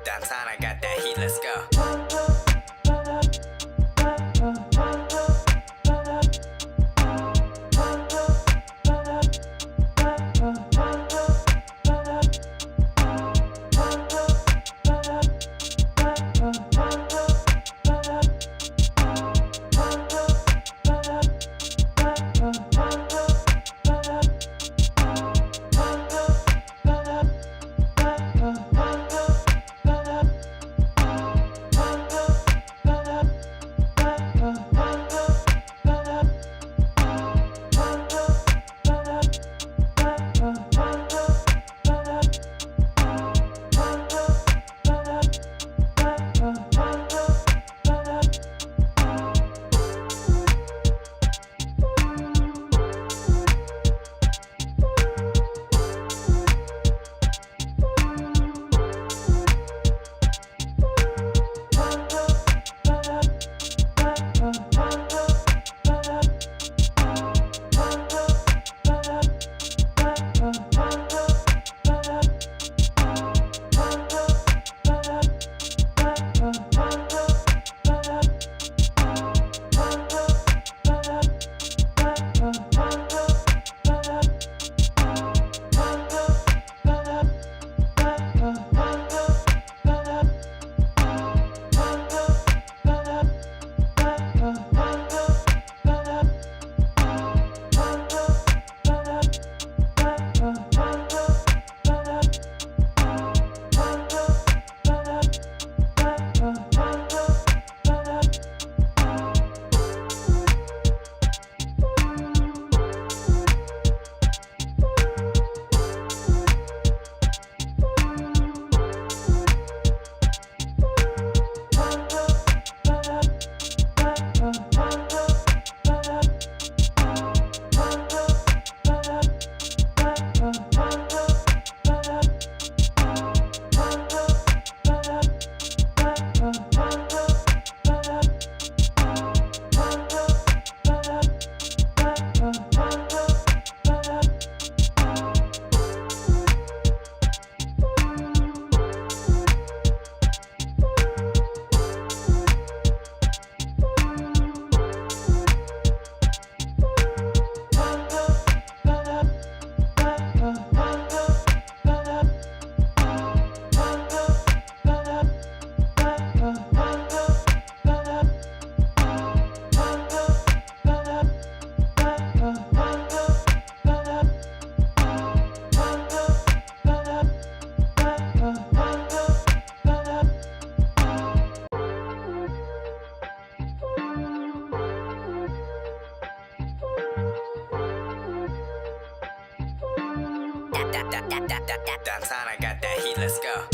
Downtown, I got that heat, let's go. Downtown, I got that heat, let's go.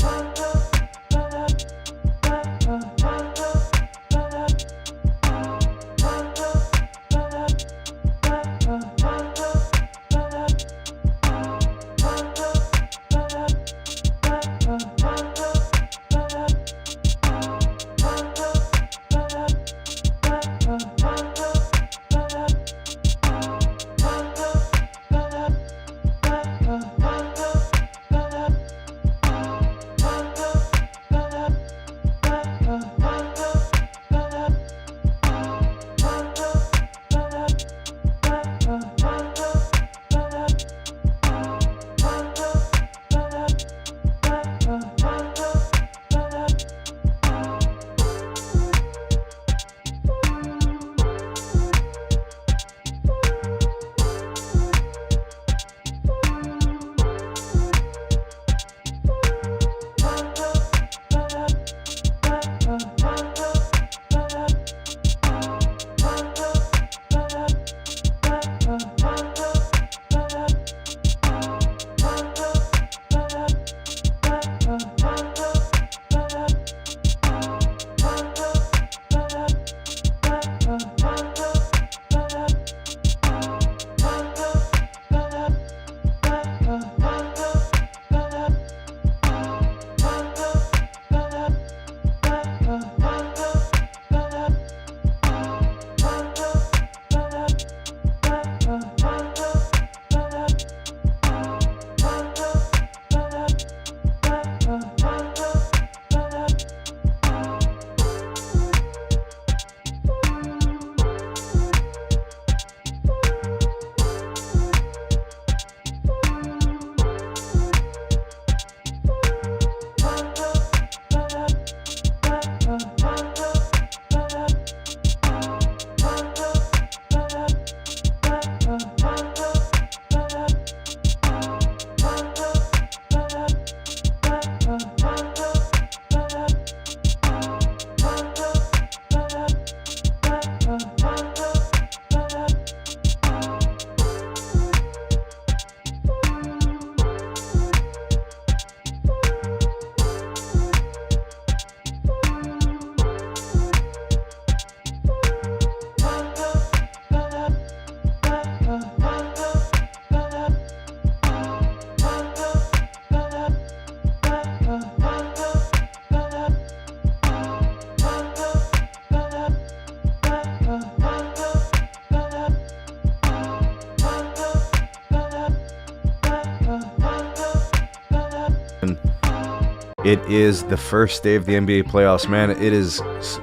It is the first day of the NBA playoffs, man. It is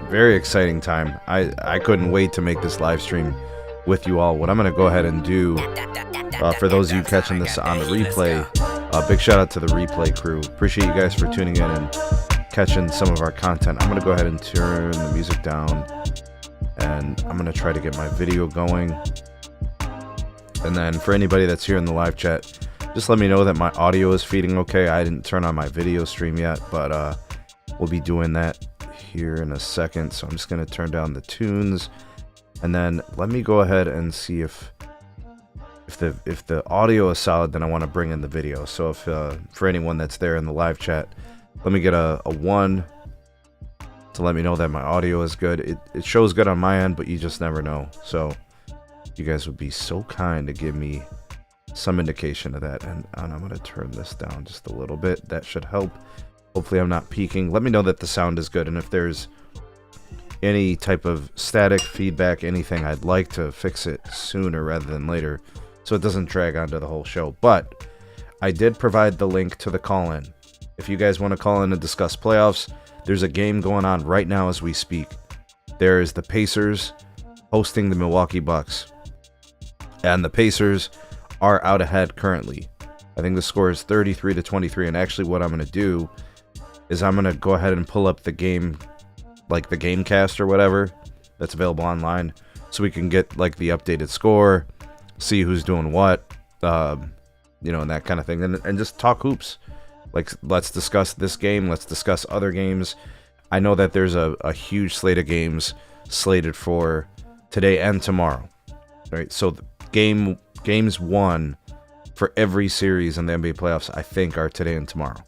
very exciting time. I couldn't wait to make this live stream with you all. What I'm going to go ahead and do, for those of you catching this on the replay, big shout out to the replay crew. Appreciate you guys for tuning in and catching some of our content. I'm going to go ahead and turn the music down, and I'm going to try to get my video going. And then for anybody that's here in the live chat, just let me know that my audio is feeding okay. I didn't turn on my video stream yet, but we'll be doing that here in a second. So I'm just going to turn down the tunes, and then let me go ahead and see if the audio is solid, then I want to bring in the video. So if for anyone that's there in the live chat, let me get a 1 to let me know that my audio is good. It shows good on my end, but you just never know. So you guys would be so kind to give me some indication of that, and I'm going to turn this down just a little bit. That should help. Hopefully I'm not peaking. Let me know that the sound is good, and if there's any type of static feedback, anything, I'd like to fix it sooner rather than later so it doesn't drag onto the whole show. But I did provide the link to the call-in. If you guys want to call in and discuss playoffs, there's a game going on right now as we speak. There is the Pacers hosting the Milwaukee Bucks, and the Pacers are out ahead currently. I think the score is 33-23, and actually what I'm going to do is I'm going to go ahead and pull up the game, like the game cast or whatever that's available online, so we can get like the updated score, see who's doing what, and that kind of thing, and just talk hoops. Like, let's discuss this game, let's discuss other games. I know that there's a huge slate of games slated for today and tomorrow, right? So games 1 for every series in the NBA playoffs, I think, are today and tomorrow.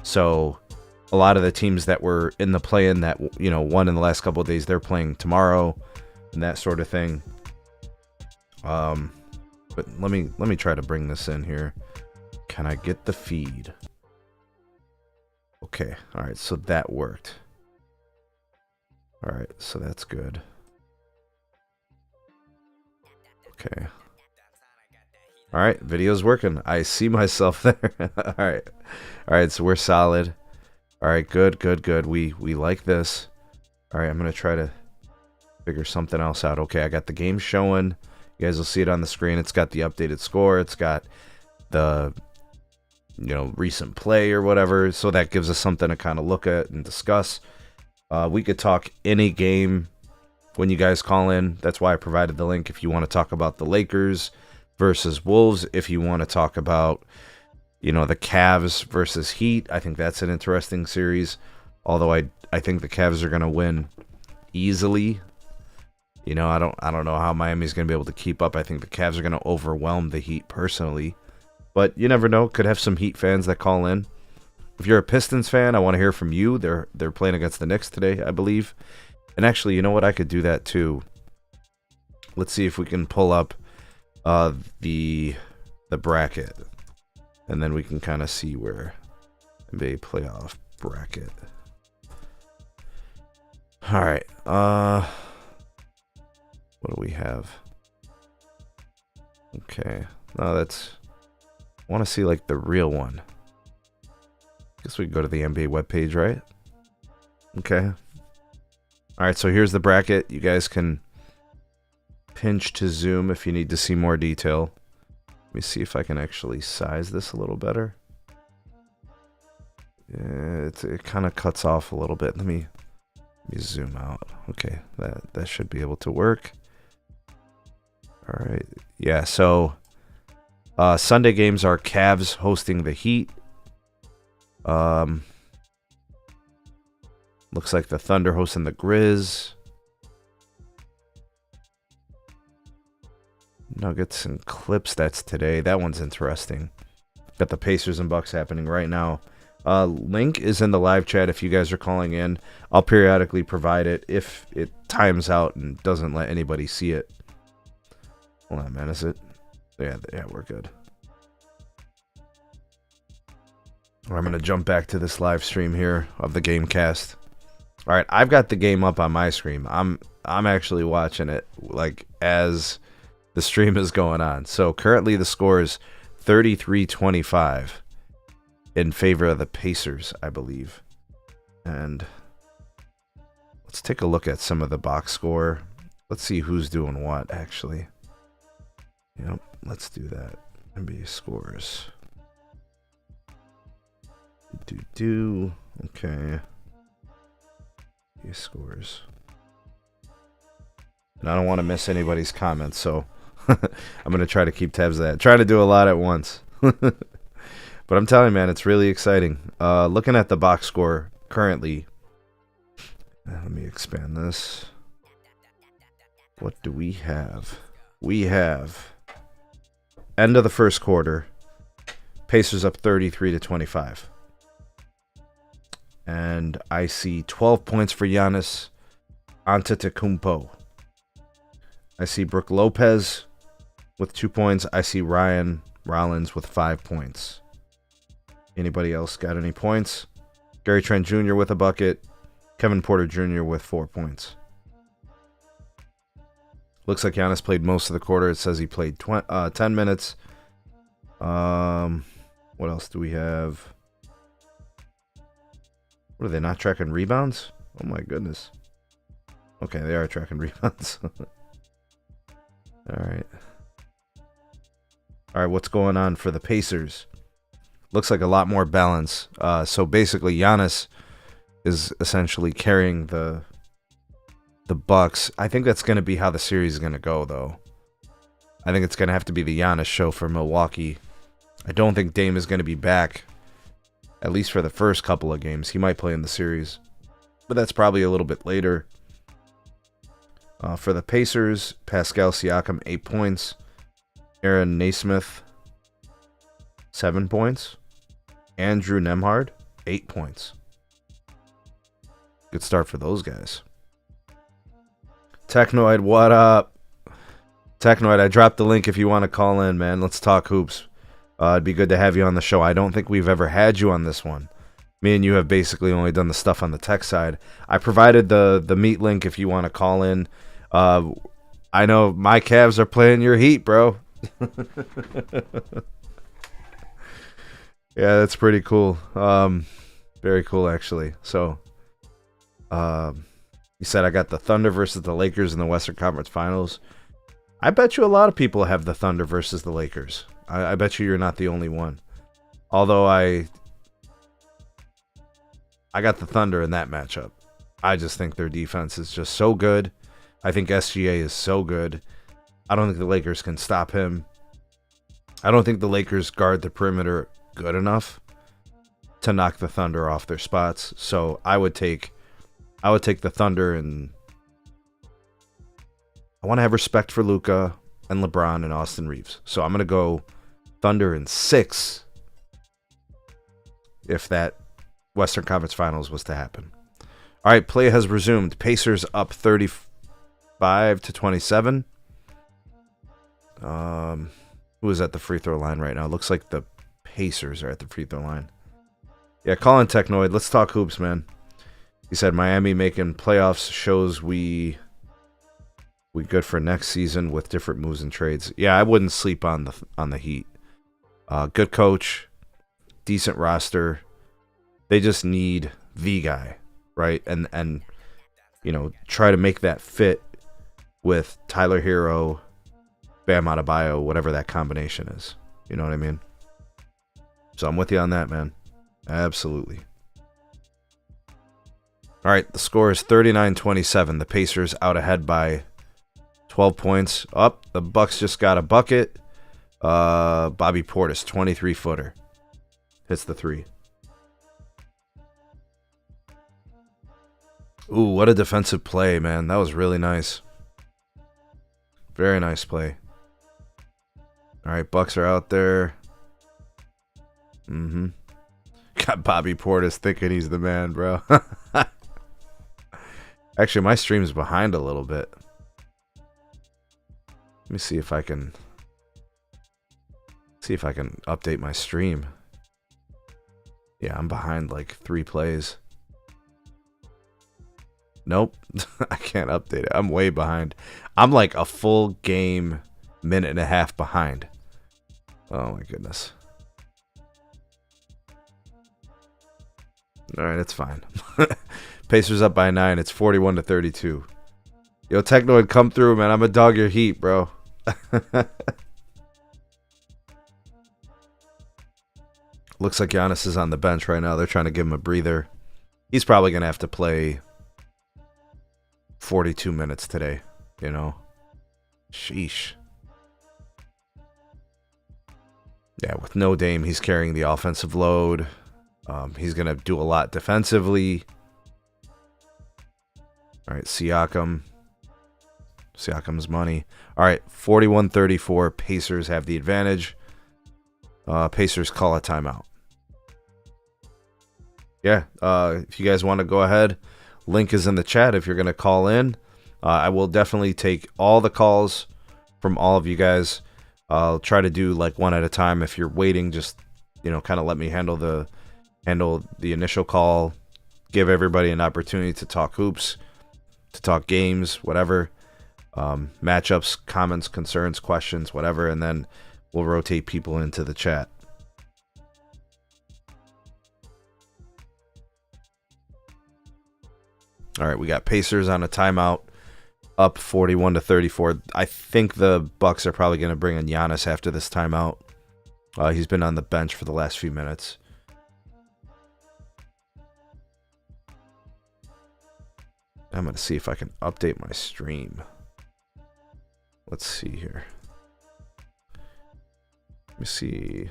So a lot of the teams that were in the play-in that, you know, won in the last couple of days, they're playing tomorrow and that sort of thing. But let me try to bring this in here. Can I get the feed? Okay. All right. So that worked. All right. So that's good. Okay. All right. Video's working. I see myself there. All right. All right. So we're solid. All right. Good. Good. Good. We like this. All right. I'm going to try to figure something else out. Okay. I got the game showing. You guys will see it on the screen. It's got the updated score. It's got the, you know, recent play or whatever. So that gives us something to kind of look at and discuss. We could talk any game when you guys call in. That's why I provided the link. If you want to talk about the Lakers versus Wolves, if you want to talk about, you know, the Cavs versus Heat, I think that's an interesting series. Although I think the Cavs are going to win easily. You know, I don't know how Miami's going to be able to keep up. I think the Cavs are going to overwhelm the Heat personally. But you never know. Could have some Heat fans that call in. If you're a Pistons fan, I want to hear from you. They're playing against the Knicks today, I believe. And actually, you know what? I could do that too. Let's see if we can pull up the bracket. And then we can kind of see where NBA playoff bracket. All right. What do we have? Okay. No, that's... I want to see, like, the real one. Guess we can go to the NBA webpage, right? Okay. All right, so here's the bracket. You guys can pinch to zoom if you need to see more detail. Let me see if I can actually size this a little better. Yeah, it kind of cuts off a little bit. Let me zoom out. Okay, that should be able to work. All right. Yeah, so Sunday games are Cavs hosting the Heat. Looks like the Thunder hosting the Grizz. Nuggets and Clips, that's today. That one's interesting. Got the Pacers and Bucks happening right now. Link is in the live chat if you guys are calling in. I'll periodically provide it if it times out and doesn't let anybody see it. Hold on, man. Is it? Yeah, we're good. I'm going to jump back to this live stream here of the game cast. All right, I've got the game up on my screen. I'm actually watching it like as the stream is going on. So currently the score is 33-25 in favor of the Pacers, I believe. And let's take a look at some of the box score. Let's see who's doing what, actually. Yep, let's do that. NBA scores. Okay. NBA scores. And I don't want to miss anybody's comments, so I'm going to try to keep tabs of that. Trying to do a lot at once. But I'm telling you, man, it's really exciting. Looking at the box score currently. Let me expand this. What do we have? We have end of the first quarter. Pacers up 33-25. And I see 12 points for Giannis Antetokounmpo. I see Brook Lopez with 2 points. I see Ryan Rollins with 5 points. Anybody else got any points? Gary Trent Jr. with a bucket. Kevin Porter Jr. with 4 points. Looks like Giannis played most of the quarter. It says he played 10 minutes. What else do we have? What are they, not tracking rebounds? Oh my goodness. Okay, they are tracking rebounds. Alright. Alright, what's going on for the Pacers? Looks like a lot more balance. So basically, Giannis is essentially carrying the Bucks. I think that's going to be how the series is going to go, though. I think it's going to have to be the Giannis show for Milwaukee. I don't think Dame is going to be back, at least for the first couple of games. He might play in the series, but that's probably a little bit later. For the Pacers, Pascal Siakam, 8 points. Aaron Naismith 7 points. Andrew Nemhard, 8 points. Good start for those guys. Technoid, what up? Technoid, I dropped the link if you want to call in, man. Let's talk hoops. It'd be good to have you on the show. I don't think we've ever had you on this one. Me and you have basically only done the stuff on the tech side. I provided the meet link if you want to call in. I know my Cavs are playing your Heat, bro. Yeah, that's pretty cool. Very cool, actually. So, you said I got the Thunder versus the Lakers in the Western Conference Finals. I bet you a lot of people have the Thunder versus the Lakers. I bet you're not the only one. Although I got the Thunder in that matchup. I just think their defense is just so good. I think SGA is so good. I don't think the Lakers can stop him. I don't think the Lakers guard the perimeter good enough to knock the Thunder off their spots. So I would take the Thunder, and I want to have respect for Luka and LeBron and Austin Reeves. So I'm going to go Thunder in 6 if that Western Conference Finals was to happen. All right, play has resumed. Pacers up 35-27. Who is at the free throw line right now? It looks like the Pacers are at the free throw line. Yeah, call in Technoid. Let's talk hoops, man. He said Miami making playoffs shows we good for next season with different moves and trades. Yeah, I wouldn't sleep on the Heat. Good coach, decent roster. They just need the guy, right? And you know, try to make that fit with Tyler Hero, Bam Adebayo, whatever that combination is. You know what I mean? So I'm with you on that, man. Absolutely. All right, the score is 39-27. The Pacers out ahead by 12 points. Up, the Bucks just got a bucket. Bobby Portis, 23-footer. Hits the three. Ooh, what a defensive play, man. That was really nice. Very nice play. All right, Bucks are out there. Got Bobby Portis thinking he's the man, bro. Actually, my stream's behind a little bit. Let me see if I can update my stream. Yeah, I'm behind like 3 plays. Nope. I can't update it. I'm way behind. I'm like a full game, minute and a half behind. Oh my goodness. All right, it's fine. Pacers up by 9. It's 41-32. Yo, Technoid, come through, man. I'm a dog your Heat, bro. Looks like Giannis is on the bench right now. They're trying to give him a breather. He's probably going to have to play 42 minutes today, you know? Sheesh. Yeah, with no Dame, he's carrying the offensive load. He's going to do a lot defensively. All right, Siakam. Siakam's money. All right, 41-34. Pacers have the advantage. Pacers call a timeout. Yeah, if you guys want to go ahead, link is in the chat if you're going to call in. I will definitely take all the calls from all of you guys. I'll try to do like one at a time. If you're waiting, just, you know, kind of let me handle the initial call. Give everybody an opportunity to talk hoops, to talk games, whatever. Matchups, comments, concerns, questions, whatever, and then we'll rotate people into the chat. All right, we got Pacers on a timeout, up 41-34. I think the Bucks are probably going to bring in Giannis after this timeout. He's been on the bench for the last few minutes. I'm going to see if I can update my stream. Let's see here. Let me see.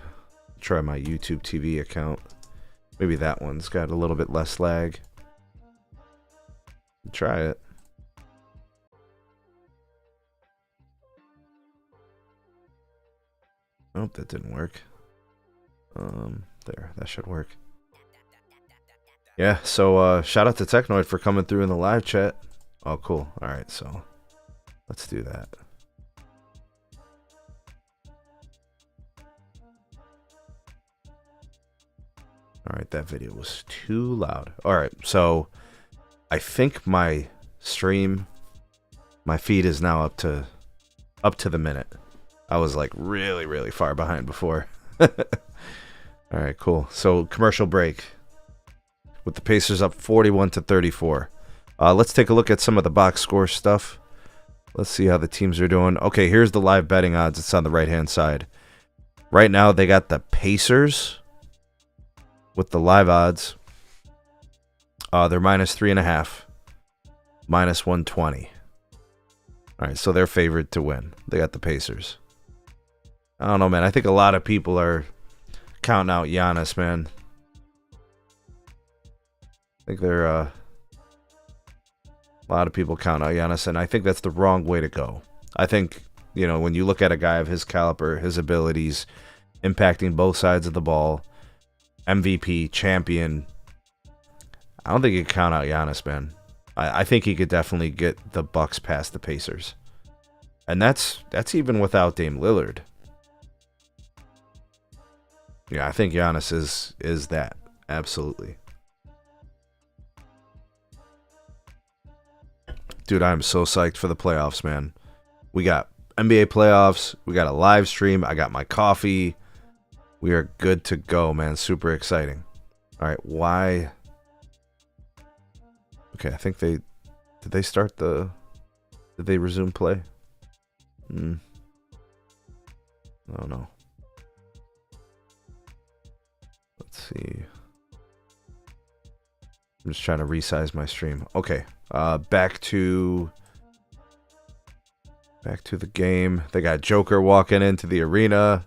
Try my YouTube TV account. Maybe that one's got a little bit less lag. Try it. Oh, that didn't work. There, that should work. Yeah, so shout out to Technoid for coming through in the live chat. Oh, cool. All right, so let's do that. All right, that video was too loud. All right, so I think my stream, my feed is now up to the minute. I was like really far behind before. All right, cool. So commercial break with the Pacers up 41-34. Let's take a look at some of the box score stuff. Let's see how the teams are doing. Okay, here's the live betting odds. It's on the right-hand side. Right now, they got the Pacers with the live odds. They're -3.5, -120. All right, so they're favored to win. They got the Pacers. I don't know, man. I think a lot of people are counting out Giannis, man. I think they're a lot of people count out Giannis, and I think that's the wrong way to go. I think, you know, when you look at a guy of his caliber, his abilities, impacting both sides of the ball, MVP, champion, I don't think you can count out Giannis, man. I think he could definitely get the Bucks past the Pacers. And that's even without Dame Lillard. Yeah, I think Giannis is that. Absolutely. Dude, I'm so psyched for the playoffs, man. We got NBA playoffs. We got a live stream. I got my coffee. We are good to go, man. Super exciting. All right, why? Okay, I think did they resume play? I don't know. Let's see. I'm just trying to resize my stream. Okay, back to the game. They got Joker walking into the arena.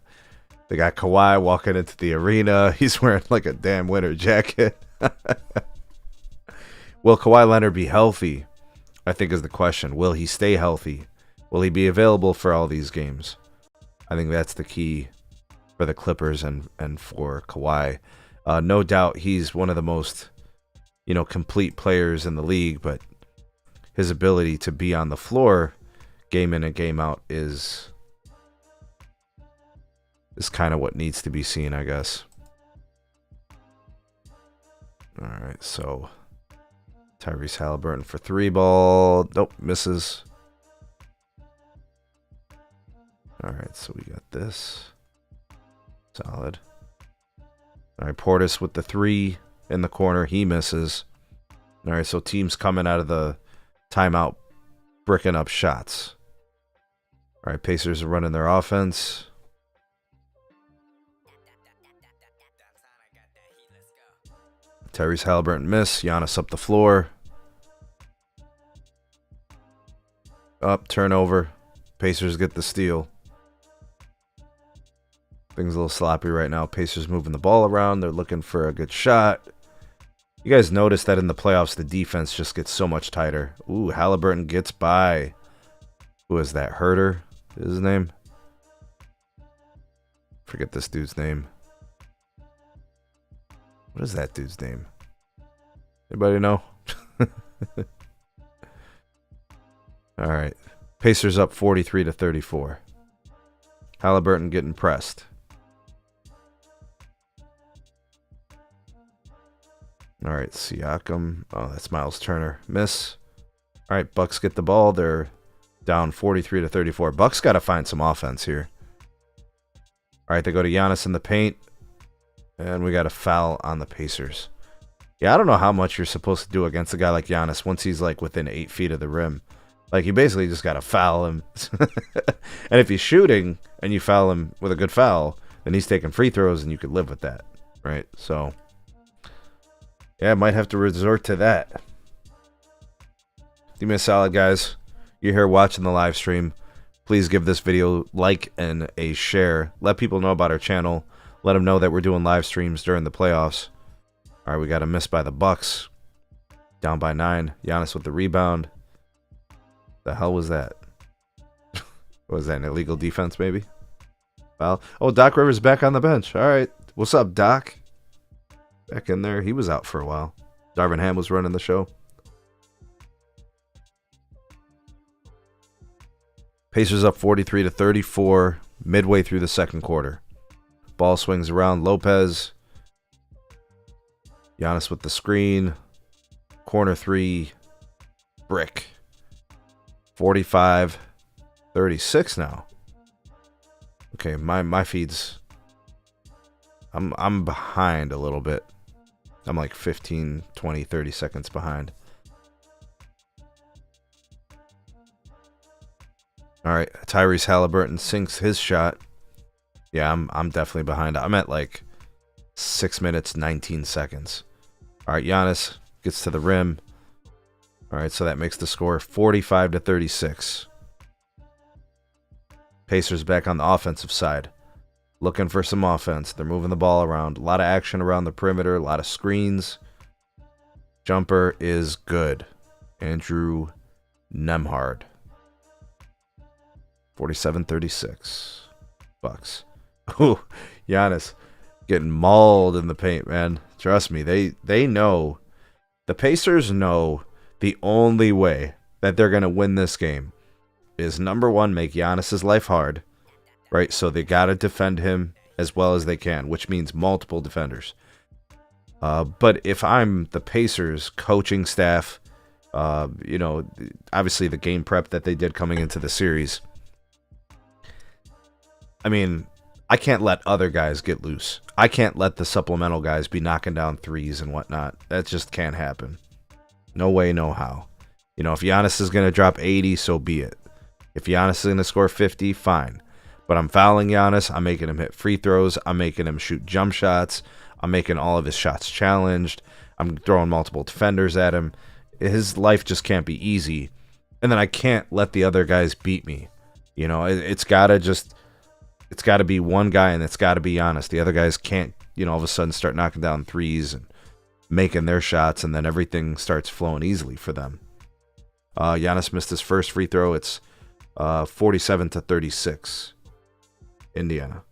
They got Kawhi walking into the arena. He's wearing like a damn winter jacket. Will Kawhi Leonard be healthy? I think is the question. Will he stay healthy? Will he be available for all these games? I think that's the key for the Clippers and for Kawhi. No doubt he's one of the most, you know, complete players in the league, but his ability to be on the floor game in and game out is kind of what needs to be seen, I guess. All right, so Tyrese Halliburton for 3-ball. Nope, misses. All right, so we got this. Solid. All right, Portis with the 3 in the corner. He misses. All right, so teams coming out of the timeout bricking up shots. All right, Pacers are running their offense. Tyrese Halliburton miss. Giannis up the floor. Up, turnover. Pacers get the steal. Things a little sloppy right now. Pacers moving the ball around. They're looking for a good shot. You guys notice that in the playoffs, the defense just gets so much tighter. Ooh, Halliburton gets by. Who is that? Herter is his name? Forget this dude's name. What is that dude's name? Anybody know? All right. Pacers up 43-34. Halliburton getting pressed. All right, Siakam. Oh, that's Miles Turner. Miss. All right, Bucks get the ball. They're down 43-34. Bucks got to find some offense here. All right, they go to Giannis in the paint. And we got a foul on the Pacers. Yeah, I don't know how much you're supposed to do against a guy like Giannis once he's like within 8 feet of the rim. Like, you basically just got to foul him. And if he's shooting and you foul him with a good foul, then he's taking free throws and you could live with that, right? So, yeah, might have to resort to that. Do me a solid, guys. You're here watching the live stream. Please give this video a like and a share. Let people know about our channel. Let them know that we're doing live streams during the playoffs. All right, we got a miss by the Bucks. Down by 9. Giannis with the rebound. The hell was that? What was that, an illegal defense maybe? Foul. Oh, Doc Rivers back on the bench. All right. What's up, Doc? Back in there. He was out for a while. Darvin Ham was running the show. Pacers up 43-34 midway through the second quarter. Ball swings around. Lopez. Giannis with the screen. Corner three. Brick. 45-36 now. Okay, my feed's... I'm behind a little bit. I'm like 15, 20, 30 seconds behind. All right, Tyrese Halliburton sinks his shot. Yeah, I'm definitely behind. I'm at like 6 minutes, 19 seconds. All right, Giannis gets to the rim. All right, so that makes the score 45-36. Pacers back on the offensive side. Looking for some offense. They're moving the ball around. A lot of action around the perimeter. A lot of screens. Jumper is good. Andrew Nembhard. 47-36. Bucks. Ooh, Giannis getting mauled in the paint, man. Trust me, they know. The Pacers know the only way that they're going to win this game is, number one, make Giannis's life hard. Right, so they got to defend him as well as they can, which means multiple defenders. But if I'm the Pacers coaching staff, obviously the game prep that they did coming into the series, I mean, I can't let other guys get loose. I can't let the supplemental guys be knocking down threes and whatnot. That just can't happen. No way, no how. If Giannis is going to drop 80, so be it. If Giannis is going to score 50, fine. But I'm fouling Giannis. I'm making him hit free throws. I'm making him shoot jump shots. I'm making all of his shots challenged. I'm throwing multiple defenders at him. His life just can't be easy. And then I can't let the other guys beat me. It's got to be one guy, and it's got to be Giannis. The other guys can't, all of a sudden start knocking down threes and making their shots, and then everything starts flowing easily for them. Giannis missed his first free throw. It's 47-36. Indiana.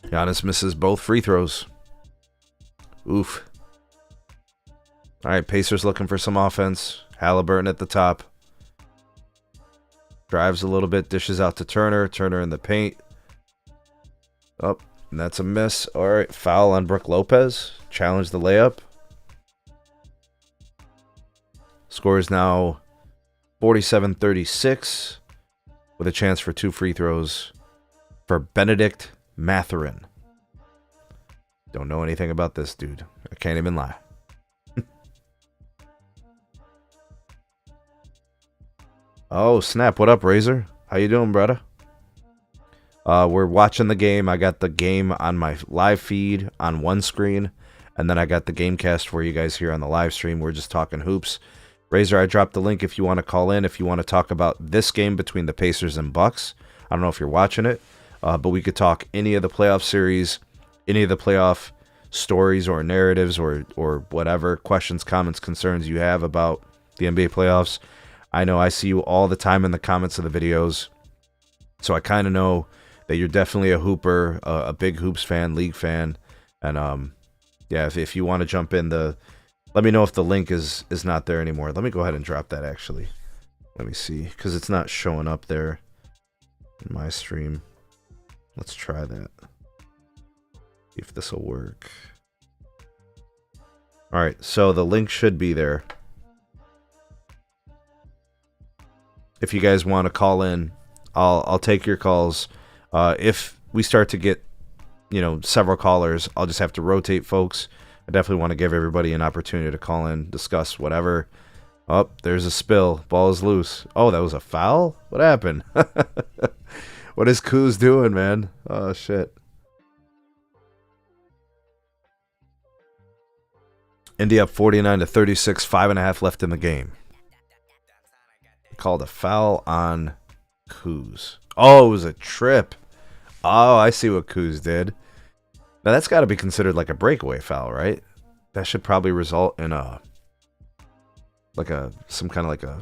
Giannis misses both free throws. Oof. All right, Pacers looking for some offense. Halliburton at the top. Drives a little bit, dishes out to Turner. Turner in the paint. Oh, and that's a miss. All right, foul on Brook Lopez. Challenge the layup. Score is now 47-36 with a chance for 2 free throws for Benedict Mathurin. Don't know anything about this dude. I can't even lie. Oh, snap. What up, Razor? How you doing, brother? We're watching the game. I got the game on my live feed on one screen, and then I got the Gamecast for you guys here on the live stream. We're just talking hoops. Razor, I dropped the link if you want to call in, if you want to talk about this game between the Pacers and Bucks. I don't know if you're watching it, but we could talk any of the playoff series, any of the playoff stories or narratives or whatever, questions, comments, concerns you have about the NBA playoffs. I know I see you all the time in the comments of the videos, so I kind of know that you're definitely a hooper, a big hoops fan, league fan, and yeah, if you want to jump in, let me know if the link is not there anymore. Let me go ahead and drop that, actually. Let me see, because it's not showing up there in my stream. Let's try that. See if this will work. All right, so the link should be there. If you guys want to call in, I'll take your calls. If we start to get, several callers, I'll just have to rotate folks. I definitely want to give everybody an opportunity to call in, discuss whatever. Oh, there's a spill. Ball is loose. Oh, that was a foul? What happened? What is Kuz doing, man? Oh, shit. Indy up 49-36, 5.5 left in the game. Called a foul on Kuz. Oh, it was a trip. Oh, I see what Kuz did. Now that's got to be considered like a breakaway foul, right? That should probably result in some kind of like a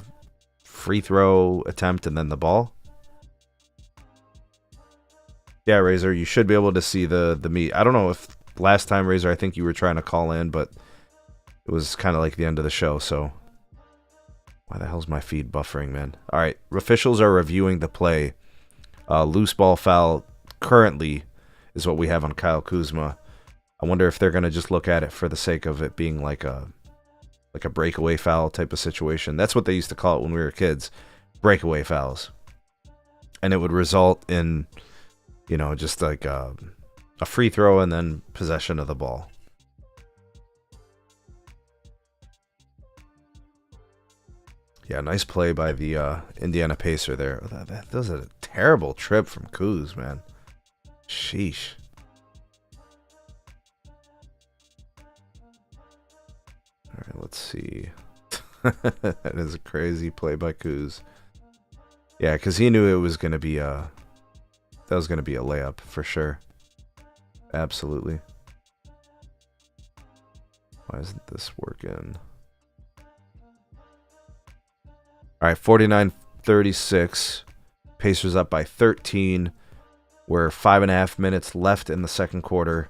free throw attempt and then the ball. Yeah, Razor, you should be able to see the meet. I don't know if last time, Razor, I think you were trying to call in, but it was kind of like the end of the show, so... Why the hell's my feed buffering, man? All right, officials are reviewing the play. Loose ball foul currently is what we have on Kyle Kuzma. I wonder if they're going to just look at it for the sake of it being like a breakaway foul type of situation. That's what they used to call it when we were kids, breakaway fouls. And it would result in, you know, just like a free throw and then possession of the ball. Yeah, nice play by the Indiana Pacer there. That was a terrible trip from Kuz, man. Sheesh. All right, let's see. That is a crazy play by Kuz. Yeah, because he knew it was going to be that was going to be a layup for sure. Absolutely. Why isn't this working? All right, 49-36. Pacers up by 13. We're 5.5 minutes left in the second quarter.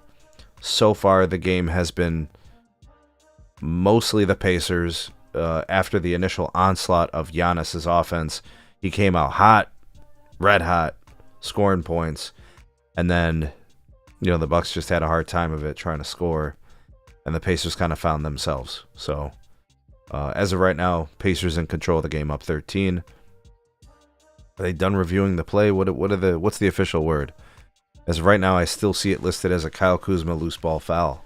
So far, the game has been mostly the Pacers. After the initial onslaught of Giannis's offense, he came out hot, red hot, scoring points. And then, you know, the Bucks just had a hard time of it trying to score. And the Pacers kind of found themselves. So... as of right now, Pacers in control of the game, up 13. Are they done reviewing the play? What's the official word? As of right now, I still see it listed as a Kyle Kuzma loose ball foul.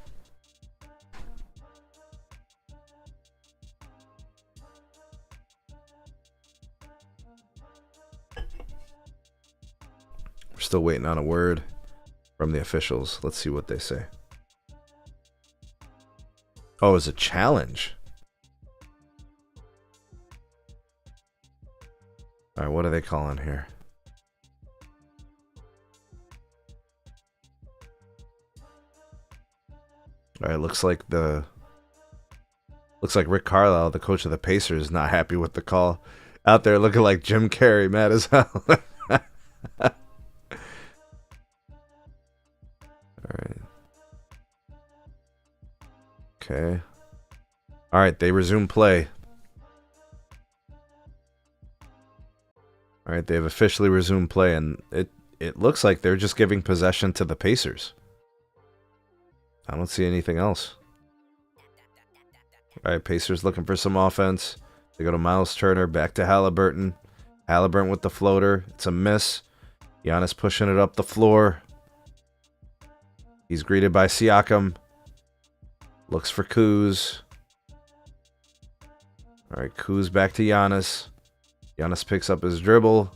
We're still waiting on a word from the officials. Let's see what they say. Oh, it's a challenge. All right, what are they calling here? All right, looks like Rick Carlisle, the coach of the Pacers, is not happy with the call. Out there looking like Jim Carrey, mad as hell. All right. Okay. All right, they resume play. All right, they've officially resumed play, and it looks like they're just giving possession to the Pacers. I don't see anything else. All right, Pacers looking for some offense. They go to Miles Turner, back to Halliburton. Halliburton with the floater. It's a miss. Giannis pushing it up the floor. He's greeted by Siakam. Looks for Kuz. All right, Kuz back to Giannis. Giannis picks up his dribble.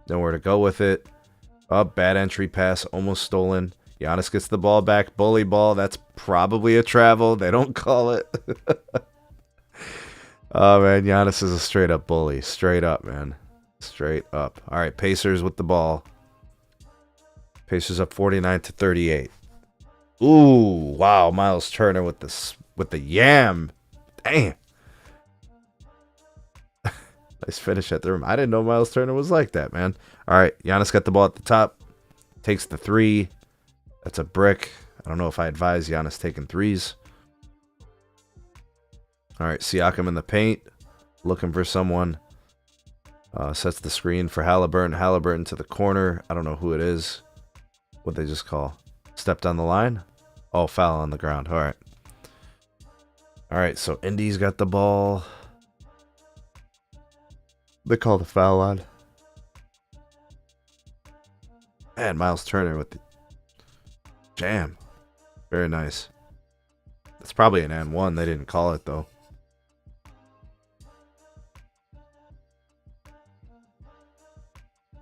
Nowhere to go with it. Bad entry pass, almost stolen. Giannis gets the ball back. Bully ball. That's probably a travel. They don't call it. Oh, man. Giannis is a straight up bully. Straight up, man. Straight up. All right. Pacers with the ball. Pacers up 49-38. Ooh. Wow. Miles Turner with the yam. Damn. Nice finish at the rim. I didn't know Miles Turner was like that, man. All right. Giannis got the ball at the top. Takes the three. That's a brick. I don't know if I advise Giannis taking threes. All right, Siakam in the paint. Looking for someone. Sets the screen for Halliburton. Halliburton to the corner. I don't know who it is. What'd they just call? Stepped on the line? Oh, foul on the ground. All right. All right, so Indy's got the ball. They call the foul on. And Miles Turner with the jam. Very nice. That's probably an and one. They didn't call it, though.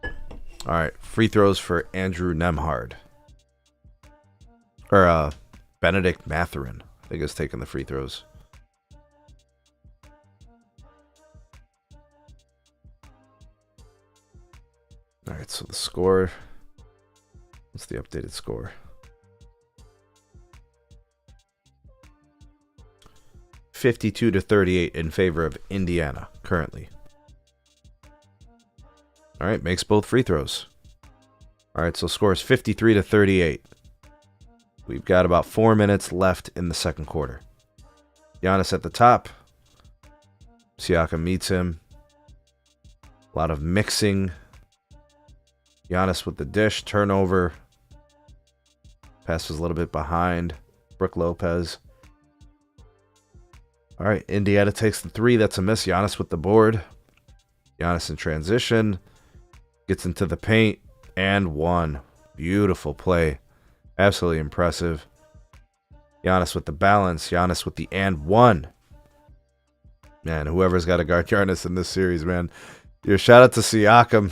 All right. Free throws for Andrew Nemhard. Or Benedict Mathurin, I think, is taking the free throws. All right. So the score. What's the updated score? 52-38 in favor of Indiana currently. All right, makes both free throws. All right, so score is 53-38. We've got about 4 minutes left in the second quarter. Giannis at the top. Siakam meets him. A lot of mixing. Giannis with the dish. Turnover. Pass was a little bit behind. Brook Lopez. All right, Indiana takes the three. That's a miss. Giannis with the board. Giannis in transition. Gets into the paint. And one. Beautiful play. Absolutely impressive. Giannis with the balance. Giannis with the and one. Man, whoever's got to guard Giannis in this series, man. Your shout out to Siakam.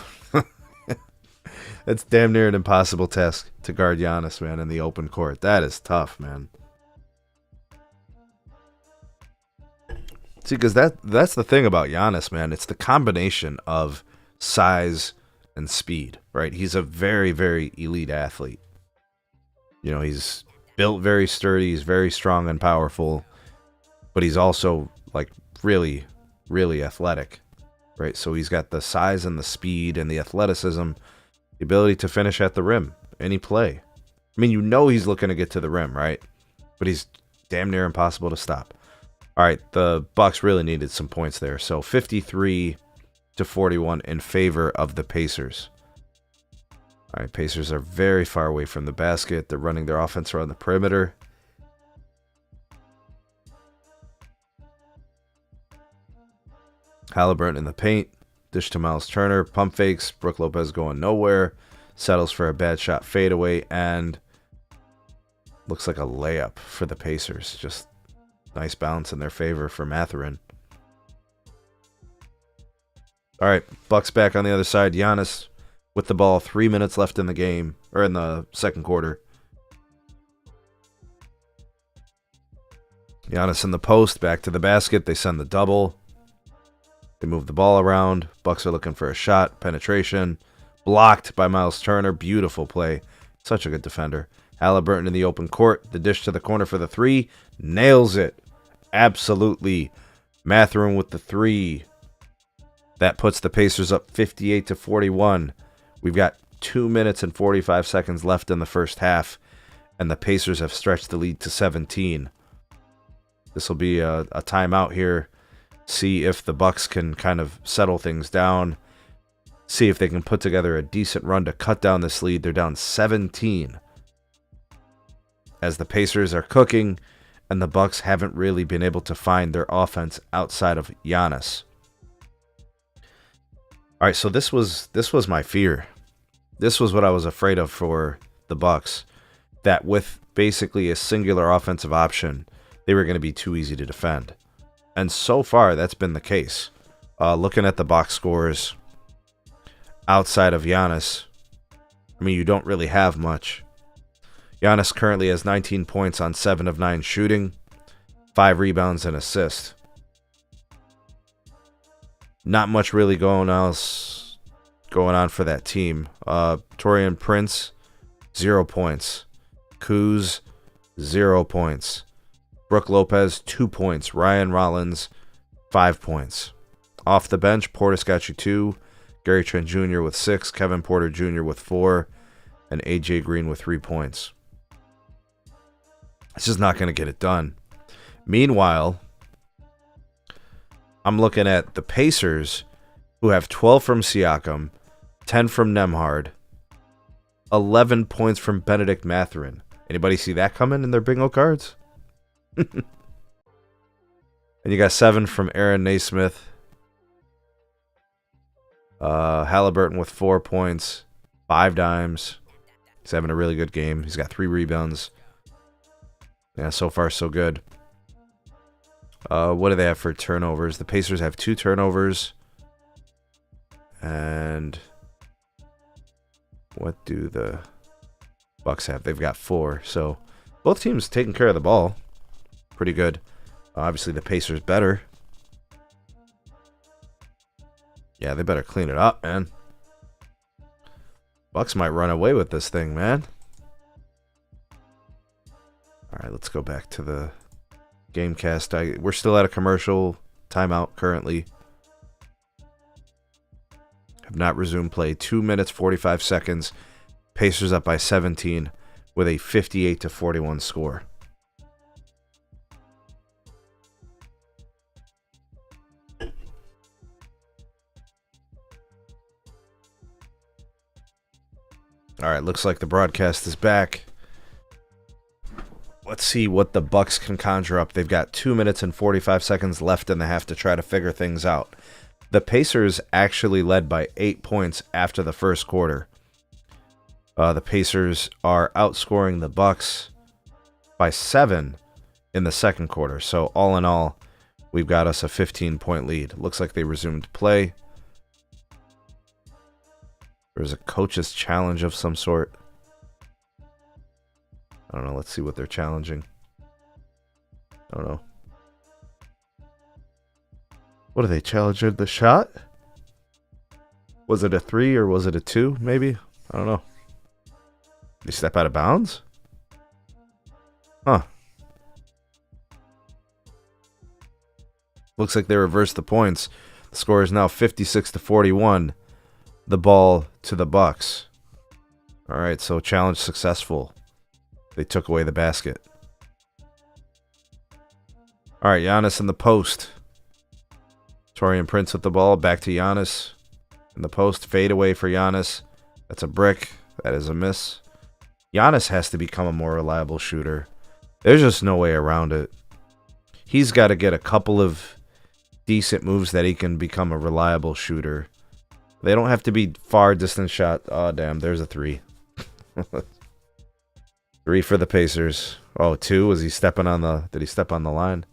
That's damn near an impossible task to guard Giannis, man, in the open court. That is tough, man. See, because that's the thing about Giannis, man. It's the combination of size and speed, right? He's a very, very elite athlete. You know, he's built very sturdy. He's very strong and powerful. But he's also, like, really, really athletic, right? So he's got the size and the speed and the athleticism, the ability to finish at the rim, any play. I mean, you know he's looking to get to the rim, right? But he's damn near impossible to stop. All right, the Bucks really needed some points there. So 53-41 in favor of the Pacers. All right, Pacers are very far away from the basket. They're running their offense around the perimeter. Halliburton in the paint. Dish to Miles Turner. Pump fakes. Brook Lopez going nowhere. Settles for a bad shot fadeaway. And looks like a layup for the Pacers. Just nice bounce in their favor for Mathurin. All right, Bucks back on the other side. Giannis with the ball. 3 minutes left in the game, or in the second quarter. Giannis in the post, back to the basket. They send the double. They move the ball around. Bucks are looking for a shot. Penetration. Blocked by Miles Turner. Beautiful play. Such a good defender. Halliburton in the open court. The dish to the corner for the three. Nails it. Absolutely. Mathurin with the three. That puts the Pacers up 58-41. We've got 2 minutes and 45 seconds left in the first half, and the Pacers have stretched the lead to 17. This will be a timeout here. See if the Bucks can kind of settle things down. See if they can put together a decent run to cut down this lead. They're down 17. As the Pacers are cooking, and the Bucks haven't really been able to find their offense outside of Giannis. All right, so this was my fear. This was what I was afraid of for the Bucks, that with basically a singular offensive option, they were going to be too easy to defend. And so far, that's been the case. Looking at the box scores outside of Giannis, I mean, you don't really have much. Giannis currently has 19 points on 7 of 9 shooting, 5 rebounds and assists. Not much really going on for that team. Taurean Prince, 0 points. Kuz, 0 points. Brook Lopez, 2 points. Ryan Rollins, 5 points. Off the bench, Portis got you 2. Gary Trent Jr. with 6. Kevin Porter Jr. with 4. And AJ Green with 3 points. It's just not going to get it done. Meanwhile, I'm looking at the Pacers, who have 12 from Siakam, 10 from Nembhard, 11 points from Benedict Mathurin. Anybody see that coming in their bingo cards? And you got 7 from Aaron Naismith. Halliburton with 4 points, 5 dimes. He's having a really good game. He's got 3 rebounds. Yeah, so far so good. What do they have for turnovers? The Pacers have 2 turnovers. And what do the Bucks have? They've got 4. So both teams taking care of the ball. Pretty good. Obviously, the Pacers better. Yeah, they better clean it up, man. Bucks might run away with this thing, man. All right, let's go back to the Gamecast. We're still at a commercial timeout currently. Have not resumed play. 2 minutes, 45 seconds. Pacers up by 17 with a 58-41 score. All right, looks like the broadcast is back. Let's see what the Bucks can conjure up. They've got 2 minutes and 45 seconds left in the half to try to figure things out. The Pacers actually led by 8 points after the first quarter. The Pacers are outscoring the Bucks by 7 in the second quarter. So all in all, we've got us a 15-point lead. Looks like they resumed play. There's a coach's challenge of some sort. I don't know. Let's see what they're challenging. I don't know. What are they challenging? The shot? Was it a 3 or was it a 2? Maybe? I don't know. They step out of bounds? Huh. Looks like they reversed the points. The score is now 56-41. The ball to the Bucks. All right, so challenge successful. They took away the basket. All right, Giannis in the post. Torian Prince with the ball. Back to Giannis. In the post. Fade away for Giannis. That's a brick. That is a miss. Giannis has to become a more reliable shooter. There's just no way around it. He's got to get a couple of decent moves that he can become a reliable shooter. They don't have to be far distance shot. Oh, damn. There's a 3. 3 for the Pacers. Oh, 2? Was he stepping on the... Did he step on the line?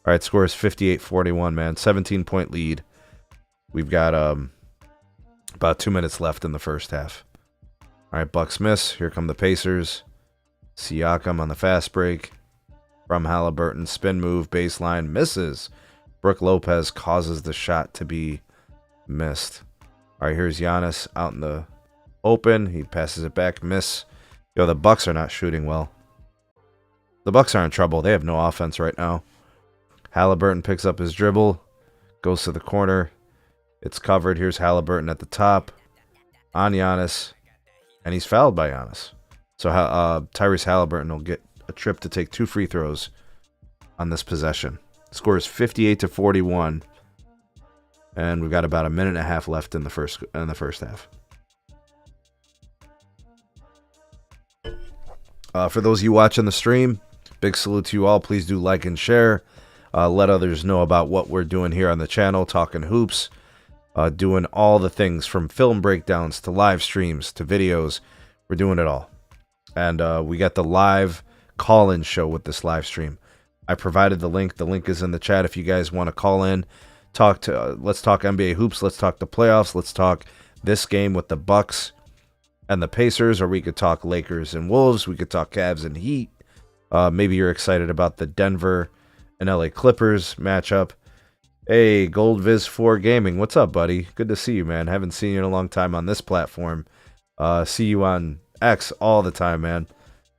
All right, score is 58-41, man. 17-point lead. We've got about 2 minutes left in the first half. All right, Bucks miss. Here come the Pacers. Siakam on the fast break. From Halliburton. Spin move. Baseline. Misses. Brook Lopez causes the shot to be missed. All right, here's Giannis out in the open. He passes it back. Miss. Yo, the Bucks are not shooting well. The Bucks are in trouble. They have no offense right now. Halliburton picks up his dribble. Goes to the corner. It's covered. Here's Halliburton at the top. On Giannis. And he's fouled by Giannis. So Tyrese Halliburton will get a trip to take 2 free throws on this possession. Score is 58-41. And we've got about a minute and a half left in the first half. For those of you watching the stream, big salute to you all. Please do like and share. Let others know about what we're doing here on the channel, talking hoops, doing all the things from film breakdowns to live streams to videos. We're doing it all. And we got the live call-in show with this live stream. I provided the link. The link is in the chat if you guys want to call in. Let's talk NBA hoops. Let's talk the playoffs. Let's talk this game with the Bucks and the Pacers, or we could talk Lakers and Wolves. We could talk Cavs and Heat. Maybe you're excited about the Denver and LA Clippers matchup. Hey, GoldViz4 Gaming, what's up, buddy? Good to see you, man. Haven't seen you in a long time on this platform. See you on X all the time, man.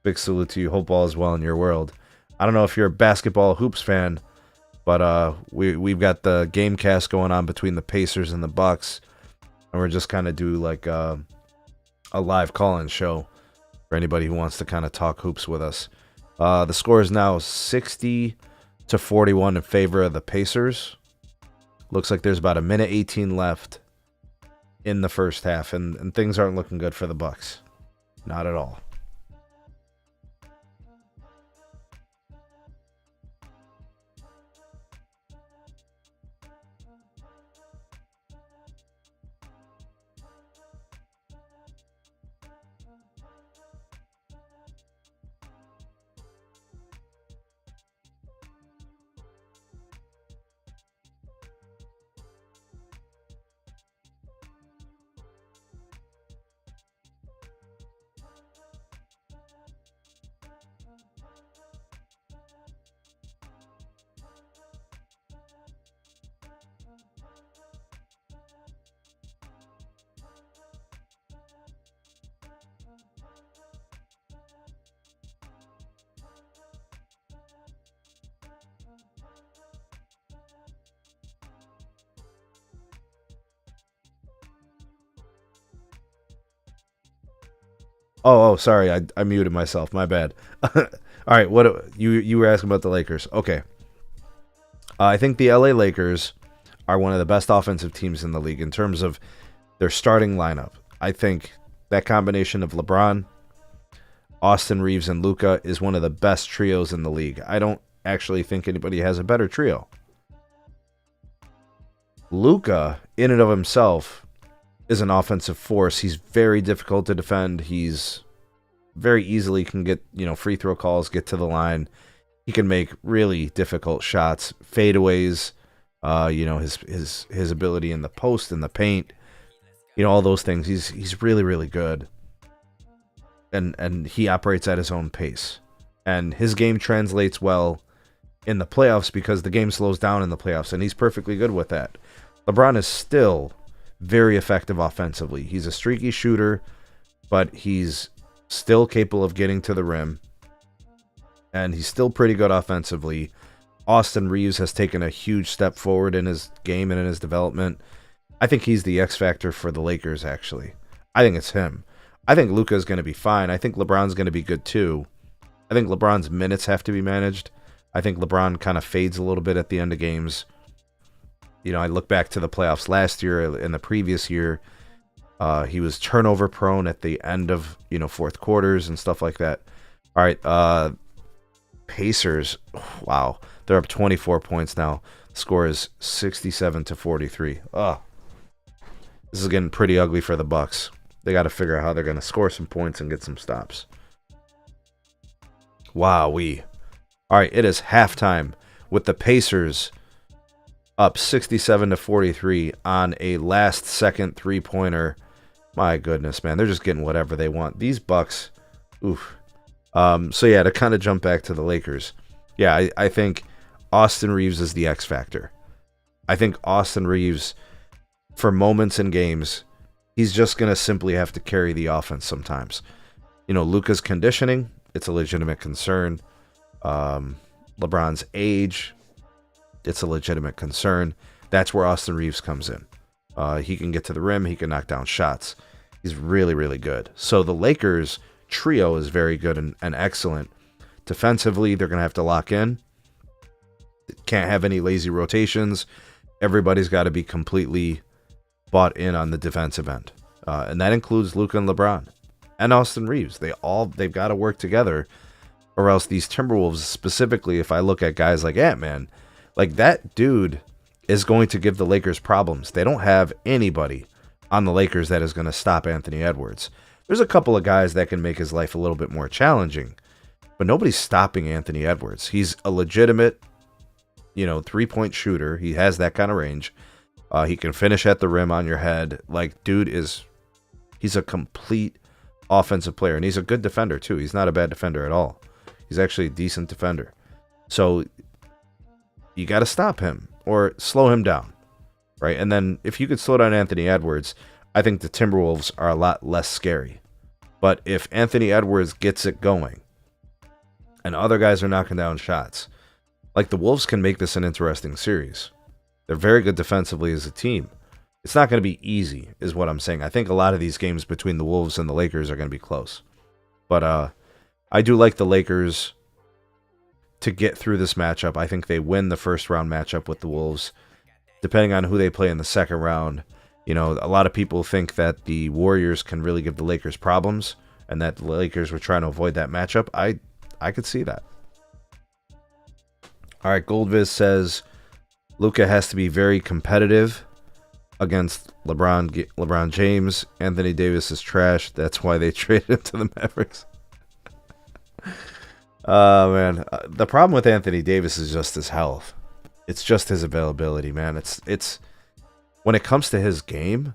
Big salute to you. Hope all is well in your world. I don't know if you're a basketball hoops fan, but we've got the game cast going on between the Pacers and the Bucks, and we're just kind of do like a live call-in show for anybody who wants to kind of talk hoops with us. The score is now 60-41 in favor of the Pacers. Looks like there's about a minute 18 left in the first half, and things aren't looking good for the Bucks. Not at all. Oh, sorry, I muted myself. My bad. All right, what you were asking about the Lakers? Okay, I think the LA Lakers are one of the best offensive teams in the league in terms of their starting lineup. I think that combination of LeBron, Austin Reeves, and Luka is one of the best trios in the league. I don't actually think anybody has a better trio. Luka, in and of himself, is an offensive force. He's very difficult to defend. He's very easily can get, free throw calls, get to the line. He can make really difficult shots, fadeaways, his ability in the post, in the paint, all those things. He's really, really good. And he operates at his own pace. And his game translates well in the playoffs because the game slows down in the playoffs, and he's perfectly good with that. LeBron is still very effective offensively. He's a streaky shooter, but he's still capable of getting to the rim, and he's still pretty good offensively. Austin Reeves has taken a huge step forward in his game and in his development. I think he's the X factor for the Lakers, actually. I think it's him. I think Luka's going to be fine. I think LeBron's going to be good too. I think LeBron's minutes have to be managed. I think LeBron kind of fades a little bit at the end of games. I look back to the playoffs last year and the previous year. He was turnover prone at the end of, fourth quarters and stuff like that. All right. Pacers. Wow. They're up 24 points now. The score is 67-43. This is getting pretty ugly for the Bucks. They got to figure out how they're going to score some points and get some stops. Wowee. All right. It is halftime with the Pacers up 67-43 on a last-second three-pointer. My goodness, man. They're just getting whatever they want. These Bucks, oof. To kind of jump back to the Lakers. Yeah, I think Austin Reeves is the X factor. I think Austin Reeves, for moments in games, he's just going to simply have to carry the offense sometimes. Luka's conditioning, it's a legitimate concern. LeBron's age, it's a legitimate concern. That's where Austin Reeves comes in. He can get to the rim. He can knock down shots. He's really, really good. So the Lakers trio is very good and excellent. Defensively, they're going to have to lock in. Can't have any lazy rotations. Everybody's got to be completely bought in on the defensive end. And that includes Luka and LeBron and Austin Reeves. They've got to work together, or else these Timberwolves, specifically, if I look at guys like Ant-Man, like that dude is going to give the Lakers problems. They don't have anybody on the Lakers that is going to stop Anthony Edwards. There's a couple of guys that can make his life a little bit more challenging, but nobody's stopping Anthony Edwards. He's a legitimate, three-point shooter. He has that kind of range. He can finish at the rim on your head. Like, he's a complete offensive player, and he's a good defender too. He's not a bad defender at all. He's actually a decent defender. So you got to stop him or slow him down, right? And then if you could slow down Anthony Edwards, I think the Timberwolves are a lot less scary. But if Anthony Edwards gets it going and other guys are knocking down shots, like the Wolves can make this an interesting series. They're very good defensively as a team. It's not going to be easy, is what I'm saying. I think a lot of these games between the Wolves and the Lakers are going to be close. But I do like the Lakers to get through this matchup. I think they win the first round matchup with the Wolves. Depending on who they play in the second round, a lot of people think that the Warriors can really give the Lakers problems and that the Lakers were trying to avoid that matchup. I could see that. All right, Goldviz says Luka has to be very competitive against LeBron James. Anthony Davis is trash. That's why they traded him to the Mavericks. Oh, man. The problem with Anthony Davis is just his health. It's just his availability, man. It's when it comes to his game,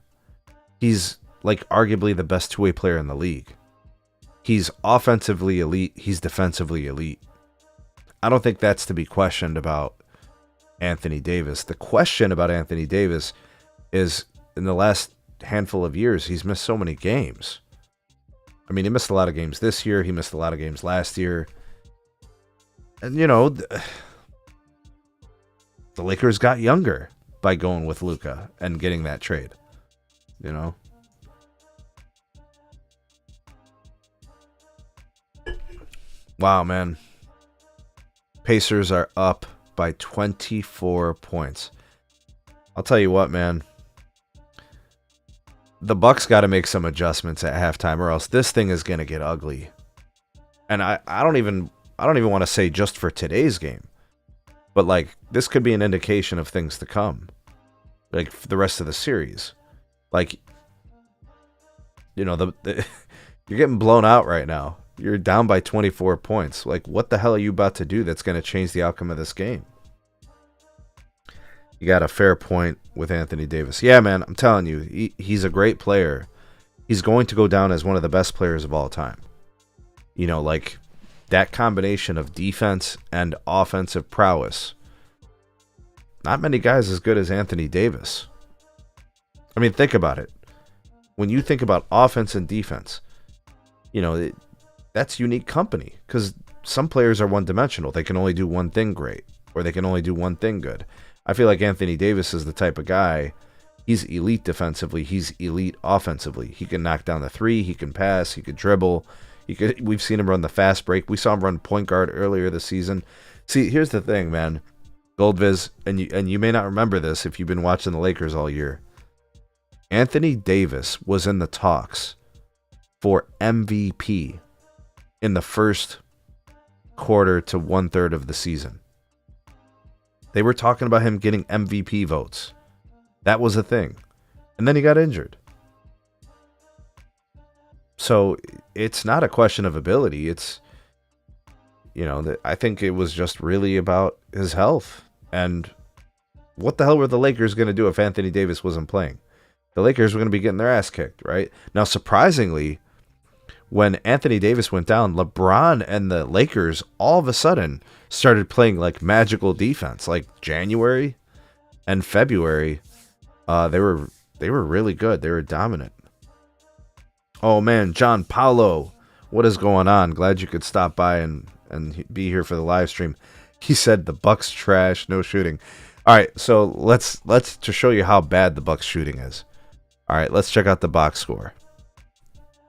he's like arguably the best two-way player in the league. He's offensively elite. He's defensively elite. I don't think that's to be questioned about Anthony Davis. The question about Anthony Davis is in the last handful of years, he's missed so many games. I mean, he missed a lot of games this year. He missed a lot of games last year. And, the Lakers got younger by going with Luka and getting that trade. Wow, man. Pacers are up by 24 points. I'll tell you what, man. The Bucks got to make some adjustments at halftime, or else this thing is going to get ugly. And I don't even want to say just for today's game, but like this could be an indication of things to come, like for the rest of the series. Like, you know, you're getting blown out right now. You're down by 24 points. Like, what the hell are you about to do that's going to change the outcome of this game? You got a fair point with Anthony Davis. Yeah, man, I'm telling you, he's a great player. He's going to go down as one of the best players of all time. You know, like that combination of defense and offensive prowess. Not many guys as good as Anthony Davis. I mean, think about it. When you think about offense and defense, you know, that's unique company because some players are one-dimensional. They can only do one thing great, or they can only do one thing good. I feel like Anthony Davis is the type of guy, he's elite defensively, he's elite offensively. He can knock down the three, he can pass, he could dribble. We've seen him run the fast break. We saw him run point guard earlier this season. See, here's the thing, man. Goldviz, and you may not remember this if you've been watching the Lakers all year. Anthony Davis was in the talks for MVP in the first quarter to 1/3 of the season. They were talking about him getting MVP votes. That was a thing. And then he got injured. So it's not a question of ability. It's, you know, I think it was just really about his health. And what the hell were the Lakers going to do if Anthony Davis wasn't playing? The Lakers were going to be getting their ass kicked, right? Now, surprisingly, when Anthony Davis went down, LeBron and the Lakers all of a sudden started playing like magical defense. Like January and February, they were really good. They were dominant. Oh man, John Paulo, what is going on? Glad you could stop by and be here for the live stream. He said the Bucks trash, no shooting. All right, so let's to show you how bad the Bucks shooting is. All right, let's check out the box score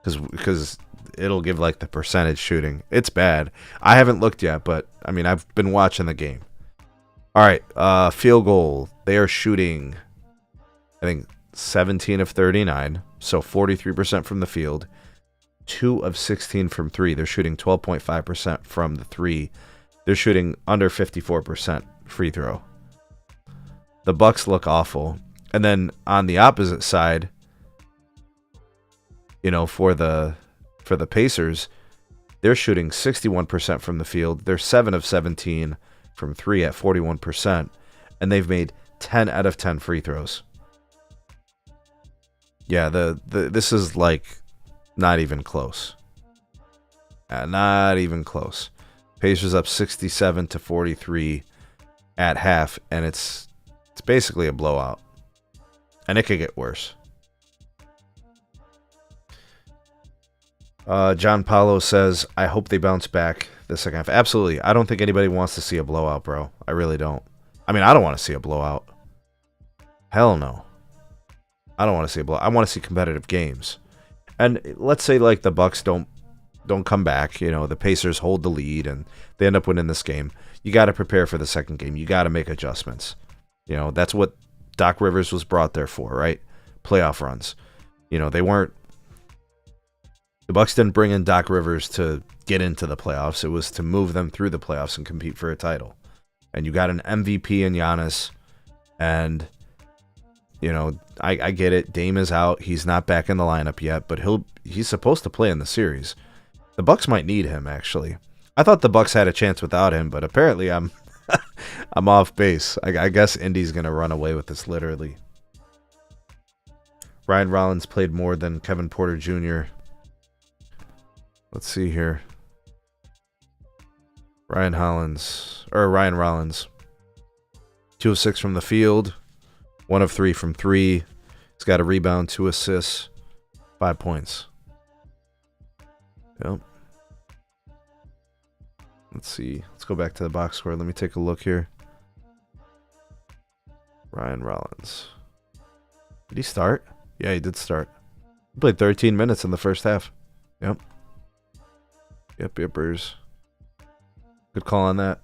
because it'll give like the percentage shooting. It's bad. I haven't looked yet, but I mean I've been watching the game. All right, field goal. They are shooting, I think 17 of 39, so 43% from the field. 2 of 16 from 3. They're shooting 12.5% from the 3. They're shooting under 54% free throw. The Bucks look awful. And then on the opposite side, you know, for the Pacers, they're shooting 61% from the field. They're 7 of 17 from 3 at 41%, and they've made 10 out of 10 free throws. Yeah, this is like not even close. Not even close. Pacers up 67-43 at half, and it's basically a blowout. And it could get worse. John Paulo says, I hope they bounce back the second half. Absolutely. I don't think anybody wants to see a blowout, bro. I really don't. I mean, I don't want to see a blowout. Hell no. I don't want to see a blowout. I want to see competitive games. And let's say like the Bucks don't come back. You know, the Pacers hold the lead and they end up winning this game. You got to prepare for the second game. You got to make adjustments. You know, that's what Doc Rivers was brought there for, right? Playoff runs. You know, the Bucks didn't bring in Doc Rivers to get into the playoffs. It was to move them through the playoffs and compete for a title. And you got an MVP in Giannis. And, you know, I get it. Dame is out. He's not back in the lineup yet, but he's supposed to play in the series. The Bucks might need him, actually. I thought the Bucks had a chance without him, but apparently I'm off base. I guess Indy's going to run away with this, literally. Ryan Rollins played more than Kevin Porter Jr. Let's see here. Ryan Rollins. 2 of 6 from the field. 1 of 3 from 3. He's got a rebound, 2 assists, 5 points. Yep. Let's see. Let's go back to the box score. Let me take a look here. Ryan Rollins. Did he start? Yeah, he did start. He played 13 minutes in the first half. Yep. Yippers. Good call on that.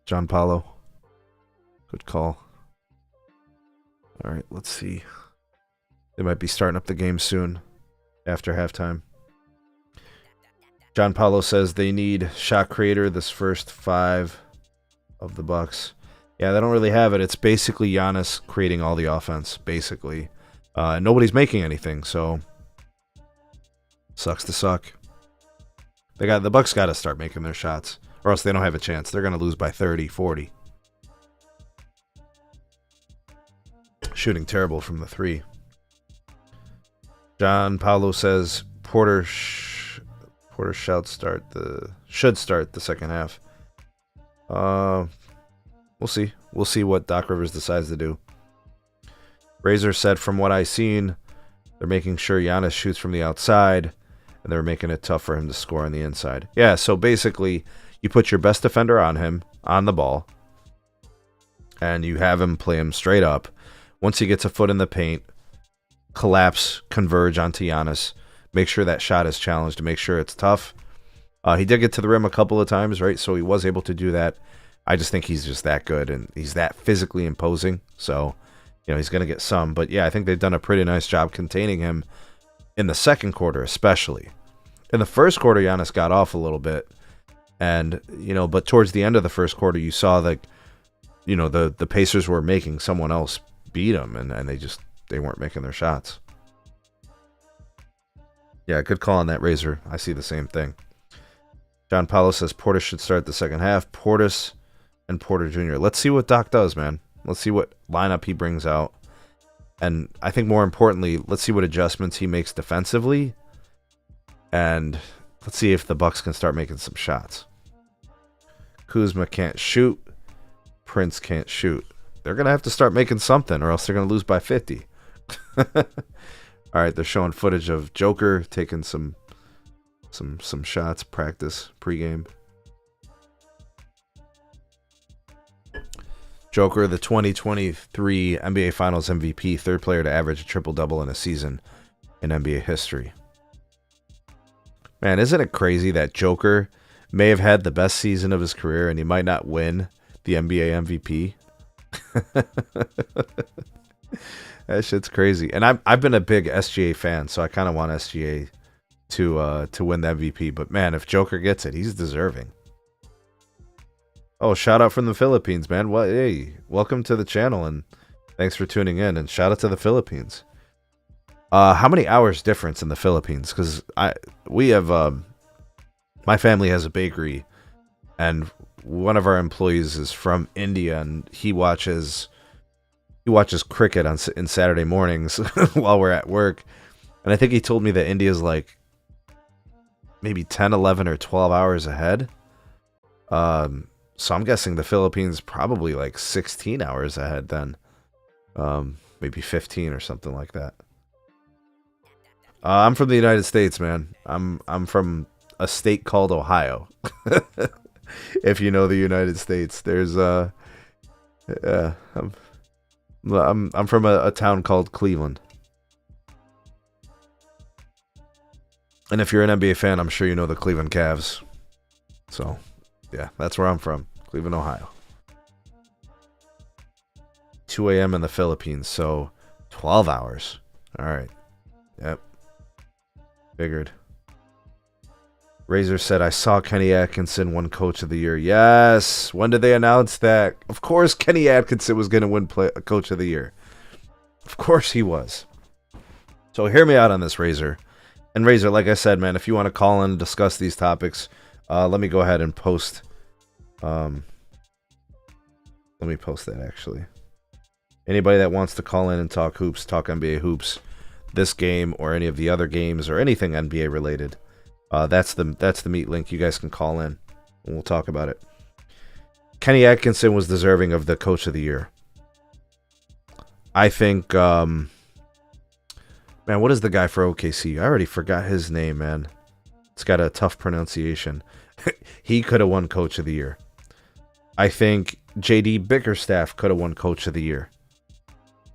John Paulo. Good call. All right, let's see. They might be starting up the game soon after halftime. John Paulo says they need shot creator this first 5 of the Bucks. Yeah, they don't really have it. It's basically Giannis creating all the offense, basically. Nobody's making anything, so sucks to suck. The Bucks got to start making their shots, or else they don't have a chance. They're going to lose by 30, 40. Shooting terrible from the 3. John Paulo says Porter should start the second half. We'll see. We'll see what Doc Rivers decides to do. Razor said, from what I've seen, they're making sure Giannis shoots from the outside, and they're making it tough for him to score on the inside. Yeah, so basically, you put your best defender on him, on the ball, and you have him play him straight up. Once he gets a foot in the paint, collapse, converge onto Giannis, make sure that shot is challenged, to make sure it's tough. He did get to the rim a couple of times, right? So he was able to do that. I just think he's just that good, and he's that physically imposing. So, he's going to get some. But yeah, I think they've done a pretty nice job containing him in the second quarter, especially. In the first quarter, Giannis got off a little bit. And, but towards the end of the first quarter, you saw the Pacers were making someone else beat them, and they weren't making their shots. Yeah, good call on that, Razor. I see the same thing. John Paulo says Portis should start the second half. Portis and Porter Jr. Let's see what Doc does, man. Let's see what lineup he brings out. And I think more importantly, let's see what adjustments he makes defensively. And let's see if the Bucks can start making some shots. Kuzma can't shoot. Prince can't shoot. They're going to have to start making something, or else they're going to lose by 50. All right, they're showing footage of Joker taking some shots, practice, pregame. Joker, the 2023 NBA Finals MVP, third player to average a triple-double in a season in NBA history. Man, isn't it crazy that Joker may have had the best season of his career and he might not win the NBA MVP? That shit's crazy. And I've been a big SGA fan, so I kind of want SGA to win the MVP. But man, if Joker gets it, he's deserving. Oh, shout out from the Philippines, man. Well, hey, welcome to the channel, and thanks for tuning in. And shout out to the Philippines. How many hours difference in the Philippines? Because we have my family has a bakery, and one of our employees is from India, and he watches cricket in Saturday mornings while we're at work. And I think he told me that India's like maybe 10, 11, or 12 hours ahead. So I'm guessing the Philippines probably like 16 hours ahead then. Maybe 15 or something like that. I'm from the United States, man. I'm from a state called Ohio. If you know the United States, there's I'm from a town called Cleveland. And if you're an NBA fan, I'm sure you know the Cleveland Cavs. So, yeah, that's where I'm from. Cleveland, Ohio. 2 a.m. in the Philippines, so 12 hours. All right. Yep. Figured. Razor said, I saw Kenny Atkinson win Coach of the Year. Yes. When did they announce that? Of course Kenny Atkinson was going to win Coach of the Year. Of course he was. So hear me out on this, Razor. And Razor, like I said, man, if you want to call in and discuss these topics, let me go ahead and post. Let me post that, actually. Anybody that wants to call in and talk hoops, talk NBA hoops, this game or any of the other games or anything NBA related, that's the meet link. You guys can call in and we'll talk about it. Kenny Atkinson was deserving of the Coach of the Year. I think, man, what is the guy for OKC? I already forgot his name, man. It's got a tough pronunciation. He could have won Coach of the Year. I think JD Bickerstaff could have won Coach of the Year.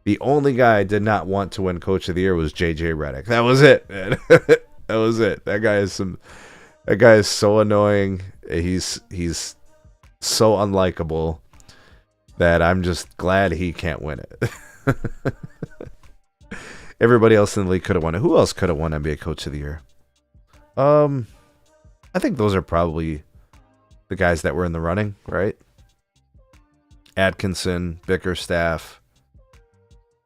The only guy I did not want to win Coach of the Year was JJ Redick. That was it, man. That was it. That guy is so annoying. He's so unlikable that I'm just glad he can't win it. Everybody else in the league could have won it. Who else could have won NBA Coach of the Year? I think those are probably the guys that were in the running, right? Atkinson, Bickerstaff,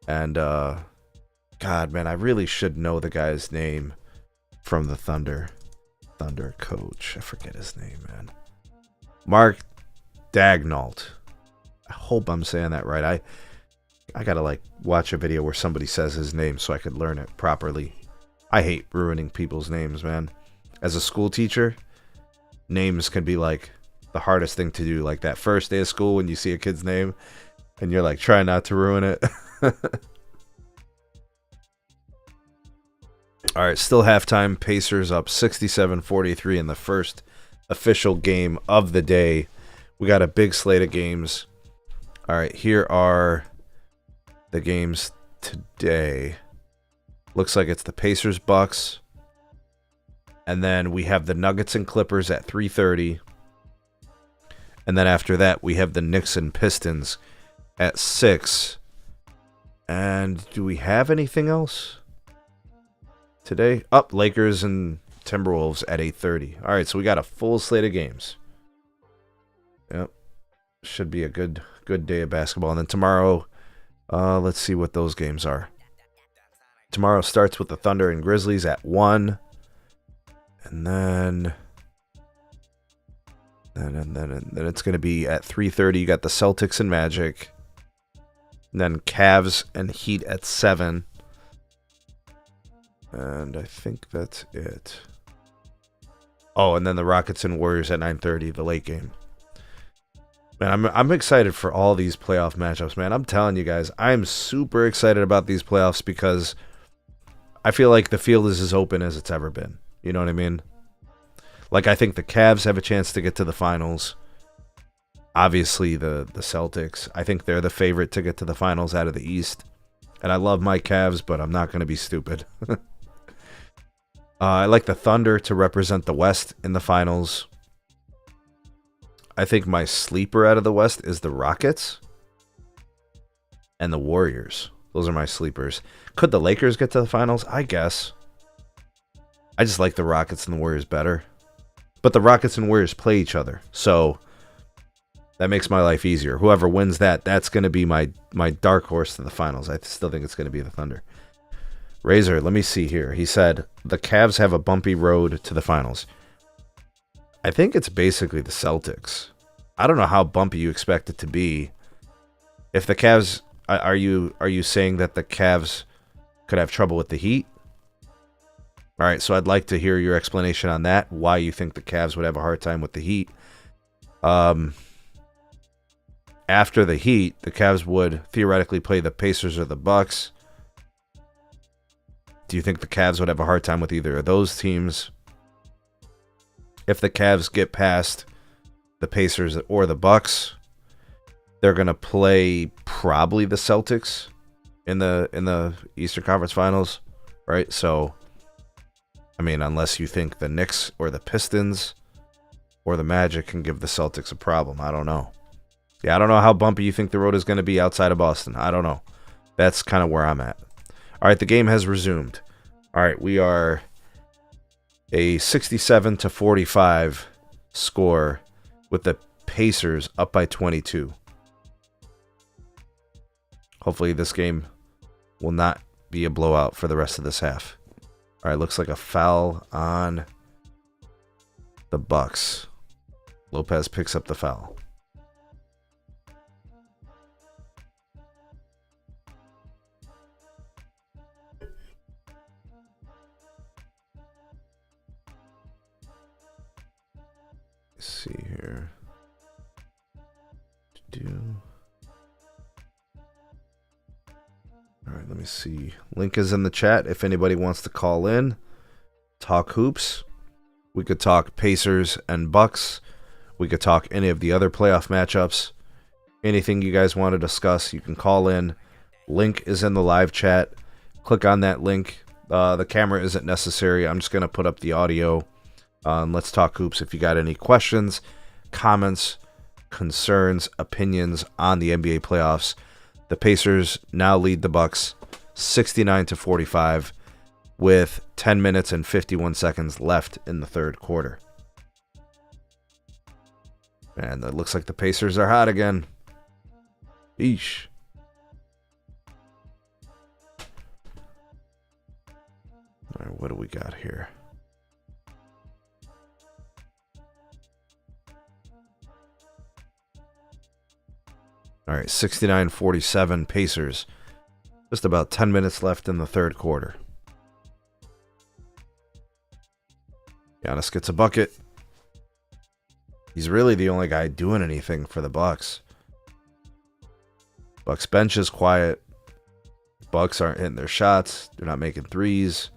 and God, man, I really should know the guy's name from the Thunder coach. I forget his name, man. Mark Daignault. I hope I'm saying that right. I gotta like watch a video where somebody says his name so I could learn it properly. I hate ruining people's names, man. As a school teacher, names can be like the hardest thing to do. Like that first day of school when you see a kid's name and you're like trying not to ruin it. All right, still halftime. Pacers up 67-43 in the first official game of the day. We got a big slate of games. All right, here are the games today. Looks like it's the Pacers Bucks. And then we have the Nuggets and Clippers at 3:30. And then after that, we have the Knicks and Pistons at 6. And do we have anything else today? Up, Lakers and Timberwolves at 8:30. All right, so we got a full slate of games. Yep. Should be a good day of basketball. And then tomorrow, let's see what those games are. Tomorrow starts with the Thunder and Grizzlies at 1. And then it's going to be at 3:30. You got the Celtics and Magic. And then Cavs and Heat at 7. And I think that's it. Oh, and then the Rockets and Warriors at 9:30, the late game. Man, I'm excited for all these playoff matchups, man. I'm telling you guys, I'm super excited about these playoffs because I feel like the field is as open as it's ever been. You know what I mean? Like, I think the Cavs have a chance to get to the finals. Obviously, the Celtics, I think they're the favorite to get to the finals out of the East. And I love my Cavs, but I'm not going to be stupid. I like the Thunder to represent the West in the finals. I think my sleeper out of the West is the Rockets and the Warriors. Those are my sleepers. Could the Lakers get to the finals? I guess. I just like the Rockets and the Warriors better. But the Rockets and Warriors play each other, so that makes my life easier. Whoever wins that's going to be my dark horse to the finals. I still think it's going to be the Thunder. Razor, let me see here. He said, the Cavs have a bumpy road to the finals. I think it's basically the Celtics. I don't know how bumpy you expect it to be. If the Cavs, are you saying that the Cavs could have trouble with the Heat? All right, so I'd like to hear your explanation on that, why you think the Cavs would have a hard time with the Heat. After the Heat, the Cavs would theoretically play the Pacers or the Bucks. Do you think the Cavs would have a hard time with either of those teams? If the Cavs get past the Pacers or the Bucks, they're going to play probably the Celtics in the Eastern Conference Finals, right? So, I mean, unless you think the Knicks or the Pistons or the Magic can give the Celtics a problem. I don't know. Yeah, I don't know how bumpy you think the road is going to be outside of Boston. I don't know. That's kind of where I'm at. All right, the game has resumed. All right, we are a 67-45 score with the Pacers up by 22. Hopefully this game will not be a blowout for the rest of this half. All right, looks like a foul on the Bucks. Lopez picks up the foul. Let's see here. All right, let me see. Link is in the chat if anybody wants to call in. Talk hoops. We could talk Pacers and Bucks. We could talk any of the other playoff matchups. Anything you guys want to discuss, you can call in. Link is in the live chat. Click on that link. The camera isn't necessary. I'm just going to put up the audio on Let's Talk Hoops. If you got any questions, comments, concerns, opinions on the NBA playoffs, the Pacers now lead the Bucks 69-45 with 10 minutes and 51 seconds left in the third quarter. And it looks like the Pacers are hot again. Eesh. All right, what do we got here? All right, 69-47 Pacers. Just about 10 minutes left in the third quarter. Giannis gets a bucket. He's really the only guy doing anything for the Bucks. Bucks bench is quiet. Bucks aren't hitting their shots. They're not making threes.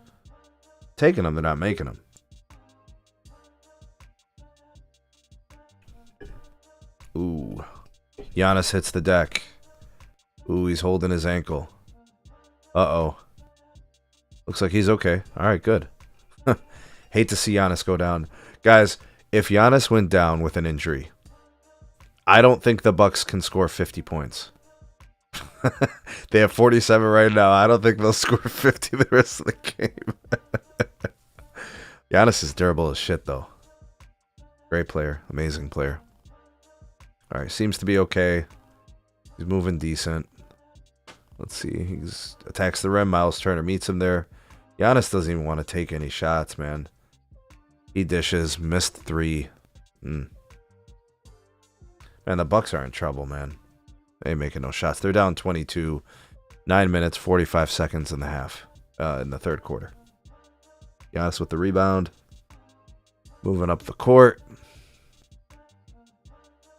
Taking them, they're not making them. Ooh. Giannis hits the deck. Ooh, he's holding his ankle. Uh-oh. Looks like he's okay. All right, good. Hate to see Giannis go down. Guys, if Giannis went down with an injury, I don't think the Bucks can score 50 points. They have 47 right now. I don't think they'll score 50 the rest of the game. Giannis is durable as shit, though. Great player. Amazing player. All right, seems to be okay. He's moving decent. Let's see. He attacks the rim. Miles Turner meets him there. Giannis doesn't even want to take any shots, man. He dishes. Missed three. Man, the Bucks are in trouble, man. They ain't making no shots. They're down 22. 9 minutes, 45 seconds in the half. In the third quarter. Giannis with the rebound. Moving up the court.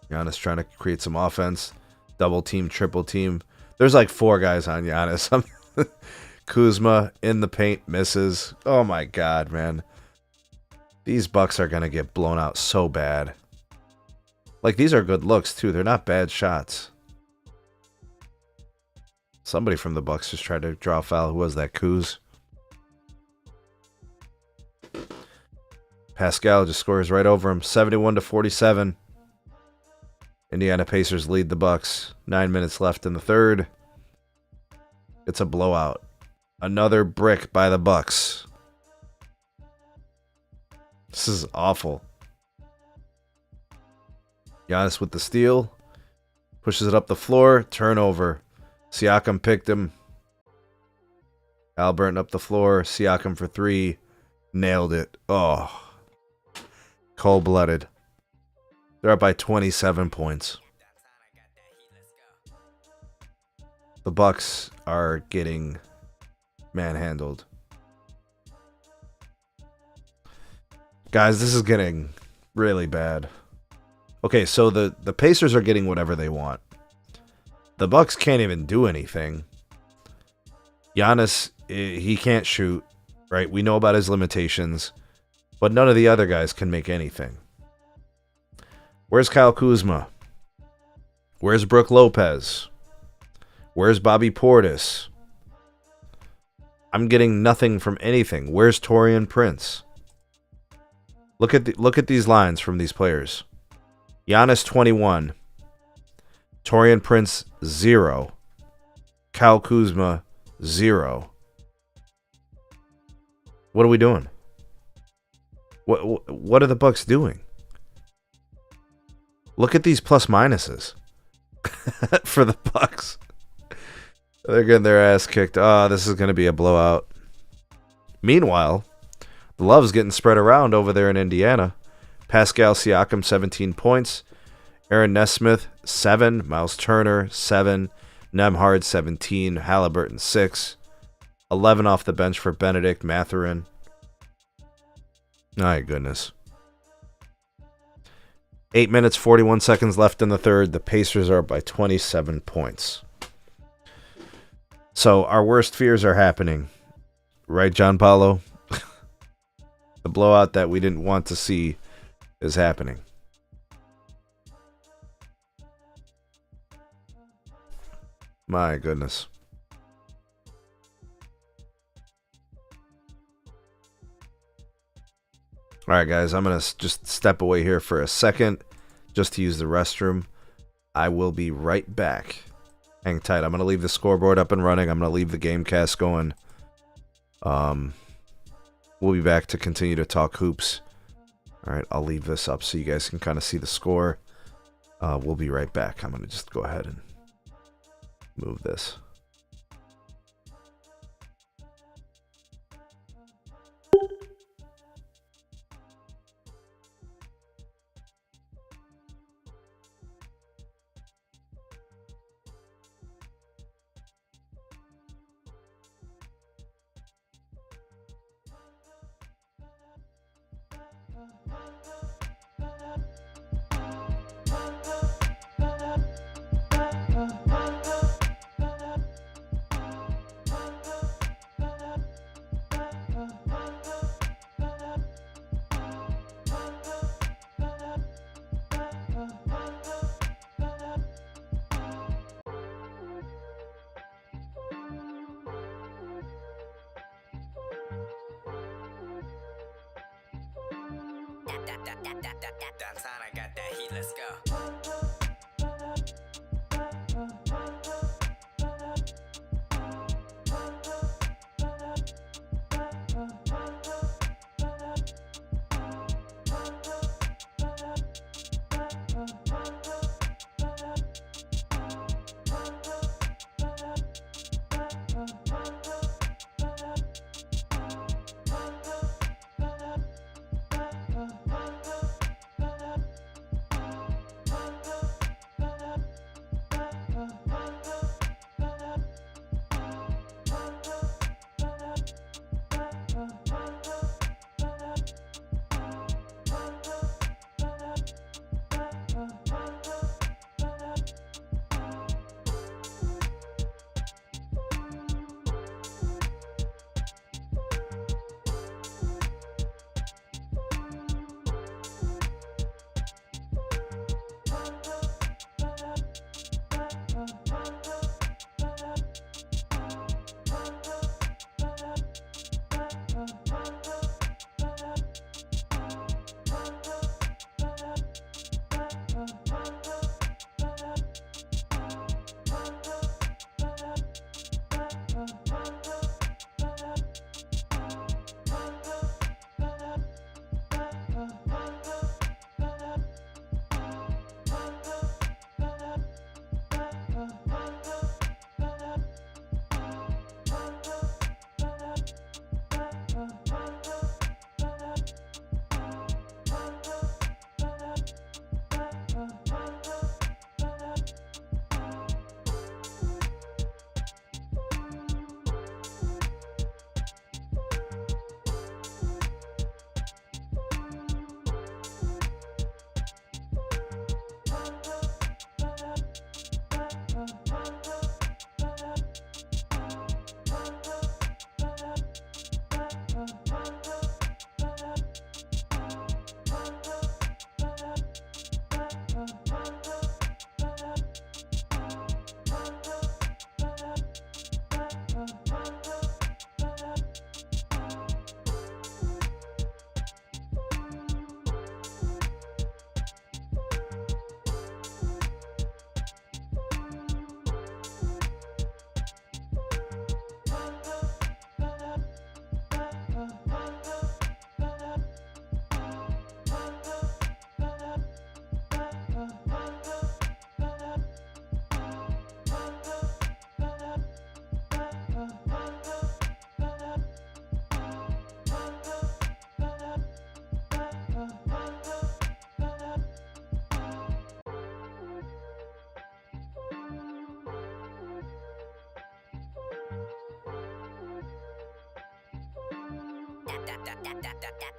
Giannis trying to create some offense. Double team, triple team. There's like 4 guys on Giannis. Kuzma in the paint, misses. Oh my God, man. These Bucks are going to get blown out so bad. Like, these are good looks, too. They're not bad shots. Somebody from the Bucks just tried to draw a foul. Who was that? Kuz? Pascal just scores right over him. 71-47. Indiana Pacers lead the Bucks. 9 minutes left in the third. It's a blowout. Another brick by the Bucks. This is awful. Giannis with the steal. Pushes it up the floor. Turnover. Siakam picked him. Halliburton up the floor. Siakam for 3. Nailed it. Oh. Cold-blooded. They're up by 27 points. The Bucks are getting manhandled. Guys, this is getting really bad. Okay, so the Pacers are getting whatever they want. The Bucks can't even do anything. Giannis, he can't shoot, right? We know about his limitations, but none of the other guys can make anything. Where's Kyle Kuzma? Where's Brook Lopez? Where's Bobby Portis? I'm getting nothing from anything. Where's Taurean Prince? Look at these lines from these players. Giannis 21. Taurean Prince 0. Kyle Kuzma 0. What are we doing? What are the Bucks doing? Look at these plus minuses for the Bucks. They're getting their ass kicked. Oh, this is going to be a blowout. Meanwhile, the love's getting spread around over there in Indiana. Pascal Siakam, 17 points. Aaron Nesmith, 7. Miles Turner, 7. Nembhard, 17. Halliburton, 6. 11 off the bench for Benedict Mathurin. My goodness. 8 minutes, 41 seconds left in the third. The Pacers are up by 27 points. So our worst fears are happening. Right, John Paulo? The blowout that we didn't want to see is happening. My goodness. Alright guys, I'm going to just step away here for a second just to use the restroom. I will be right back. Hang tight. I'm going to leave the scoreboard up and running. I'm going to leave the Gamecast going. We'll be back to continue to talk hoops. Alright, I'll leave this up so you guys can kind of see the score. We'll be right back. I'm going to just go ahead and move this. Downtown, I got that heat, let's go.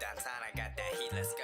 Downtown, I got that heat, let's go.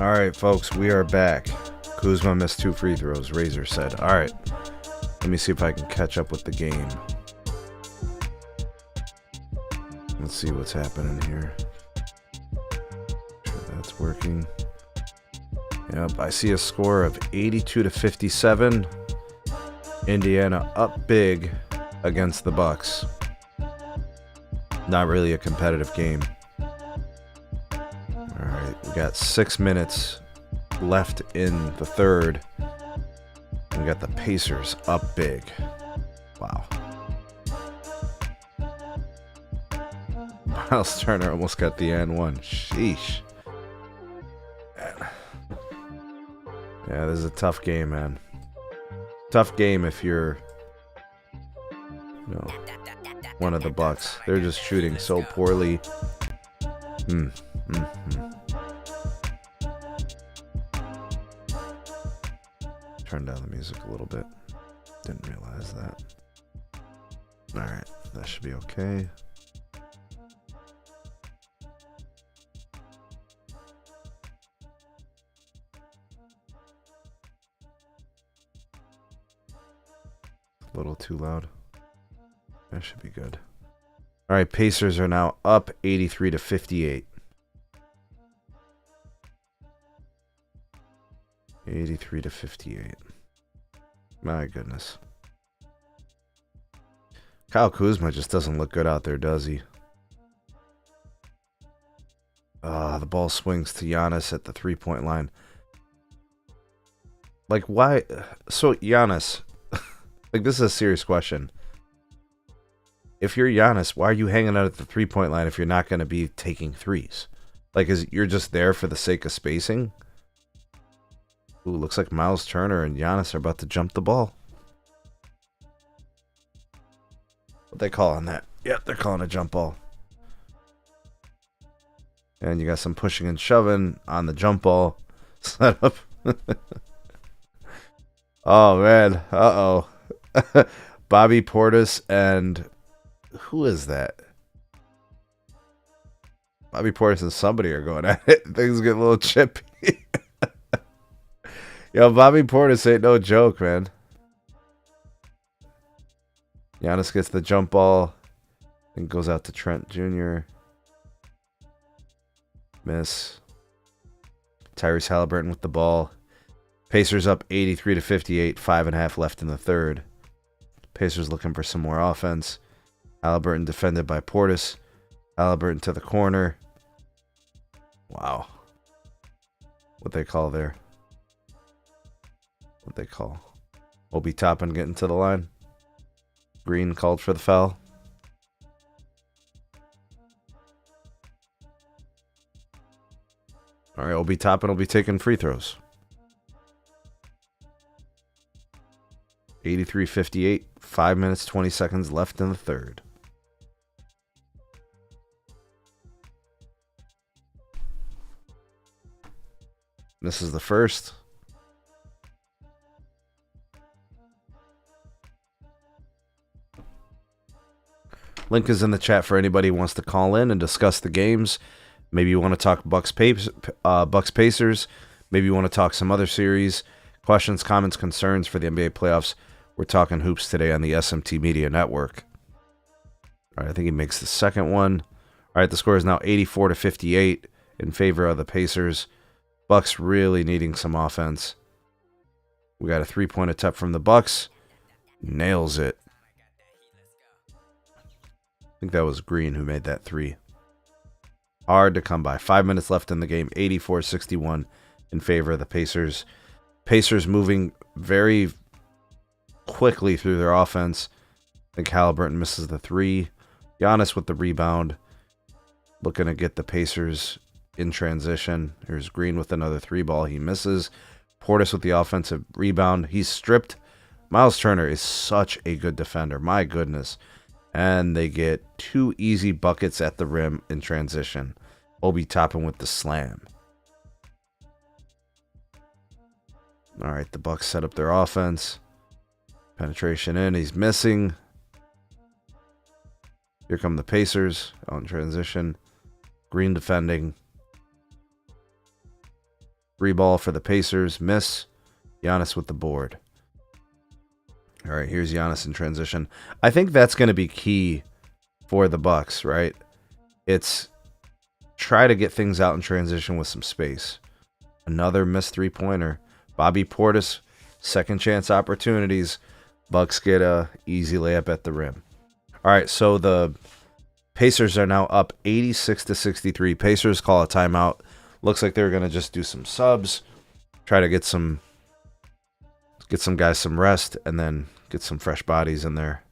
All right, folks, we are back. Kuzma missed 2 free throws, Razor said. All right, let me see if I can catch up with the game. Let's see what's happening here. Sure that's working. Yep, I see a score of 82-57. Indiana up big against the Bucks. Not really a competitive game. All right, we got 6 minutes left in the third. We got the Pacers up big. Wow. Miles Turner almost got the and one. Sheesh. Man. Yeah, this is a tough game, man. Tough game if you're, one of the Bucks. They're just shooting so poorly. Turn down the music a little bit. Didn't realize that. Alright, that should be okay. A little too loud. That should be good. Alright, Pacers are now up 83-58. 83-58. My goodness. Kyle Kuzma just doesn't look good out there, does he? The ball swings to Giannis at the 3-point line. Like, why? So, Giannis, like, this is a serious question. If you're Giannis, why are you hanging out at the 3-point line if you're not going to be taking threes? Like, you're just there for the sake of spacing? Ooh, looks like Miles Turner and Giannis are about to jump the ball. What they calling that? Yep, they're calling a jump ball. And you got some pushing and shoving on the jump ball setup. Oh, man. Uh-oh. Bobby Portis and... Who is that? Bobby Portis and somebody are going at it. Things get a little chippy. Yo, Bobby Portis ain't no joke, man. Giannis gets the jump ball. And goes out to Trent Jr. Miss. Tyrese Halliburton with the ball. Pacers up 83-58. 5.5 left in the third. Pacers looking for some more offense. Halliburton defended by Portis. Halliburton to the corner. Wow. What they call there? What they call? Obi Toppin getting to the line. Green called for the foul. All right, Obi Toppin will be taking free throws. 83-58. 5 minutes, 20 seconds left in the third. This is the first. Link is in the chat for anybody who wants to call in and discuss the games. Maybe you want to talk Bucks Pacers. Maybe you want to talk some other series. Questions, comments, concerns for the NBA playoffs. We're talking hoops today on the SMT Media Network. All right, I think he makes the second one. All right, the score is now 84-58 in favor of the Pacers. Bucks really needing some offense. We got a 3-point attempt from the Bucks. Nails it. I think that was Green who made that 3. Hard to come by. 5 minutes left in the game. 84-61 in favor of the Pacers. Pacers moving very quickly through their offense. I think Halliburton misses the 3. Giannis with the rebound. Looking to get the Pacers in transition. Here's Green with another 3 ball. He misses. Portis with the offensive rebound. He's stripped. Miles Turner is such a good defender. My goodness. And they get 2 easy buckets at the rim in transition. Obi Toppin with the slam. All right, the Bucks set up their offense. Penetration in. He's missing. Here come the Pacers on transition. Green defending. Three ball for the Pacers. Miss. Giannis with the board. All right, here's Giannis in transition. I think that's going to be key for the Bucks, right? It's try to get things out in transition with some space. Another missed three-pointer. Bobby Portis, second chance opportunities. Bucks get a easy layup at the rim. All right, so the Pacers are now up 86-63. Pacers call a timeout. Looks like they're going to just do some subs, try to get some guys some rest, and then get some fresh bodies in there.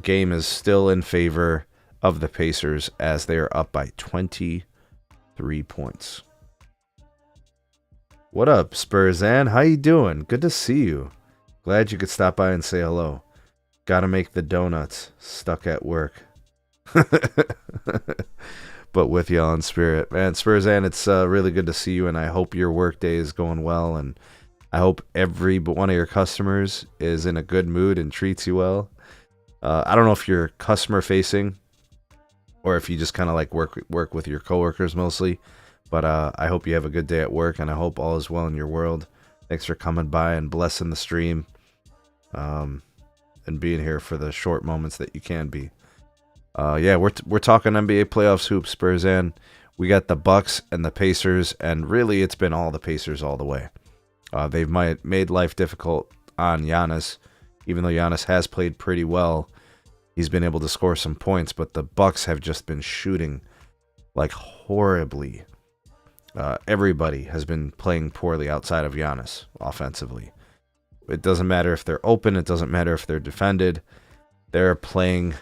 Game is still in favor of the Pacers as they are up by 23 points. What up, Spurzan? How you doing? Good to see you. Glad you could stop by and say hello. Gotta make the donuts. Stuck at work. But with y'all in spirit. Man, Spurzan, it's really good to see you, and I hope your work day is going well, and I hope every one of your customers is in a good mood and treats you well. I don't know if you're customer facing or if you just kind of like work with your coworkers mostly, but I hope you have a good day at work, and I hope all is well in your world. Thanks for coming by and blessing the stream, and being here for the short moments that you can be. Yeah, we're talking NBA playoffs hoops, Spurzan. We got the Bucks and the Pacers, and really it's been all the Pacers all the way. They've made life difficult on Giannis, even though Giannis has played pretty well. He's been able to score some points, but the Bucks have just been shooting like horribly. Everybody has been playing poorly outside of Giannis offensively. It doesn't matter if they're open. It doesn't matter if they're defended. They're playing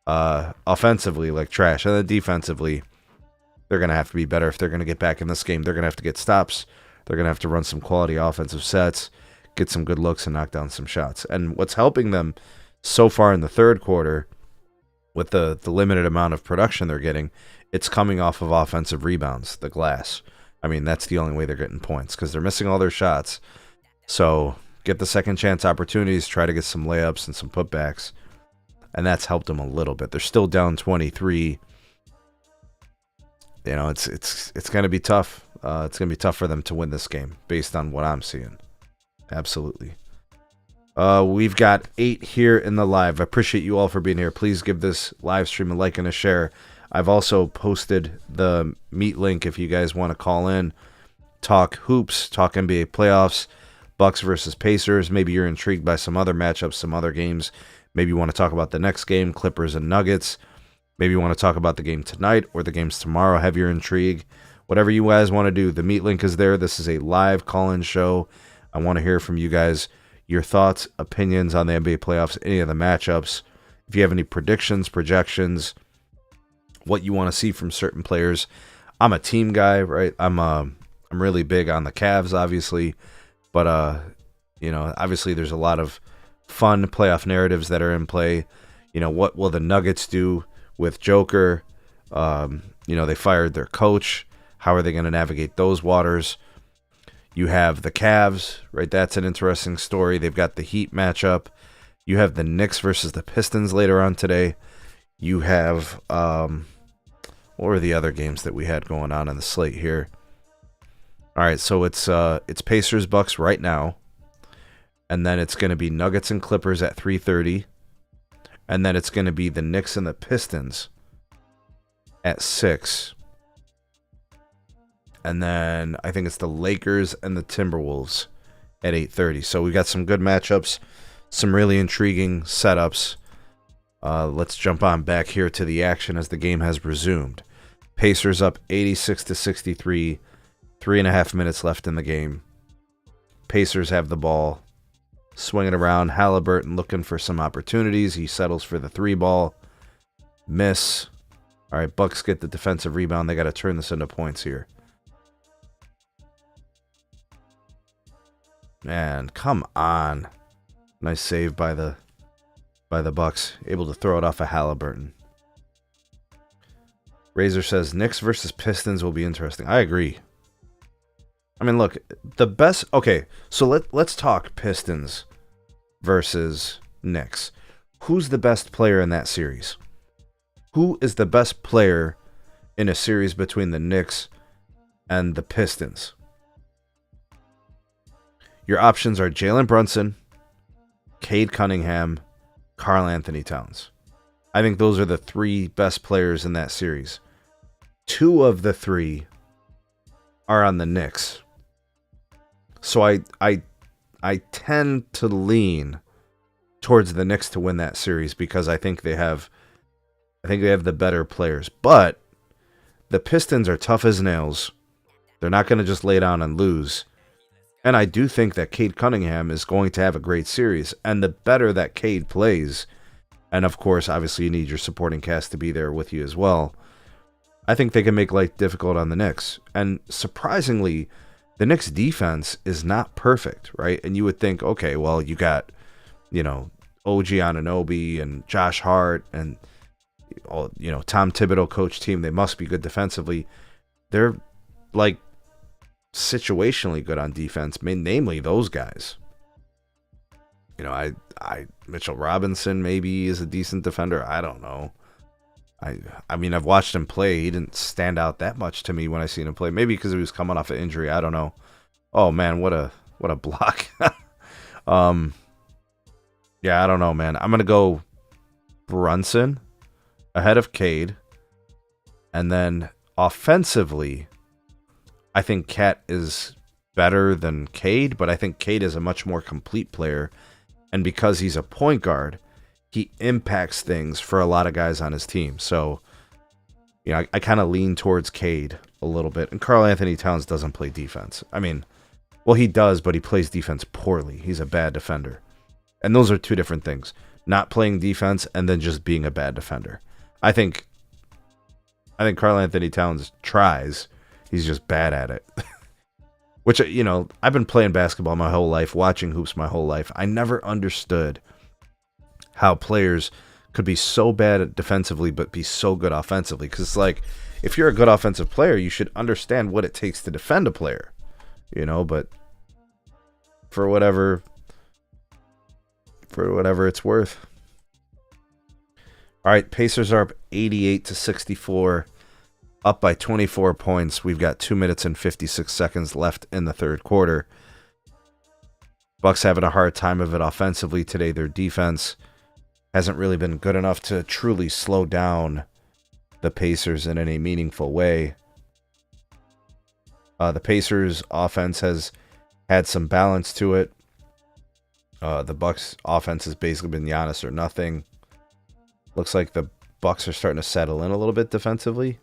offensively like trash. And then defensively, they're going to have to be better if they're going to get back in this game. They're going to have to get stops. They're going to have to run some quality offensive sets, get some good looks, and knock down some shots. And what's helping them so far in the third quarter, with the limited amount of production they're getting, it's coming off of offensive rebounds, the glass. I mean, that's the only way they're getting points, because they're missing all their shots. So get the second chance opportunities, try to get some layups and some putbacks, and that's helped them a little bit. They're still down 23. You know, it's going to be tough. It's going to be tough for them to win this game based on what I'm seeing. Absolutely. We've got 8 here in the live. I appreciate you all for being here. Please give this live stream a like and a share. I've also posted the meet link if you guys want to call in, talk hoops, talk NBA playoffs, Bucks versus Pacers. Maybe you're intrigued by some other matchups, some other games. Maybe you want to talk about the next game, Clippers and Nuggets. Maybe you want to talk about the game tonight or the games tomorrow, have your intrigue. Whatever you guys want to do, the meet link is there. This is a live call-in show. I want to hear from you guys, your thoughts, opinions on the NBA playoffs, any of the matchups. If you have any predictions, projections, what you want to see from certain players. I'm a team guy, right? I'm really big on the Cavs, obviously, but you know, obviously there's a lot of fun playoff narratives that are in play. You know, what will the Nuggets do with Joker? You know, they fired their coach. How are they going to navigate those waters? You have the Cavs, right? That's an interesting story. They've got the Heat matchup. You have the Knicks versus the Pistons later on today. You have, what were the other games that we had going on the slate here? All right, so it's Pacers Bucks right now, and then it's going to be Nuggets and Clippers at 3:30, and then it's going to be the Knicks and the Pistons at 6. And then I think it's the Lakers and the Timberwolves at 8:30. So we got some good matchups, some really intriguing setups. Let's jump on back here to the action as the game has resumed. Pacers up 86-63, 3.5 minutes left in the game. Pacers have the ball, swinging around. Halliburton looking for some opportunities. He settles for the 3 ball. Miss. All right, Bucks get the defensive rebound. They got to turn this into points here. Man, come on. Nice save by the Bucks. Able to throw it off of Halliburton. Razor says Knicks versus Pistons will be interesting. I agree. I mean, look, the best... Okay, so let's talk Pistons versus Knicks. Who's the best player in that series? Who is the best player in a series between the Knicks and the Pistons? Your options are Jalen Brunson, Cade Cunningham, Karl Anthony Towns. I think those are the 3 best players in that series. 2 of the 3 are on the Knicks. So I tend to lean towards the Knicks to win that series because I think they have the better players. But the Pistons are tough as nails. They're not going to just lay down and lose. And I do think that Cade Cunningham is going to have a great series. And the better that Cade plays, and of course, obviously you need your supporting cast to be there with you as well, I think they can make life difficult on the Knicks. And surprisingly, the Knicks defense is not perfect, right? And you would think, okay, well, you got, OG Anunoby and Josh Hart and, Tom Thibodeau coach team. They must be good defensively. They're like situationally good on defense, namely those guys. Mitchell Robinson maybe is a decent defender. I don't know. I mean, I've watched him play. He didn't stand out that much to me when I seen him play. Maybe because he was coming off an injury. I don't know. Oh man, what a block. Yeah, I don't know, man. I'm gonna go Brunson ahead of Cade, and then offensively, I think Cat is better than Cade, but I think Cade is a much more complete player, and because he's a point guard, he impacts things for a lot of guys on his team. So, I kind of lean towards Cade a little bit. And Karl Anthony Towns doesn't play defense. I mean, well, he does, but he plays defense poorly. He's a bad defender. And those are 2 different things. Not playing defense and then just being a bad defender. I think Karl Anthony Towns tries. He's just bad at it. Which, I've been playing basketball my whole life, watching hoops my whole life. I never understood how players could be so bad at defensively but be so good offensively. Because it's like, if you're a good offensive player, you should understand what it takes to defend a player. But for whatever it's worth. All right, Pacers are up 88-64, up by 24 points. We've got 2 minutes and 56 seconds left in the third quarter. Bucks having a hard time of it offensively today. Their defense hasn't really been good enough to truly slow down the Pacers in any meaningful way. The Pacers offense has had some balance to it. The Bucks offense has basically been Giannis or nothing. Looks like the Bucks are starting to settle in a little bit defensively.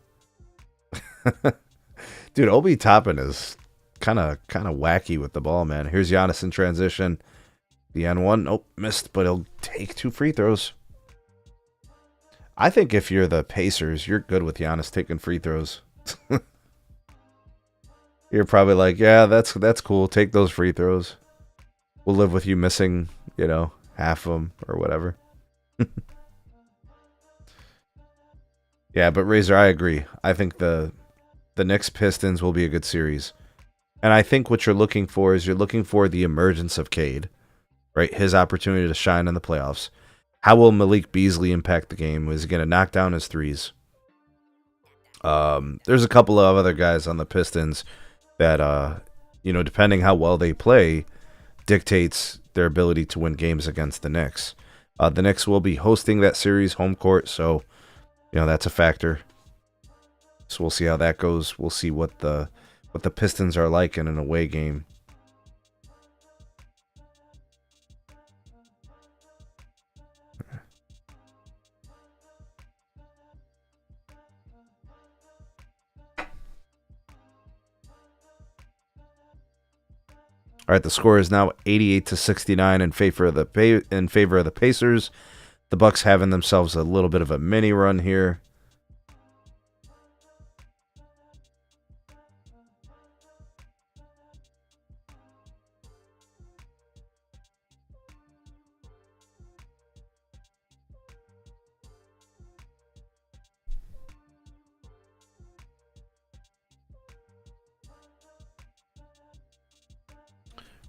Dude, Obi Toppin is kind of wacky with the ball, man. Here's Giannis in transition. The N1, nope, missed, but he'll take 2 free throws. I think if you're the Pacers, you're good with Giannis taking free throws. You're probably like, yeah, that's cool. Take those free throws. We'll live with you missing, half of them or whatever. Yeah, but Razor, I agree. I think the Knicks Pistons will be a good series. And I think what you're looking for is you're looking for the emergence of Cade, right? His opportunity to shine in the playoffs. How will Malik Beasley impact the game? Is he going to knock down his threes? There's a couple of other guys on the Pistons that, depending how well they play, dictates their ability to win games against the Knicks. The Knicks will be hosting that series home court, so that's a factor. So we'll see how that goes. We'll see what the Pistons are like in an away game. All right, the score is now 88-69 in favor of the Pacers. The Bucks having themselves a little bit of a mini run here.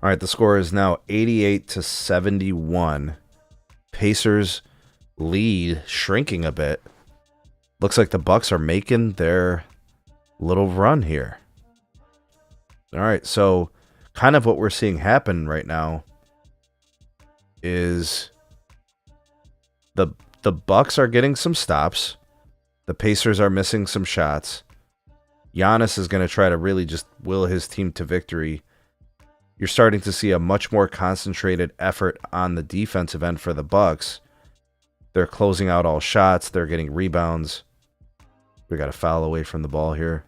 All right, the score is now 88-71. Pacers lead shrinking a bit. Looks like the Bucks are making their little run here. All right, so kind of what we're seeing happen right now is the Bucks are getting some stops. The Pacers are missing some shots. Giannis is going to try to really just will his team to victory. You're starting to see a much more concentrated effort on the defensive end for the Bucks. They're closing out all shots. They're getting rebounds. We got a foul away from the ball here.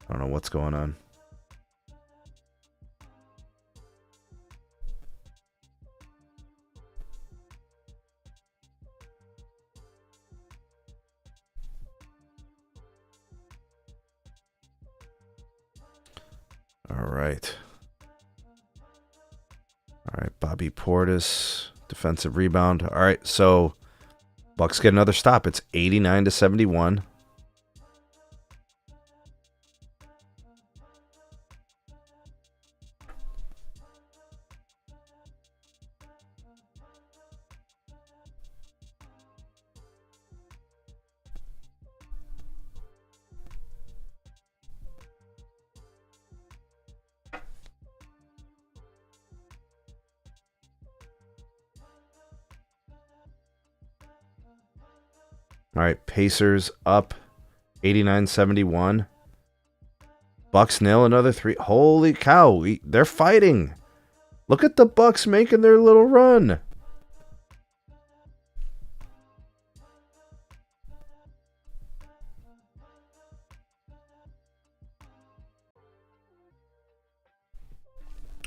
I don't know what's going on. All right. All right, Bobby Portis, defensive rebound. All right, so Bucks get another stop. It's 89-71. All right, Pacers up 89-71. Bucks nail another three. Holy cow, they're fighting. Look at the Bucks making their little run.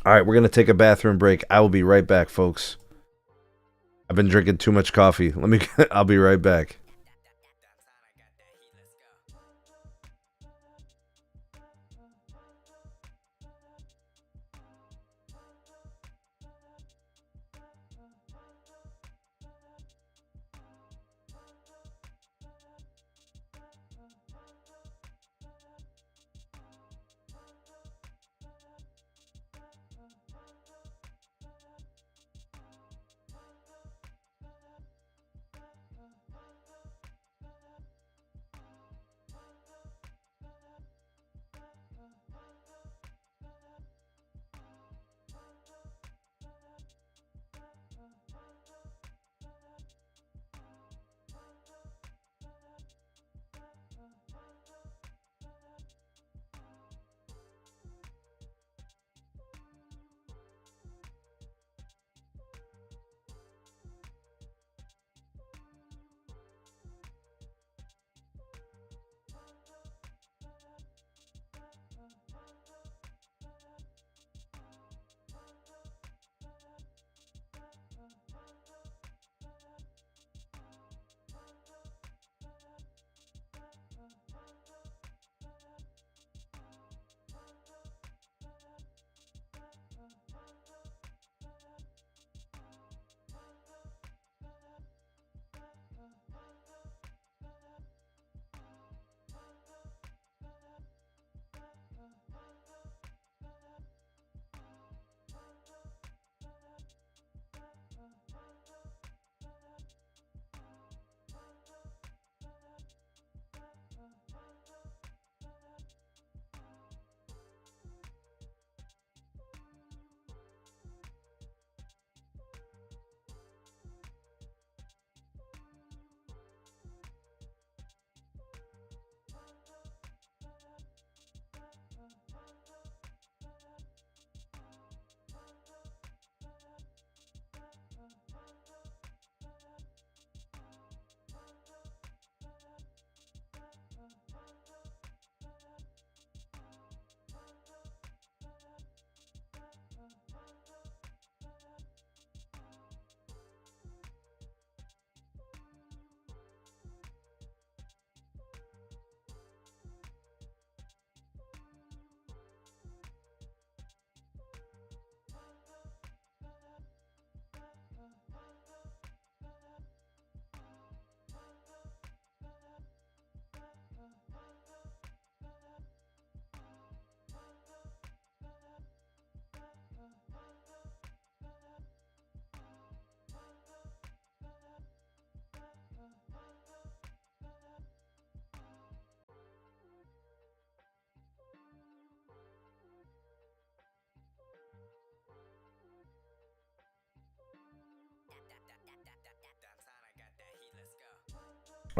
All right, we're going to take a bathroom break. I will be right back, folks. I've been drinking too much coffee. I'll be right back.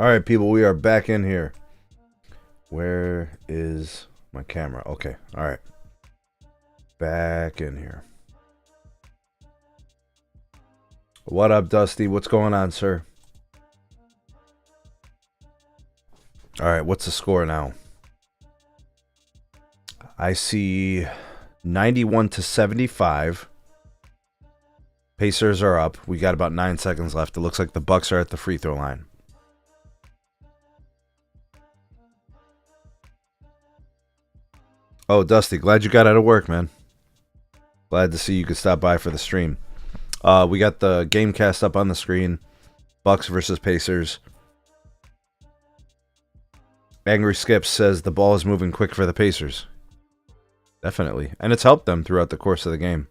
All right, people, we are back in here. Where is my camera? Okay, all right. Back in here. What up, Dusty? What's going on, sir? All right, what's the score now? I see 91-75. Pacers are up. We got about 9 seconds left. It looks like the Bucks are at the free throw line. Oh, Dusty, glad you got out of work, man. Glad to see you could stop by for the stream. We got the game cast up on the screen. Bucks versus Pacers. Angry Skip says the ball is moving quick for the Pacers. Definitely. And it's helped them throughout the course of the game.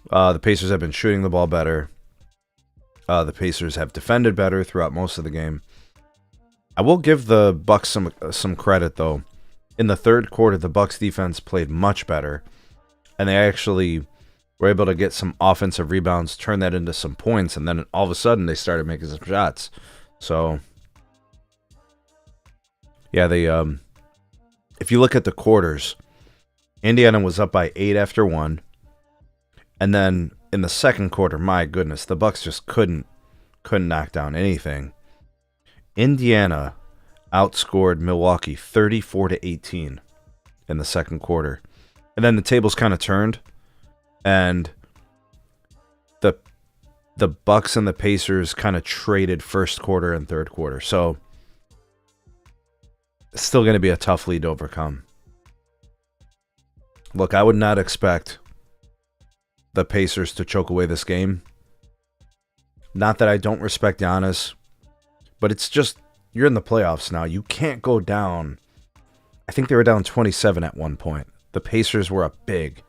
The Pacers have been shooting the ball better. The Pacers have defended better throughout most of the game. I will give the Bucks some credit, though. In the third quarter, the Bucks defense played much better. And they actually were able to get some offensive rebounds, turn that into some points, and then all of a sudden they started making some shots. So, yeah, they if you look at the quarters, Indiana was up by 8 after 1. And then in the second quarter, my goodness, the Bucks just couldn't knock down anything. Indiana outscored Milwaukee 34-18 in the second quarter. And then the tables kind of turned, and the Bucks and the Pacers kind of traded first quarter and third quarter. So it's still going to be a tough lead to overcome. Look, I would not expect the Pacers to choke away this game. Not that I don't respect Giannis, but it's just, you're in the playoffs now. You can't go down. I think they were down 27 at one point. The Pacers were up big.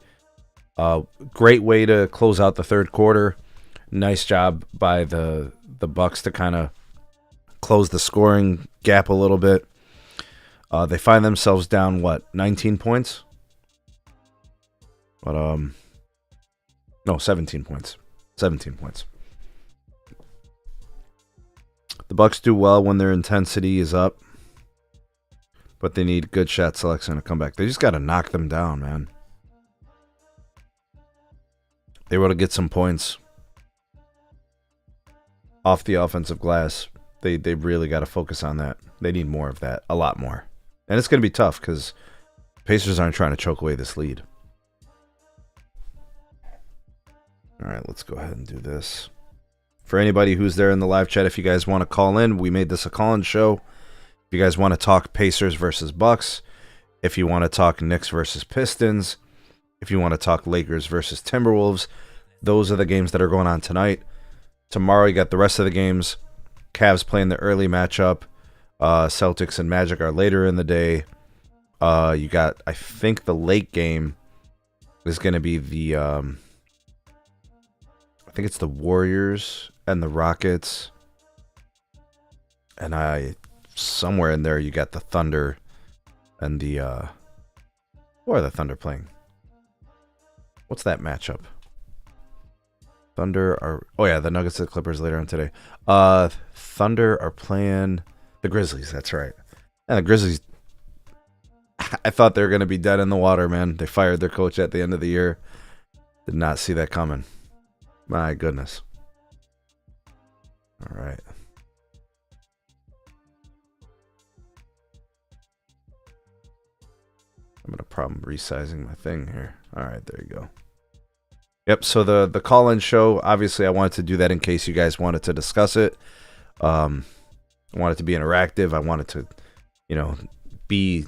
Great way to close out the third quarter. Nice job by the Bucks to kind of close the scoring gap a little bit. They find themselves down, 19 points? But, no, 17 points. 17 points. The Bucks do well when their intensity is up, but they need good shot selection to come back. They just got to knock them down, man. They were able to get some points off the offensive glass. They really got to focus on that. They need more of that, a lot more. And it's going to be tough because Pacers aren't trying to choke away this lead. All right, let's go ahead and do this. For anybody who's there in the live chat, if you guys want to call in, we made this a call-in show. If you guys want to talk Pacers versus Bucks, if you want to talk Knicks versus Pistons, if you want to talk Lakers versus Timberwolves, those are the games that are going on tonight. Tomorrow, you got the rest of the games. Cavs playing the early matchup. Celtics and Magic are later in the day. You got, I think the late game is going to be the, I think it's the Warriors and the Rockets. And somewhere in there you got the Thunder and the, who are the Thunder playing? What's that matchup? Thunder are, oh yeah, the Nuggets and the Clippers later on today. Thunder are playing the Grizzlies, that's right. And the Grizzlies, I thought they were going to be dead in the water, man. They fired their coach at the end of the year. Did not see that coming. My goodness. All right. I'm going to problem resizing my thing here. All right, there you go. Yep, so the call-in show, obviously I wanted to do that in case you guys wanted to discuss it. I wanted to be interactive. I wanted to, to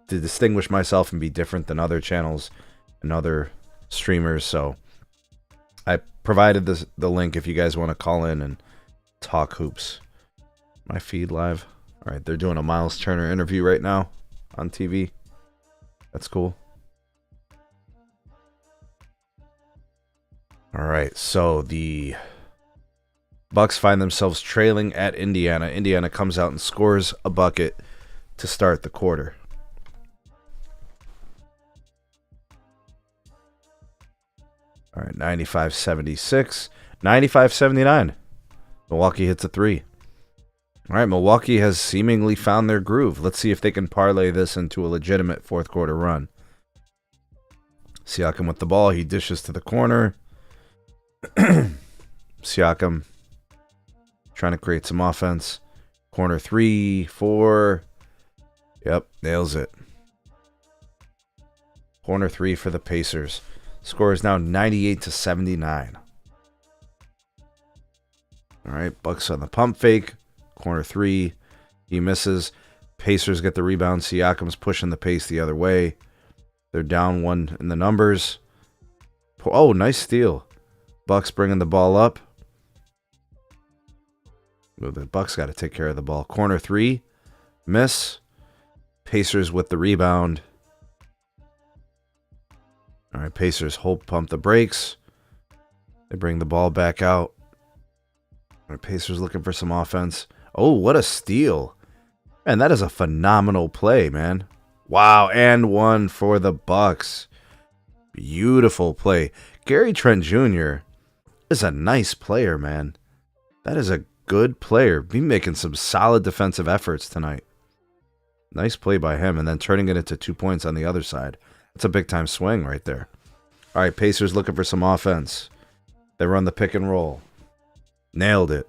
distinguish myself and be different than other channels and other streamers. So I provided the link if you guys want to call in and talk hoops. My feed live. All right, they're doing a Miles Turner interview right now on TV. That's cool. All right, so the Bucks find themselves trailing at Indiana. Indiana comes out and scores a bucket to start the quarter. All right, 95-76. 95-79. Milwaukee hits a 3. All right, Milwaukee has seemingly found their groove. Let's see if they can parlay this into a legitimate fourth quarter run. Siakam with the ball. He dishes to the corner. Siakam trying to create some offense. Corner 3, 4. Yep, nails it. Corner 3 for the Pacers. Score is now 98-79. All right, Bucks on the pump fake. Corner 3. He misses. Pacers get the rebound. Siakam's pushing the pace the other way. They're down 1 in the numbers. Oh, nice steal. Bucks bringing the ball up. Well, the Bucks got to take care of the ball. Corner 3. Miss. Pacers with the rebound. All right, Pacers pump the brakes. They bring the ball back out. All right, Pacers looking for some offense. Oh, what a steal. Man, that is a phenomenal play, man. Wow, and 1 for the Bucks. Beautiful play. Gary Trent Jr. is a nice player, man. That is a good player. Be making some solid defensive efforts tonight. Nice play by him, and then turning it into 2 points on the other side. That's a big-time swing right there. All right, Pacers looking for some offense. They run the pick and roll. Nailed it.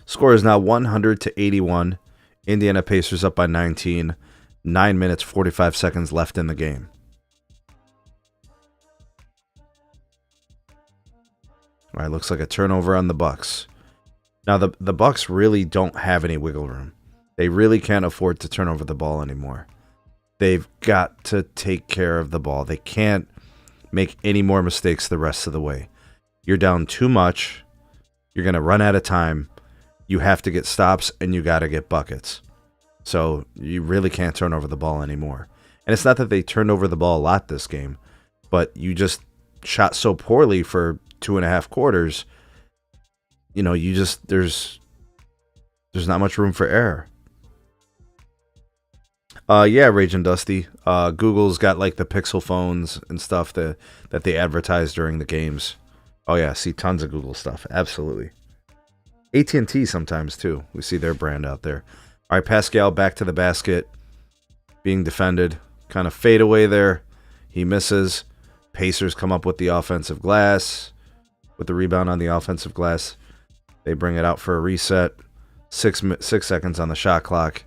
Score is now 100-81. Indiana Pacers up by 19. 9 minutes, 45 seconds left in the game. All right, looks like a turnover on the Bucks. Now, the Bucks really don't have any wiggle room. They really can't afford to turn over the ball anymore. They've got to take care of the ball. They can't make any more mistakes the rest of the way. You're down too much. You're going to run out of time. You have to get stops, and you got to get buckets. So you really can't turn over the ball anymore. And it's not that they turned over the ball a lot this game, but you just shot so poorly for 2.5 quarters. You know, there's not much room for error. Yeah, Raging Dusty. Google's got like the Pixel phones and stuff that they advertise during the games. Oh yeah, see tons of Google stuff. Absolutely. AT&T sometimes too. We see their brand out there. All right, Pascal back to the basket. Being defended. Kind of fade away there. He misses. Pacers come up with the offensive glass. With the rebound on the offensive glass. They bring it out for a reset. 6 seconds on the shot clock.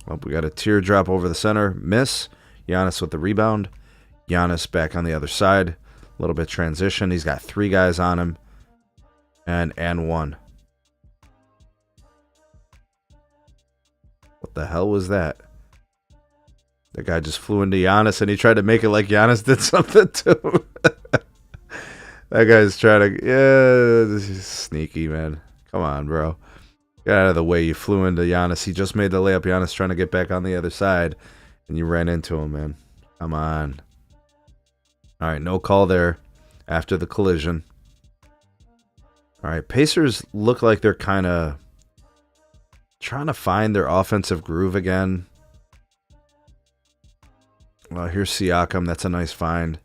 Well, we got a teardrop over the center. Miss. Giannis with the rebound. Giannis back on the other side. A little bit transition. He's got 3 guys on him. And 1. What the hell was that? The guy just flew into Giannis and he tried to make it like Giannis did something to him. That guy's trying to... Yeah, this is sneaky, man. Come on, bro. Get out of the way. You flew into Giannis. He just made the layup. Giannis trying to get back on the other side. And you ran into him, man. Come on. All right, no call there after the collision. All right, Pacers look like they're kind of trying to find their offensive groove again. Well, here's Siakam. That's a nice find.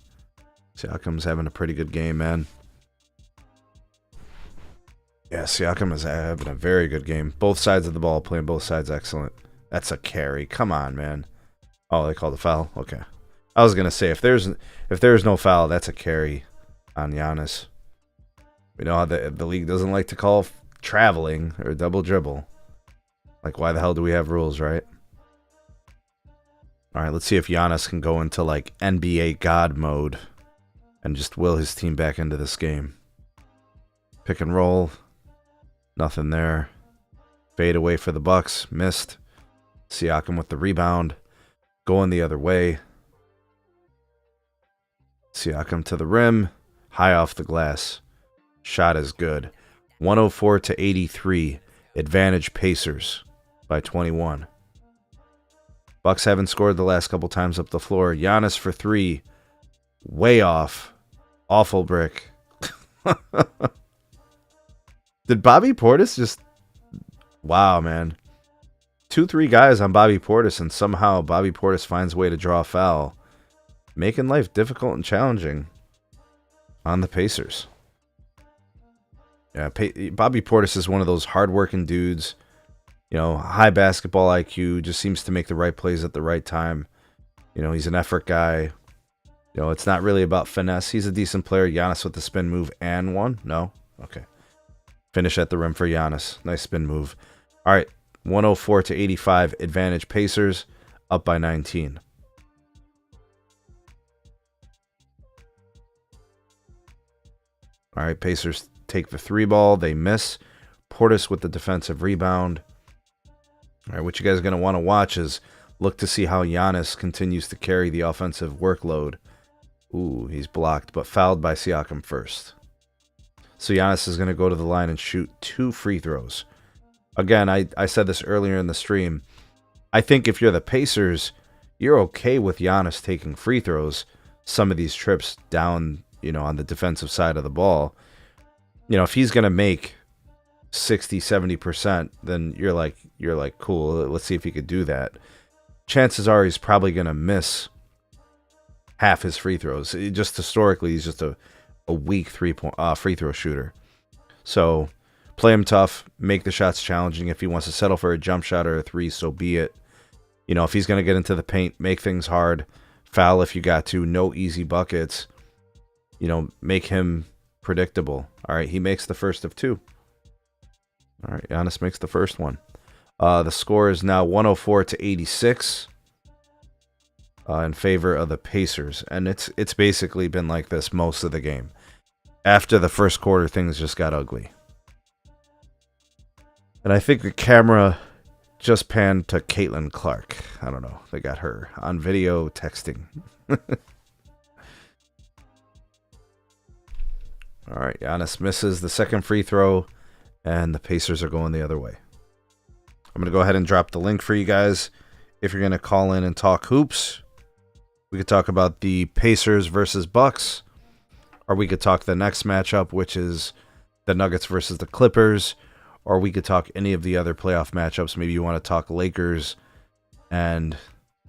Siakam's having a pretty good game, man. Yeah, Siakam is having a very good game. Both sides of the ball, playing both sides excellent. That's a carry. Come on, man. Oh, they called a foul? Okay. I was going to say, if there's no foul, that's a carry on Giannis. We know how the league doesn't like to call traveling or double dribble. Like, why the hell do we have rules, right? All right, let's see if Giannis can go into, like, NBA God mode and just will his team back into this game. Pick and roll. Nothing there. Fade away for the Bucks. Missed. Siakam with the rebound. Going the other way. Siakam to the rim. High off the glass. Shot is good. 104-83. Advantage Pacers by 21. Bucks haven't scored the last couple times up the floor. Giannis for 3. Way off. Awful brick. Did Bobby Portis just... Wow, man. 2-3 guys on Bobby Portis, and somehow Bobby Portis finds a way to draw a foul. making life difficult and challenging on the Pacers. Yeah, Bobby Portis is one of those hardworking dudes. You know, high basketball IQ, just seems to make the right plays at the right time. You know, he's an effort guy. You know, it's not really about finesse. He's a decent player. Giannis with the spin move and one. No? Okay. Finish at the rim for Giannis. Nice spin move. All right. 104 to 85. Advantage Pacers. Up by 19. All right. Pacers take the 3 ball. They miss. Portis with the defensive rebound. All right. What you guys are going to want to watch is look to see how Giannis continues to carry the offensive workload. Ooh, he's blocked, but fouled by Siakam first. So Giannis is going to go to the line and shoot 2 free throws. Again, I said this earlier in the stream. I think if you're the Pacers, you're okay with Giannis taking free throws some of these trips down, you know, on the defensive side of the ball. You know, if he's going to make 60, 70%, then you're like, cool, let's see if he could do that. Chances are he's probably going to miss half his free throws. Just historically, he's just a weak free throw shooter. So play him tough, make the shots challenging. If he wants to settle for a jump shot or a 3, so be it. You know, if he's going to get into the paint, make things hard. Foul if you got to. No easy buckets. You know, make him predictable. All right, he makes the first of 2. All right, Giannis makes the first one. The score is now 104 to 86. In favor of the Pacers, and it's basically been like this most of the game. After the first quarter, things just got ugly, and I think the camera just panned to Caitlin Clark. I don't know, they got her on video texting. All right, Giannis misses the second free throw, and the Pacers are going the other way. I'm gonna go ahead and drop the link for you guys if you're gonna call in and talk hoops. We could talk about the Pacers versus Bucks, or we could talk the next matchup, which is the Nuggets versus the Clippers, or we could talk any of the other playoff matchups. Maybe you want to talk Lakers and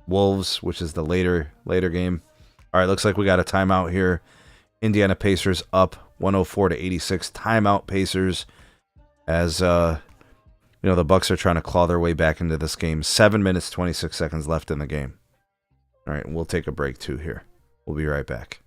Wolves, which is the later game. All right, looks like we got a timeout here. Indiana Pacers up 104 to 86. Timeout Pacers, as you know, the Bucks are trying to claw their way back into this game. 7 minutes 26 seconds left in the game. All right, we'll take a break too here. We'll be right back.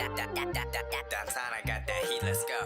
Downtown, I got that heat, let's go.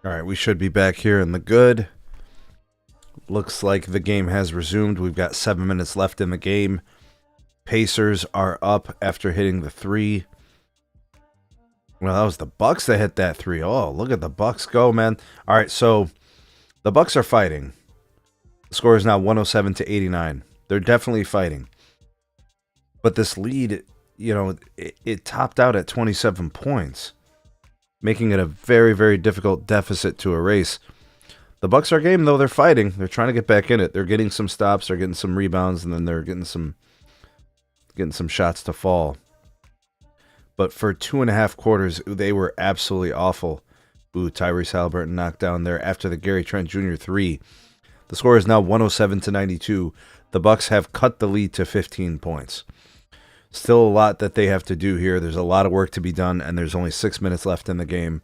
All right, we should be back here in the good. Looks like the game has resumed. We've got 7 minutes left in the game. Pacers are up after hitting the 3. Well, that was the Bucks that hit that 3. Oh, look at the Bucks go, man. All right, so the Bucks are fighting. The score is now 107 to 89. They're definitely fighting. But this lead, you know, it topped out at 27 points, making it a very, very difficult deficit to erase. The Bucks are game, though. They're fighting. They're trying to get back in it. They're getting some stops. They're getting some rebounds, and then they're getting some shots to fall. But for 2.5 quarters, they were absolutely awful. Ooh, Tyrese Halliburton knocked down there after the Gary Trent Jr. 3. The score is now 107 to 92. The Bucks have cut the lead to 15 points. Still a lot that they have to do here. There's a lot of work to be done, and there's only 6 minutes left in the game.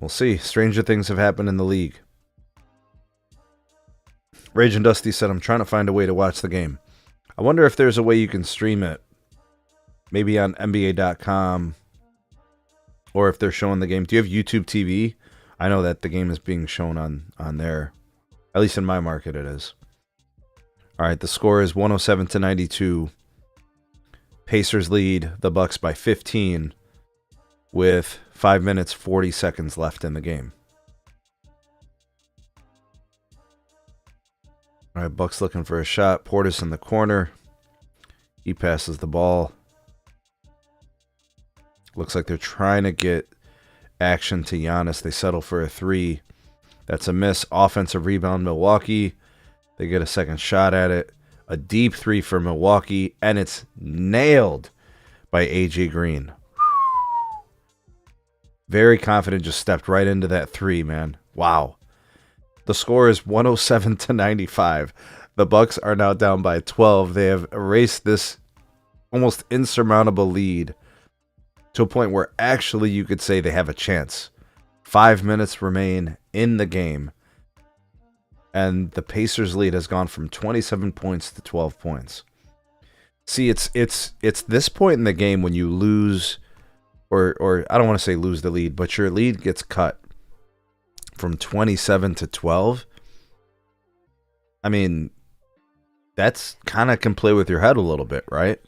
We'll see. Stranger things have happened in the league. Rage and Dusty said, I'm trying to find a way to watch the game. I wonder if there's a way you can stream it. Maybe on NBA.com. Or if they're showing the game. Do you have YouTube TV? I know that the game is being shown on there. At least in my market it is. All right, the score is 107 to 92. Pacers lead the Bucks by 15 with 5 minutes, 40 seconds left in the game. All right, Bucks looking for a shot. Portis in the corner. He passes the ball. Looks like they're trying to get action to Giannis. They settle for a 3. That's a miss. Offensive rebound, Milwaukee. They get a second shot at it. A deep 3 for Milwaukee, and it's nailed by A.J. Green. Very confident, just stepped right into that 3, man. Wow. The score is 107 to 95. The Bucks are now down by 12. They have erased this almost insurmountable lead to a point where actually you could say they have a chance. 5 minutes remain in the game. And the Pacers lead has gone from 27 points to 12 points. See, it's this point in the game when you lose, or I don't want to say lose the lead, but your lead gets cut from 27 to 12. I mean, that's kind of can play with your head a little bit, right?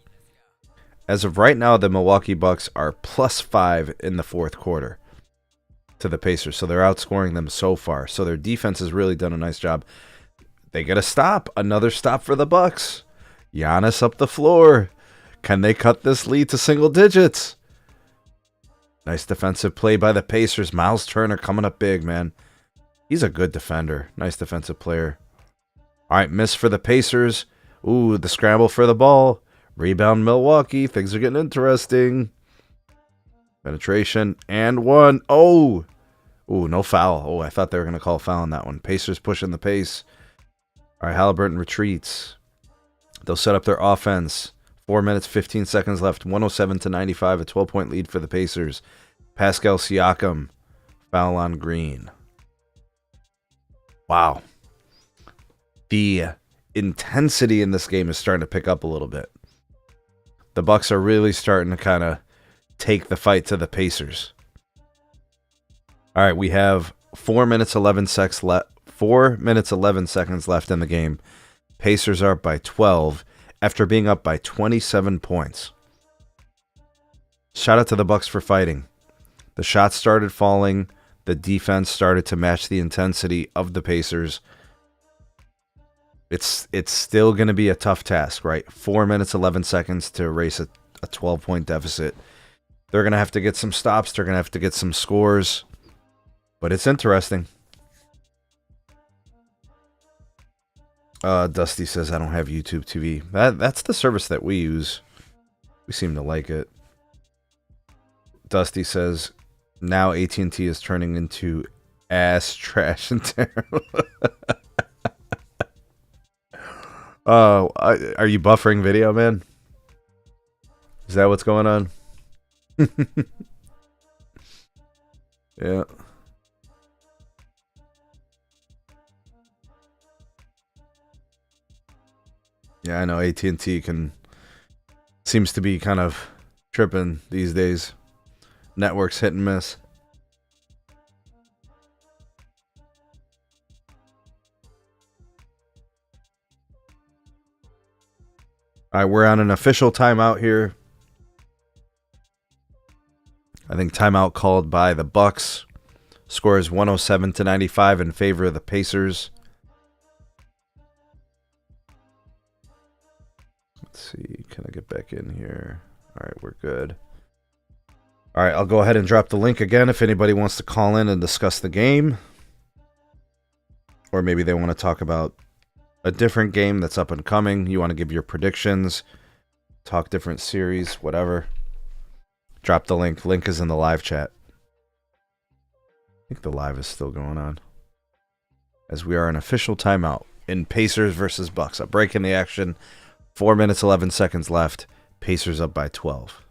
As of right now, the Milwaukee Bucks are +5 in the fourth quarter to the Pacers, so they're outscoring them so far. So their defense has really done a nice job. They get a stop, another stop for the Bucks. Giannis up the floor. Can they cut this lead to single digits? Nice defensive play by the Pacers. Miles Turner coming up big, man. He's a good defender. Nice defensive player. All right, miss for the Pacers. Ooh, the scramble for the ball. Rebound Milwaukee. Things are getting interesting. Penetration and 1. Oh! Ooh, no foul. Oh, I thought they were going to call a foul on that one. Pacers pushing the pace. All right, Halliburton retreats. They'll set up their offense. 4 minutes, 15 seconds left. 107 to 95, a 12-point lead for the Pacers. Pascal Siakam, foul on Green. Wow. The intensity in this game is starting to pick up a little bit. The Bucks are really starting to kind of take the fight to the Pacers. All right, we have 4 minutes 11 seconds left. 4 minutes 11 seconds left in the game. Pacers are up by 12 after being up by 27 points. Shout out to the Bucks for fighting. The shots started falling. The defense started to match the intensity of the Pacers. It's still going to be a tough task, right? 4 minutes 11 seconds to erase a 12-point deficit. They're going to have to get some stops. They're going to have to get some scores. But it's interesting. Dusty says, I don't have YouTube TV. That's the service that we use. We seem to like it. Dusty says, now AT&T is turning into ass, trash, and terrible. Oh, are you buffering video, man? Is that what's going on? Yeah. Yeah, I know AT&T seems to be kind of tripping these days. Networks hit and miss. All right, we're on an official timeout here. I think timeout called by the Bucks. Score is 107-95 in favor of the Pacers. Let's see. Can I get back in here? All right, we're good. All right, I'll go ahead and drop the link again if anybody wants to call in and discuss the game. Or maybe they want to talk about a different game that's up and coming. You want to give your predictions, talk different series, whatever. Drop the link. Link is in the live chat. I think the live is still going on. As we are in official timeout in Pacers versus Bucks. A break in the action. 4 minutes, 11 seconds left. Pacers up by 12.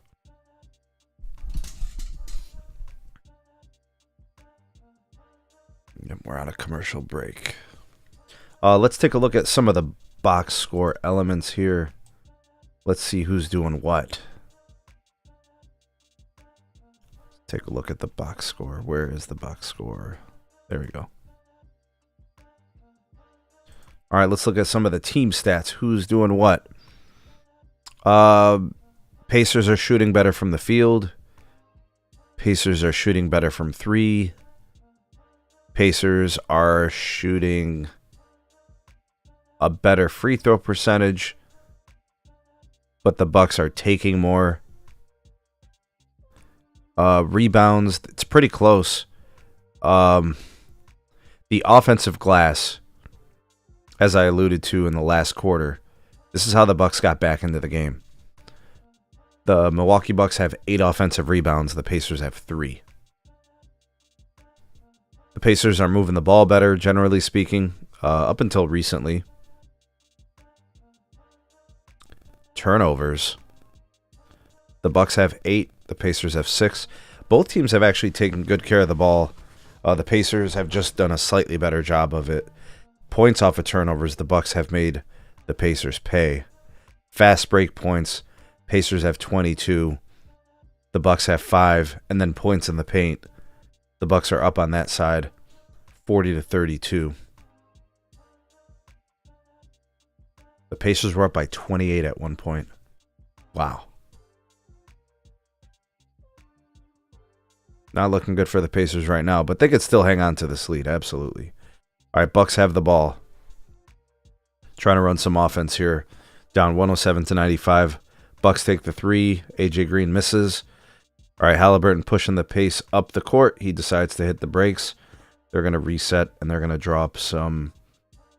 Yep, we're on a commercial break. Let's take a look at some of the box score elements here. Let's see who's doing what. Take a look at the box score. Where is the box score? There we go. All right, let's look at some of the team stats. Who's doing what? Pacers are shooting better from the field. Pacers are shooting better from three. Pacers are shooting a better free throw percentage, but the Bucks are taking more. Rebounds, it's pretty close. The offensive glass, as I alluded to in the last quarter, this is how the Bucks got back into the game. The Milwaukee Bucks have 8 offensive rebounds. The Pacers have 3. The Pacers are moving the ball better, generally speaking, up until recently. Turnovers. The Bucks have 8. The Pacers have 6. Both teams have actually taken good care of the ball. The Pacers have just done a slightly better job of it. Points off of turnovers, the Bucks have made the Pacers pay. Fast break points, Pacers have 22. The Bucks have 5. And then points in the paint, the Bucks are up on that side, 40-32. The Pacers were up by 28 at one point. Wow. Not looking good for the Pacers right now, but they could still hang on to this lead, absolutely. All right, Bucks have the ball. Trying to run some offense here. Down 107-95. Bucks take the 3. AJ Green misses. All right, Halliburton pushing the pace up the court. He decides to hit the brakes. They're going to reset, and they're going to drop some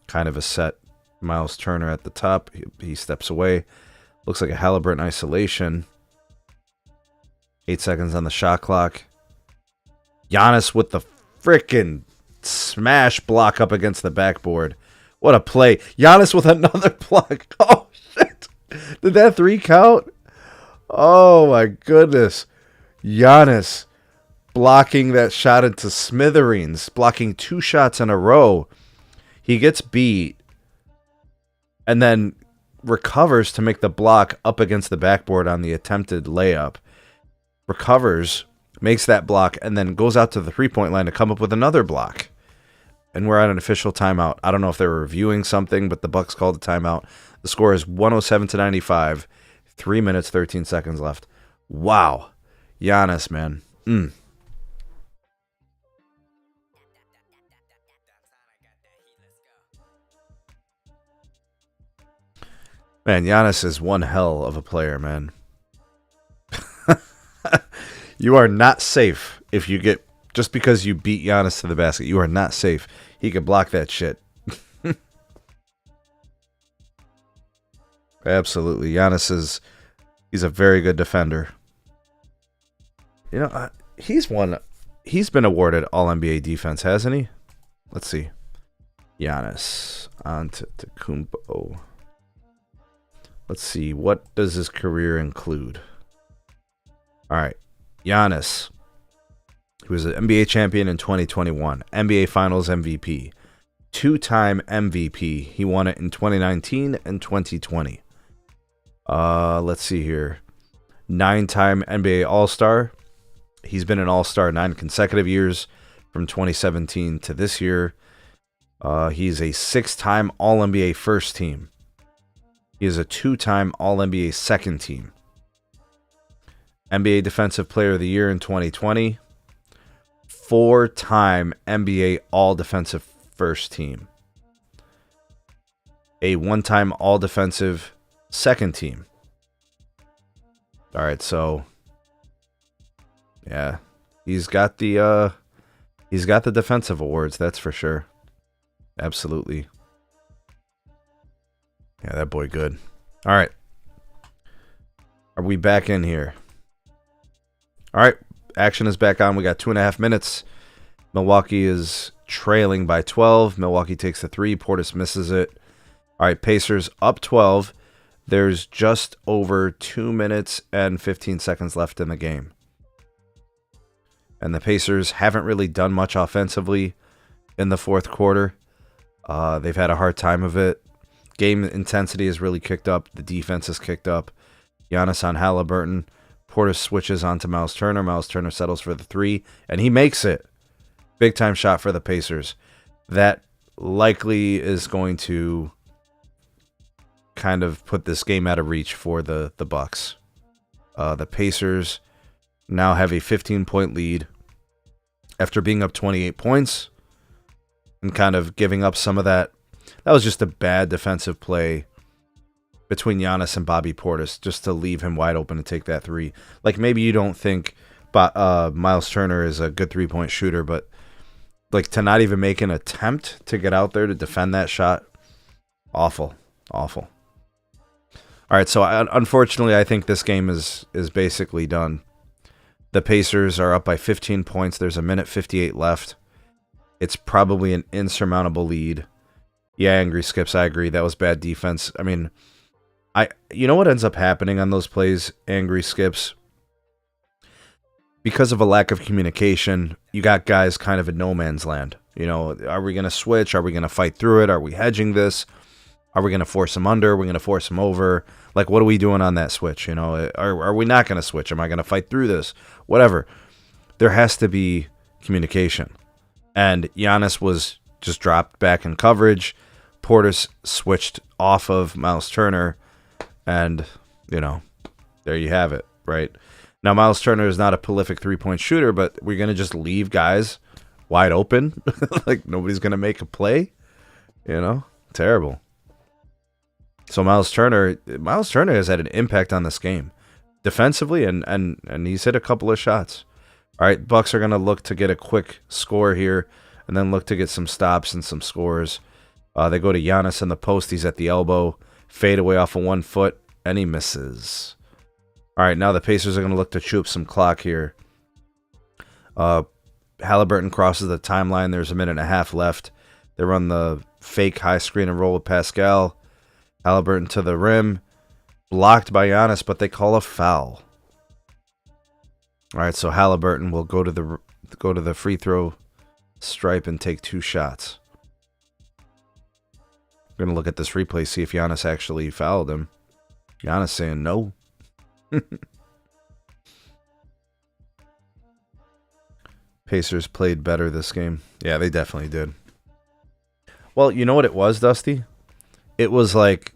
kind of a set. Miles Turner at the top. He steps away. Looks like a Halliburton isolation. 8 seconds on the shot clock. Giannis with the frickin' smash block up against the backboard. What a play. Giannis with another block. Oh, shit. Did that 3 count? Oh, my goodness. Giannis blocking that shot into smithereens. Blocking 2 shots in a row. He gets beat. And then recovers to make the block up against the backboard on the attempted layup. Recovers, makes that block, and then goes out to the three-point line to come up with another block. And we're at an official timeout. I don't know if they were reviewing something, but the Bucks called a timeout. The score is 107-95. 3 minutes, 13 seconds left. Wow. Giannis, man. Man, Giannis is one hell of a player, man. You are not safe if you get... Just because you beat Giannis to the basket, you are not safe. He could block that shit. Absolutely. Giannis is... He's a very good defender. You know, he's been awarded All-NBA defense, hasn't he? Let's see. Giannis Antetokounmpo. Let's see. What does his career include? All right. Giannis. He was an NBA champion in 2021. NBA Finals MVP. 2-time MVP. He won it in 2019 and 2020. Let's see here. 9-time NBA All-Star. He's been an All-Star 9 consecutive years from 2017 to this year. He's a 6-time All-NBA first team. He is a 2-time All-NBA second team. NBA Defensive Player of the Year in 2020. 4-time NBA All-Defensive first team. A 1-time All-Defensive second team. All right, so yeah, he's got the defensive awards, that's for sure. Absolutely. Yeah, that boy good. All right. Are we back in here? All right, action is back on. We got 2.5 minutes. Milwaukee is trailing by 12. Milwaukee takes the 3. Portis misses it. All right, Pacers up 12. There's just over 2 minutes and 15 seconds left in the game. And the Pacers haven't really done much offensively in the fourth quarter. They've had a hard time of it. Game intensity has really kicked up. The defense has kicked up. Giannis on Halliburton. Portis switches onto Miles Turner. Miles Turner settles for the 3, and he makes it. Big time shot for the Pacers. That likely is going to kind of put this game out of reach for the Bucks. The Pacers now have a 15-point lead after being up 28 points and kind of giving up some of that. That was just a bad defensive play between Giannis and Bobby Portis just to leave him wide open to take that 3. Like, maybe you don't think Miles Turner is a good 3-point shooter, but like to not even make an attempt to get out there to defend that shot, awful. All right, so unfortunately, I think this game is basically done. The Pacers are up by 15 points. There's 1:58 left. It's probably an insurmountable lead. Yeah, Angry Skips, I agree. That was bad defense. I mean, you know what ends up happening on those plays, Angry Skips? Because of a lack of communication, you got guys kind of in no man's land. You know, are we going to switch? Are we going to fight through it? Are we hedging this? Are we going to force him under? Are we going to force him over? Like, what are we doing on that switch? You know, are we not going to switch? Am I going to fight through this? Whatever. There has to be communication. And Giannis was just dropped back in coverage. Portis switched off of Miles Turner. And, you know, there you have it, right? Now, Miles Turner is not a prolific 3-point shooter, but we're going to just leave guys wide open? Like, nobody's going to make a play? You know? Terrible. So Miles Turner has had an impact on this game defensively, and he's hit a couple of shots. All right, Bucks are going to look to get a quick score here and then look to get some stops and some scores. They go to Giannis in the post. He's at the elbow. Fade away off of 1 foot, and he misses. All right, now the Pacers are going to look to chew up some clock here. Halliburton crosses the timeline. There's 1.5 left. They run the fake high screen and roll with Pascal. Halliburton to the rim. Blocked by Giannis, but they call a foul. All right, so Halliburton will go to the free throw stripe and take 2 shots. We're going to look at this replay, see if Giannis actually fouled him. Giannis saying no. Pacers played better this game. Yeah, they definitely did. Well, you know what it was, Dusty? It was like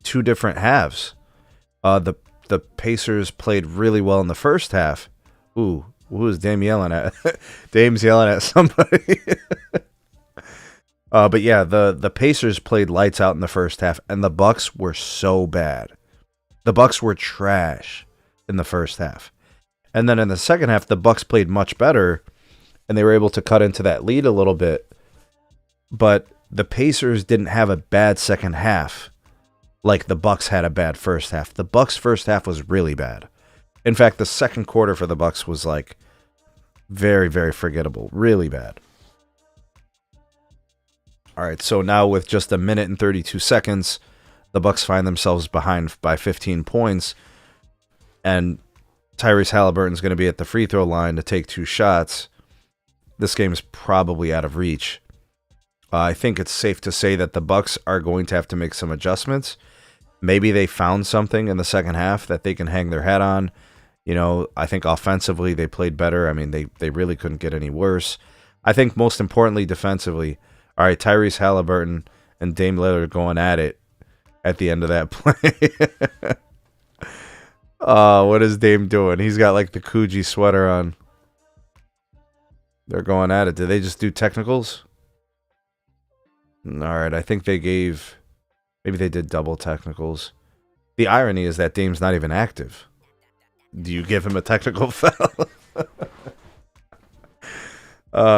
2 different halves. The Pacers played really well in the first half. Ooh, who is Dame yelling at? Dame's yelling at somebody. But yeah, the Pacers played lights out in the first half, and the Bucks were so bad. The Bucks were trash in the first half. And then in the second half, the Bucks played much better, and they were able to cut into that lead a little bit. But the Pacers didn't have a bad second half. like the Bucks had a bad first half. The Bucks' first half was really bad. In fact, the second quarter for the Bucks was like very, very forgettable. Really bad. All right, so now with just a minute and 32 seconds, the Bucks find themselves behind by 15 points, and Tyrese Halliburton's going to be at the free throw line to take 2 shots. This game is probably out of reach. I think it's safe to say that the Bucks are going to have to make some adjustments. Maybe they found something in the second half that they can hang their hat on. You know, I think offensively they played better. I mean, they really couldn't get any worse. I think most importantly defensively, all right, Tyrese Halliburton and Dame Lillard going at it at the end of that play. What is Dame doing? He's got like the Coogee sweater on. They're going at it. Did they just do technicals? All right, I think they gave... Maybe they did double technicals. The irony is that Dame's not even active. Do you give him a technical foul?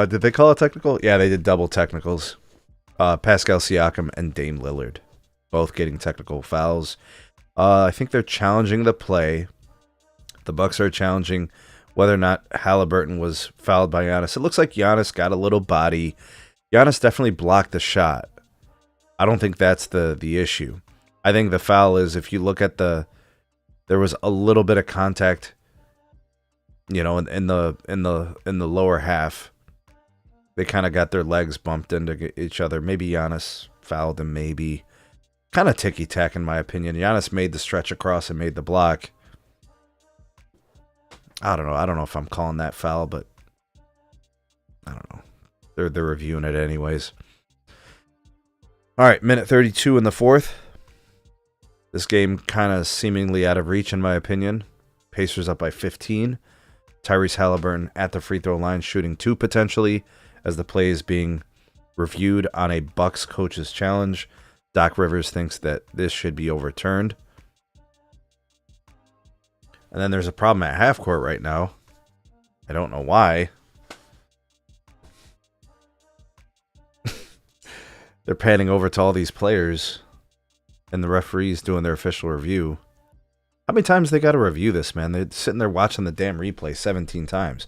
Did they call it technical? Yeah, they did double technicals. Pascal Siakam and Dame Lillard both getting technical fouls. I think they're challenging the play. The Bucks are challenging whether or not Halliburton was fouled by Giannis. It looks like Giannis got a little body. Giannis definitely blocked the shot. I don't think that's the issue. I think the foul is, if you look at there was a little bit of contact, you know, in the lower half. They kind of got their legs bumped into each other. Maybe Giannis fouled him, maybe. Kind of ticky-tack in my opinion. Giannis made the stretch across and made the block. I don't know. I don't know if I'm calling that foul, but I don't know. They're reviewing it anyways. All right, minute 32 in the fourth. This game kind of seemingly out of reach in my opinion. Pacers up by 15. Tyrese Halliburton at the free throw line shooting 2 potentially as the play is being reviewed on a Bucks coach's challenge. Doc Rivers thinks that this should be overturned. And then there's a problem at half court right now. I don't know why. They're panning over to all these players, and the referee's doing their official review. How many times they got to review this, man? They're sitting there watching the damn replay 17 times.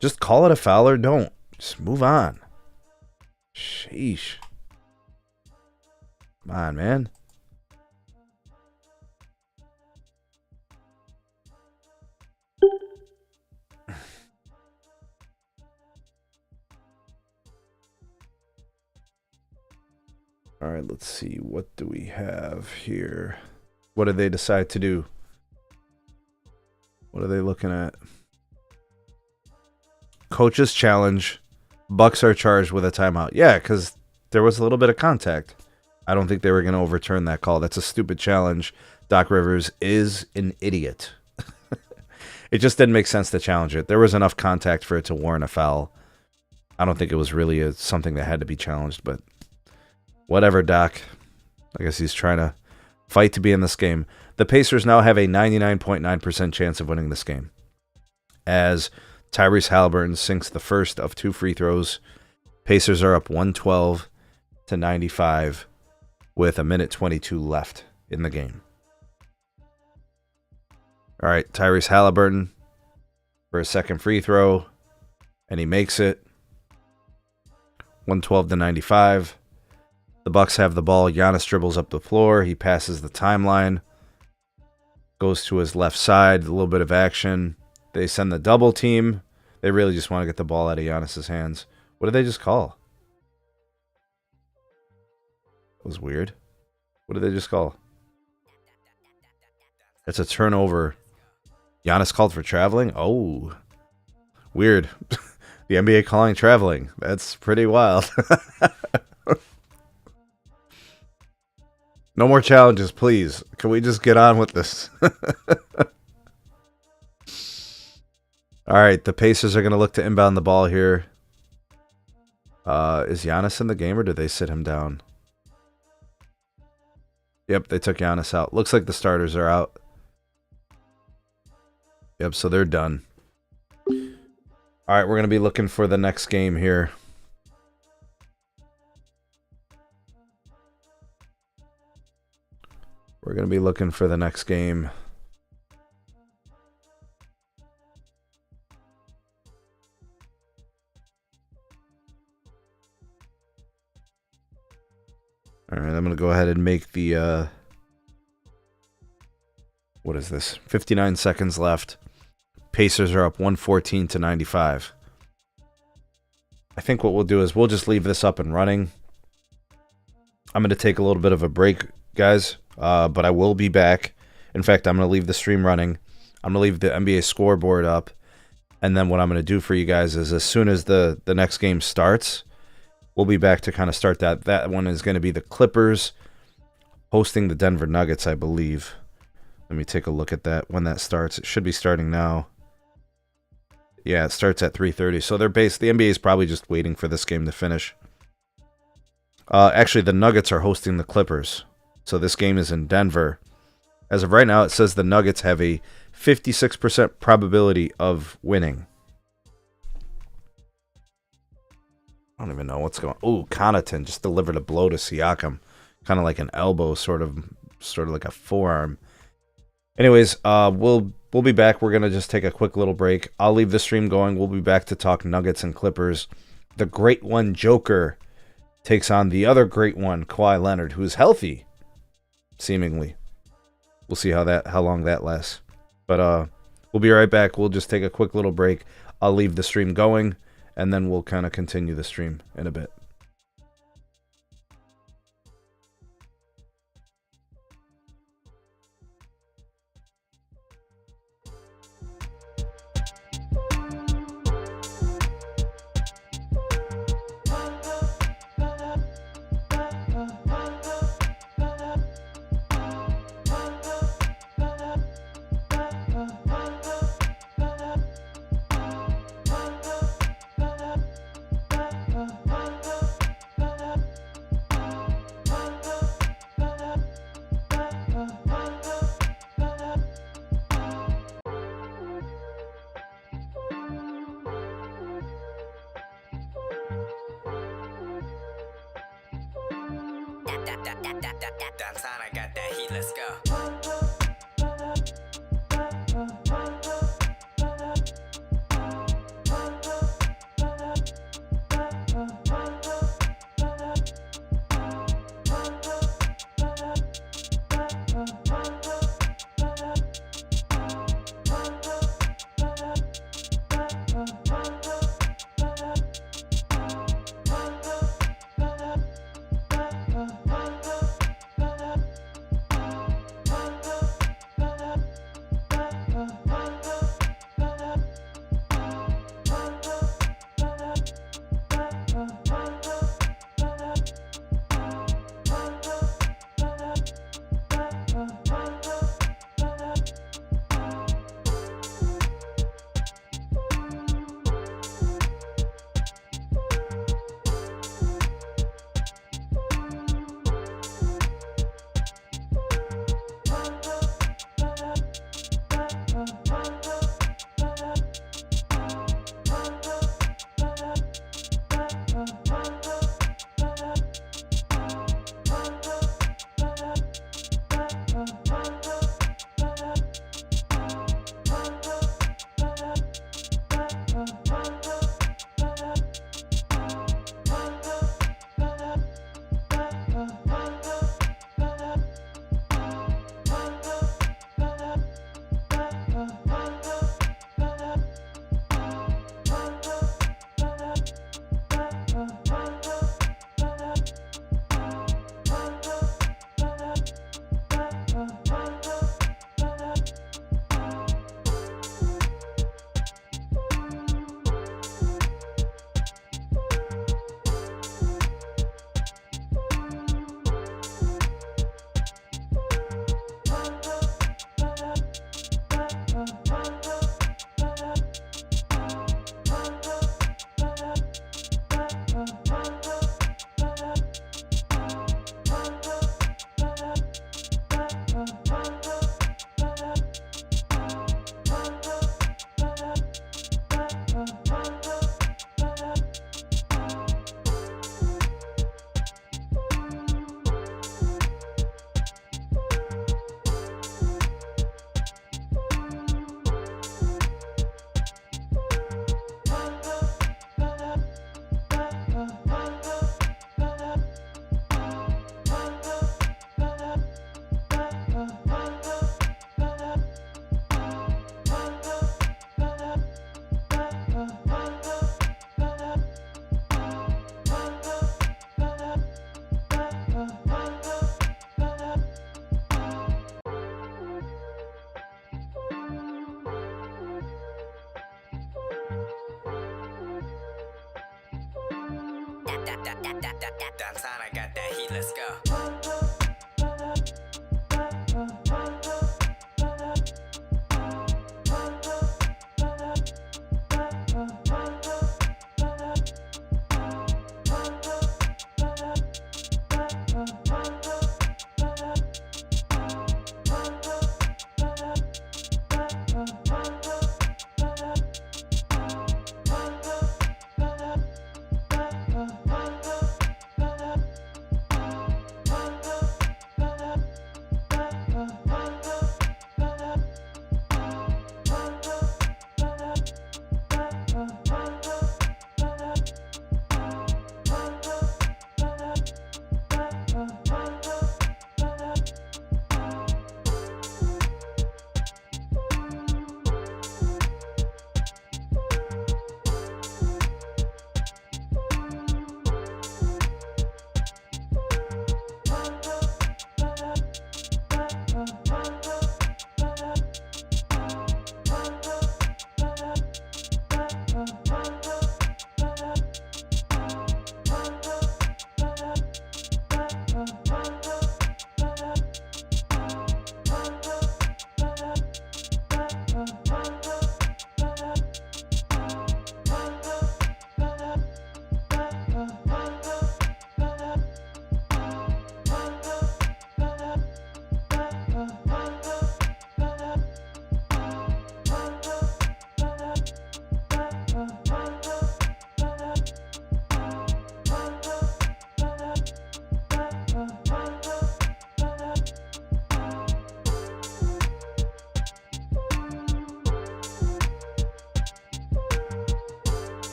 Just call it a foul or don't. Just move on. Sheesh. Come on, man. All right, let's see. What do we have here? What did they decide to do? What are they looking at? Coach's challenge. Bucks are charged with a timeout. Yeah, because there was a little bit of contact. I don't think they were going to overturn that call. That's a stupid challenge. Doc Rivers is an idiot. It just didn't make sense to challenge it. There was enough contact for it to warrant a foul. I don't think it was really something that had to be challenged, but whatever, Doc. I guess he's trying to fight to be in this game. The Pacers now have a 99.9% chance of winning this game, as Tyrese Halliburton sinks the first of 2 free throws. Pacers are up 112-95 with a minute 22 left in the game. All right, Tyrese Halliburton for a second free throw, and he makes it. 112-95. The Bucks have the ball. Giannis dribbles up the floor. He passes the timeline. Goes to his left side. A little bit of action. They send the double team. They really just want to get the ball out of Giannis's hands. What did they just call? That was weird. What did they just call? It's a turnover. Giannis called for traveling? Oh. Weird. The NBA calling traveling. That's pretty wild. No more challenges, please. Can we just get on with this? All right, the Pacers are going to look to inbound the ball here. Is Giannis in the game, or did they sit him down? Yep, they took Giannis out. Looks like the starters are out. Yep, so they're done. All right, we're going to be looking for the next game here. We're going to be looking for the next game. All right, I'm going to go ahead and make the, what is this? 59 seconds left. Pacers are up 114 to 95. I think what we'll do is we'll just leave this up and running. I'm going to take a little bit of a break, guys, but I will be back. In fact, I'm going to leave the stream running. I'm going to leave the NBA scoreboard up. And then what I'm going to do for you guys is as soon as the next game starts, we'll be back to kind of start that. That one is going to be the Clippers hosting the Denver Nuggets, I believe. Let me take a look at that when that starts. It should be starting now. Yeah, it starts at 3:30. So the NBA is probably just waiting for this game to finish. Actually, the Nuggets are hosting the Clippers. So this game is in Denver. As of right now, it says the Nuggets have a 56% probability of winning. I don't even know what's going on. Ooh, Connaughton just delivered a blow to Siakam. Kind of like an elbow, sort of like a forearm. Anyways, we'll be back. We're going to just take a quick little break. I'll leave the stream going. We'll be back to talk Nuggets and Clippers. The great one, Joker, takes on the other great one, Kawhi Leonard, who's healthy, seemingly. We'll see how long that lasts. But we'll be right back. We'll just take a quick little break. I'll leave the stream going, and then we'll kind of continue the stream in a bit. Downtown, I got that heat, let's go. Downtown, I got that heat, let's go.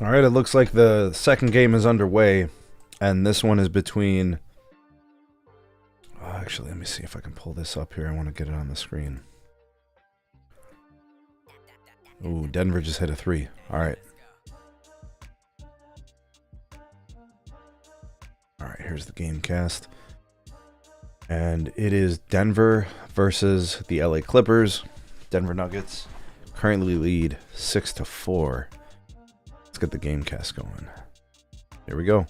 All right, it looks like the second game is underway, and this one is between... actually, let me see if I can pull this up here. I want to get it on the screen. Ooh, Denver just hit a 3. All right. All right, here's the game cast. And it is Denver versus the LA Clippers. Denver Nuggets currently lead 6-4. Let's get the game cast going. Here we go.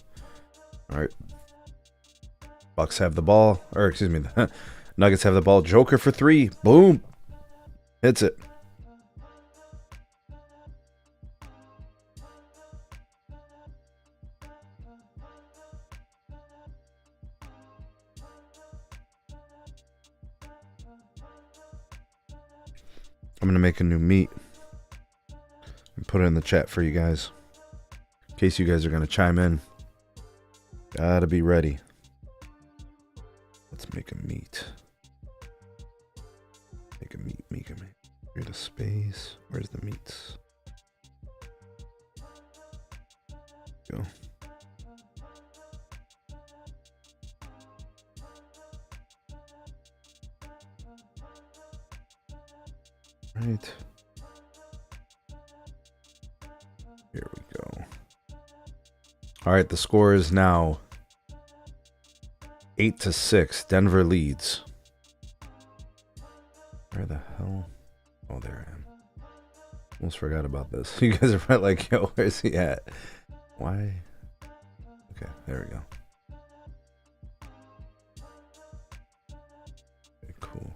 All right. Bucks have the ball. Or, excuse me, the Nuggets have the ball. Joker for 3. Boom. Hits it. I'm going to make a new meet and put it in the chat for you guys. In case you guys are going to chime in. Gotta be ready. Let's make a meet. Make a meet, make a meet. Here's a space. Where's the meets? Go. Right. Here we go. All right, the score is now 8-6. Denver leads. Where the hell? Oh, there I am. Almost forgot about this. You guys are probably like, yo, where's he at? Why? Okay, there we go. Okay, cool.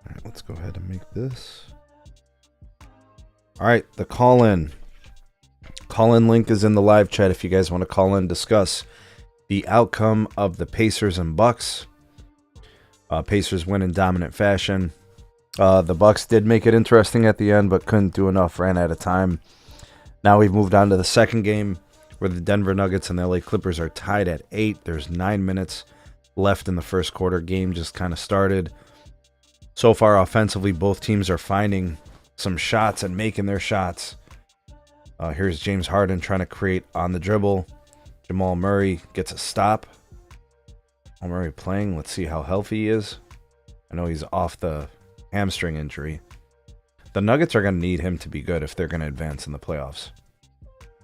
Alright, let's let's go ahead and make this. All right, the call-in. Call-in link is in the live chat if you guys want to call in, discuss the outcome of the Pacers and Bucks. Pacers win in dominant fashion. The Bucks did make it interesting at the end, but couldn't do enough, ran out of time. Now we've moved on to the second game, where the Denver Nuggets and the LA Clippers are tied at 8. There's 9 minutes left in the first quarter. Game just kind of started. So far, offensively, both teams are finding some shots and making their shots. Here's James Harden trying to create on the dribble. Jamal Murray gets a stop. Jamal Murray playing. Let's see how healthy he is. I know he's off the hamstring injury. The Nuggets are going to need him to be good if they're going to advance in the playoffs.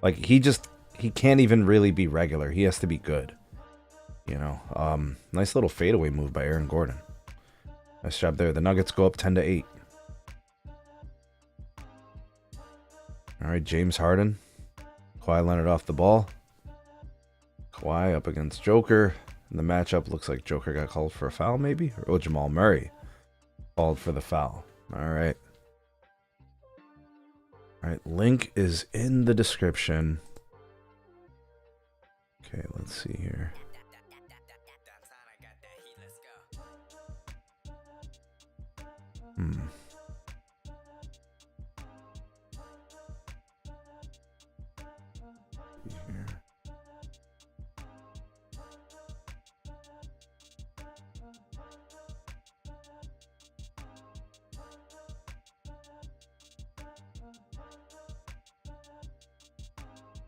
Like, he can't even really be regular. He has to be good. You know, nice little fadeaway move by Aaron Gordon. Nice job there. The Nuggets go up 10-8. All right, James Harden. Kawhi Leonard off the ball. Kawhi up against Joker. And the matchup looks like Joker got called for a foul, maybe? Or Jamal Murray called for the foul. All right. All right, link is in the description. Okay, let's see here.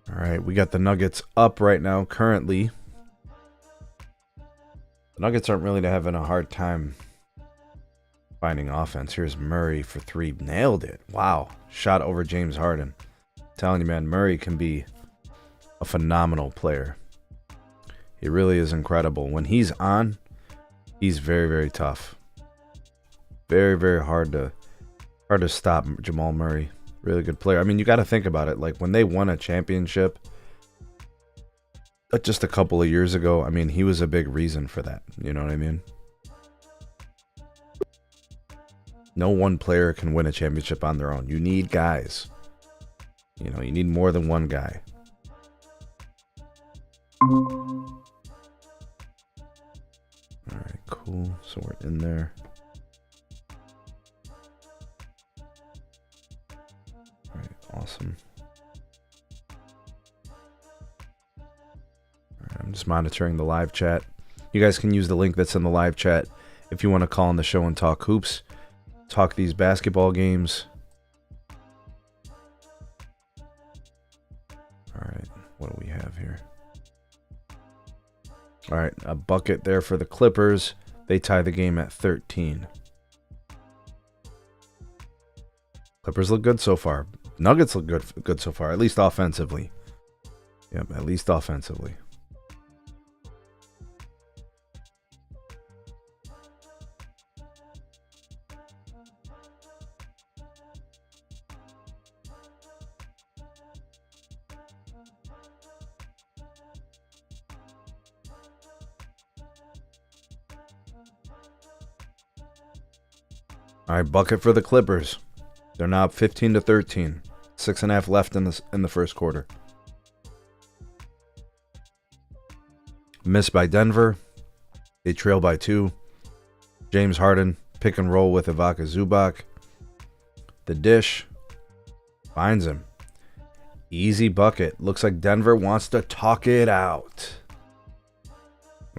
All right, we got the Nuggets up right now currently. The Nuggets aren't really having a hard time finding offense. Here's Murray for 3. Nailed it. Wow. Shot over James Harden. I'm telling you, man, Murray can be a phenomenal player. He really is incredible. When he's on, he's very, very tough. Very, very hard to stop Jamal Murray. Really good player. I mean, you got to think about it. Like, when they won a championship just a couple of years ago, I mean, he was a big reason for that. You know what I mean? No one player can win a championship on their own. You need guys. You know, you need more than one guy. All right, cool. So we're in there. All right, awesome. All right, I'm just monitoring the live chat. You guys can use the link that's in the live chat if you want to call on the show and talk hoops. Talk these basketball games. All right, what do we have here? All right, a bucket there for the Clippers. They tie the game at 13. Clippers look good so far. Nuggets look good so far, at least offensively. Yep, at least offensively. All right, bucket for the Clippers. They're now up 15-13. 6.5 left in the first quarter. Missed by Denver. They trail by 2. James Harden pick and roll with Ivica Zubac. The dish finds him. Easy bucket. Looks like Denver wants to talk it out.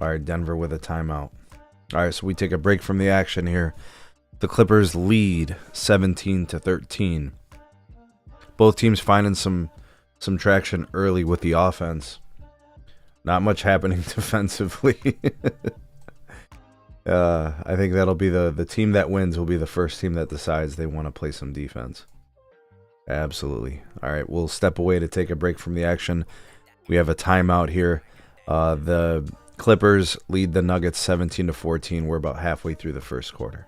All right, Denver with a timeout. All right, so we take a break from the action here. The Clippers lead 17-13. Both teams finding some traction early with the offense. Not much happening defensively. I think that'll be the team that wins will be the first team that decides they want to play some defense. Absolutely. All right, we'll step away to take a break from the action. We have a timeout here. The Clippers lead the Nuggets 17-14. We're about halfway through the first quarter.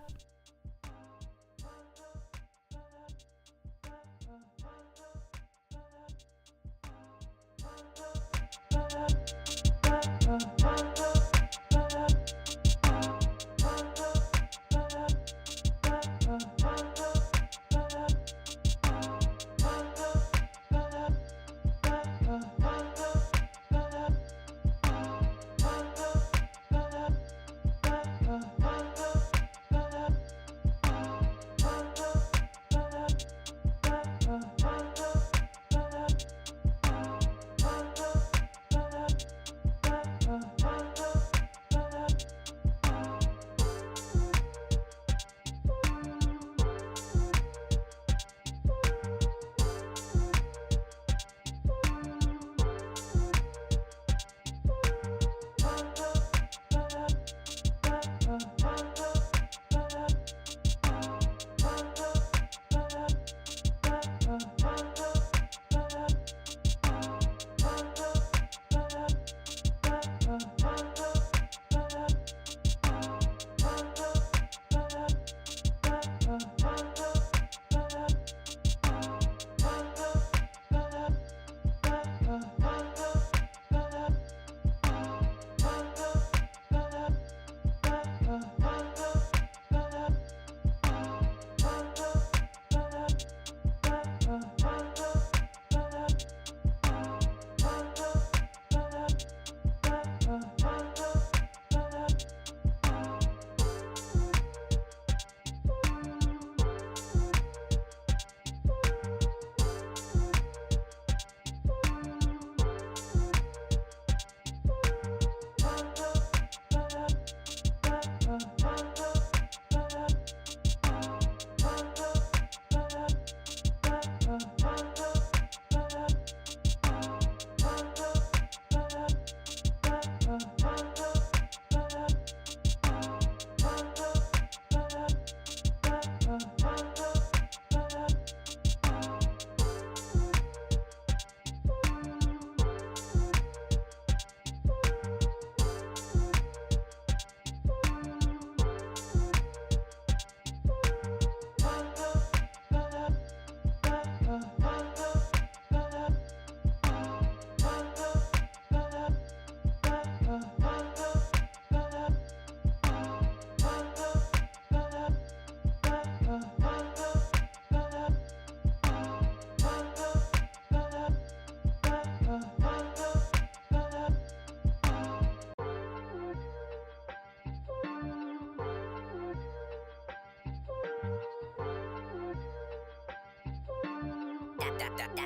Downtown, I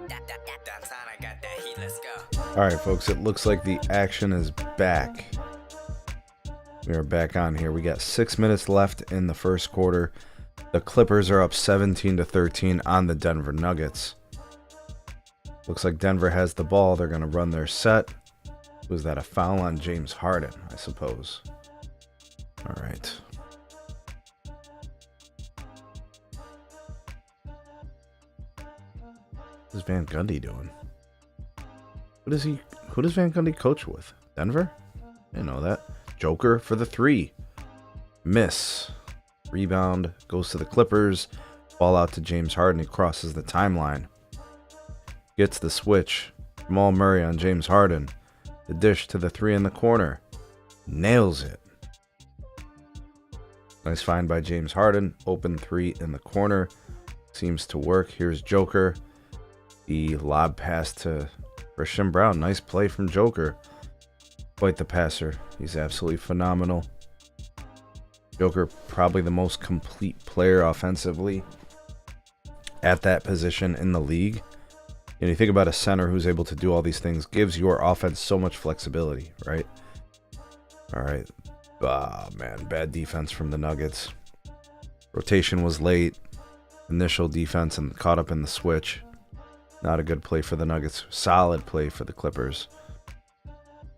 got that heat, let's go. All right, folks, it looks like the action is back. We are back on here. We got 6 minutes left in the first quarter. The Clippers are up 17-13 on the Denver Nuggets. Looks like Denver has the ball. They're going to run their set. Was that a foul on James Harden, I suppose? All right. What's Van Gundy doing? Who does Van Gundy coach with? Denver? I didn't know that. Joker for the three. Miss. Rebound goes to the Clippers. Ball out to James Harden. He crosses the timeline. Gets the switch. Jamal Murray on James Harden. The dish to the three in the corner. Nails it. Nice find by James Harden. Open three in the corner. Seems to work. Here's Joker. The lob pass to Christian Brown. Nice play from Joker. Quite the passer. He's absolutely phenomenal. Joker, probably the most complete player offensively at that position in the league. And you think about a center who's able to do all these things, gives your offense so much flexibility, right? All right. Ah, man, bad defense from the Nuggets. Rotation was late. Initial defense and caught up in the switch. Not a good play for the Nuggets. Solid play for the Clippers.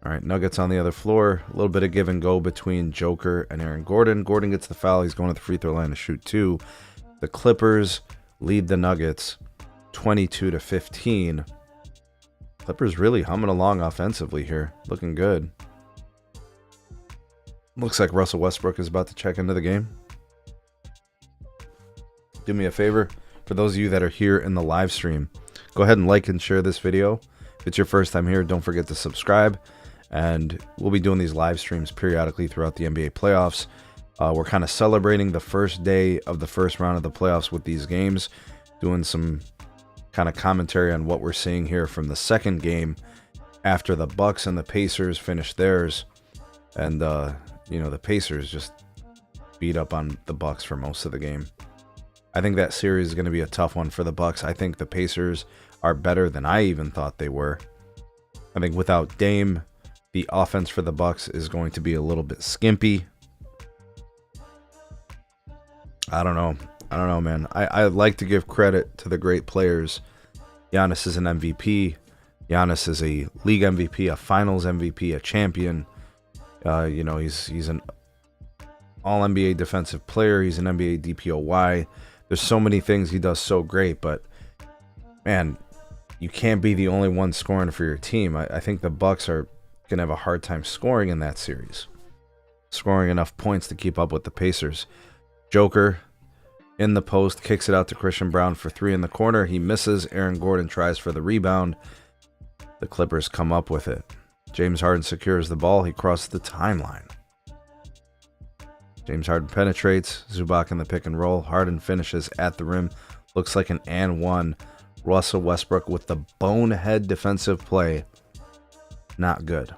All right, Nuggets on the other floor. A little bit of give and go between Joker and Aaron Gordon. Gordon gets the foul. He's going to the free throw line to shoot two. The Clippers lead the Nuggets 22-15. Clippers really humming along offensively here. Looking good. Looks like Russell Westbrook is about to check into the game. Do me a favor. For those of you that are here in the live stream, go ahead and like and share this video. If it's your first time here, don't forget to subscribe. And we'll be doing these live streams periodically throughout the NBA playoffs. We're kind of celebrating the first day of the first round of the playoffs with these games. Doing some kind of commentary on what we're seeing here from the second game after the Bucks and the Pacers finished theirs. And, the Pacers just beat up on the Bucks for most of the game. I think that series is going to be a tough one for the Bucks. I think the Pacers are better than I even thought they were. I think without Dame, the offense for the Bucks is going to be a little bit skimpy. I don't know, man. I like to give credit to the great players. Giannis is an MVP. Giannis is a league MVP, a finals MVP, a champion. He's an all-NBA defensive player. He's an NBA DPOY. There's so many things he does so great, but man, you can't be the only one scoring for your team. I think the Bucks are going to have a hard time scoring in that series. Scoring enough points to keep up with the Pacers. Joker in the post, kicks it out to Christian Brown for three in the corner. He misses. Aaron Gordon tries for the rebound. The Clippers come up with it. James Harden secures the ball. He crosses the timeline. James Harden penetrates. Zubac in the pick and roll. Harden finishes at the rim. Looks like an and one. Russell Westbrook with the bonehead defensive play. Not good.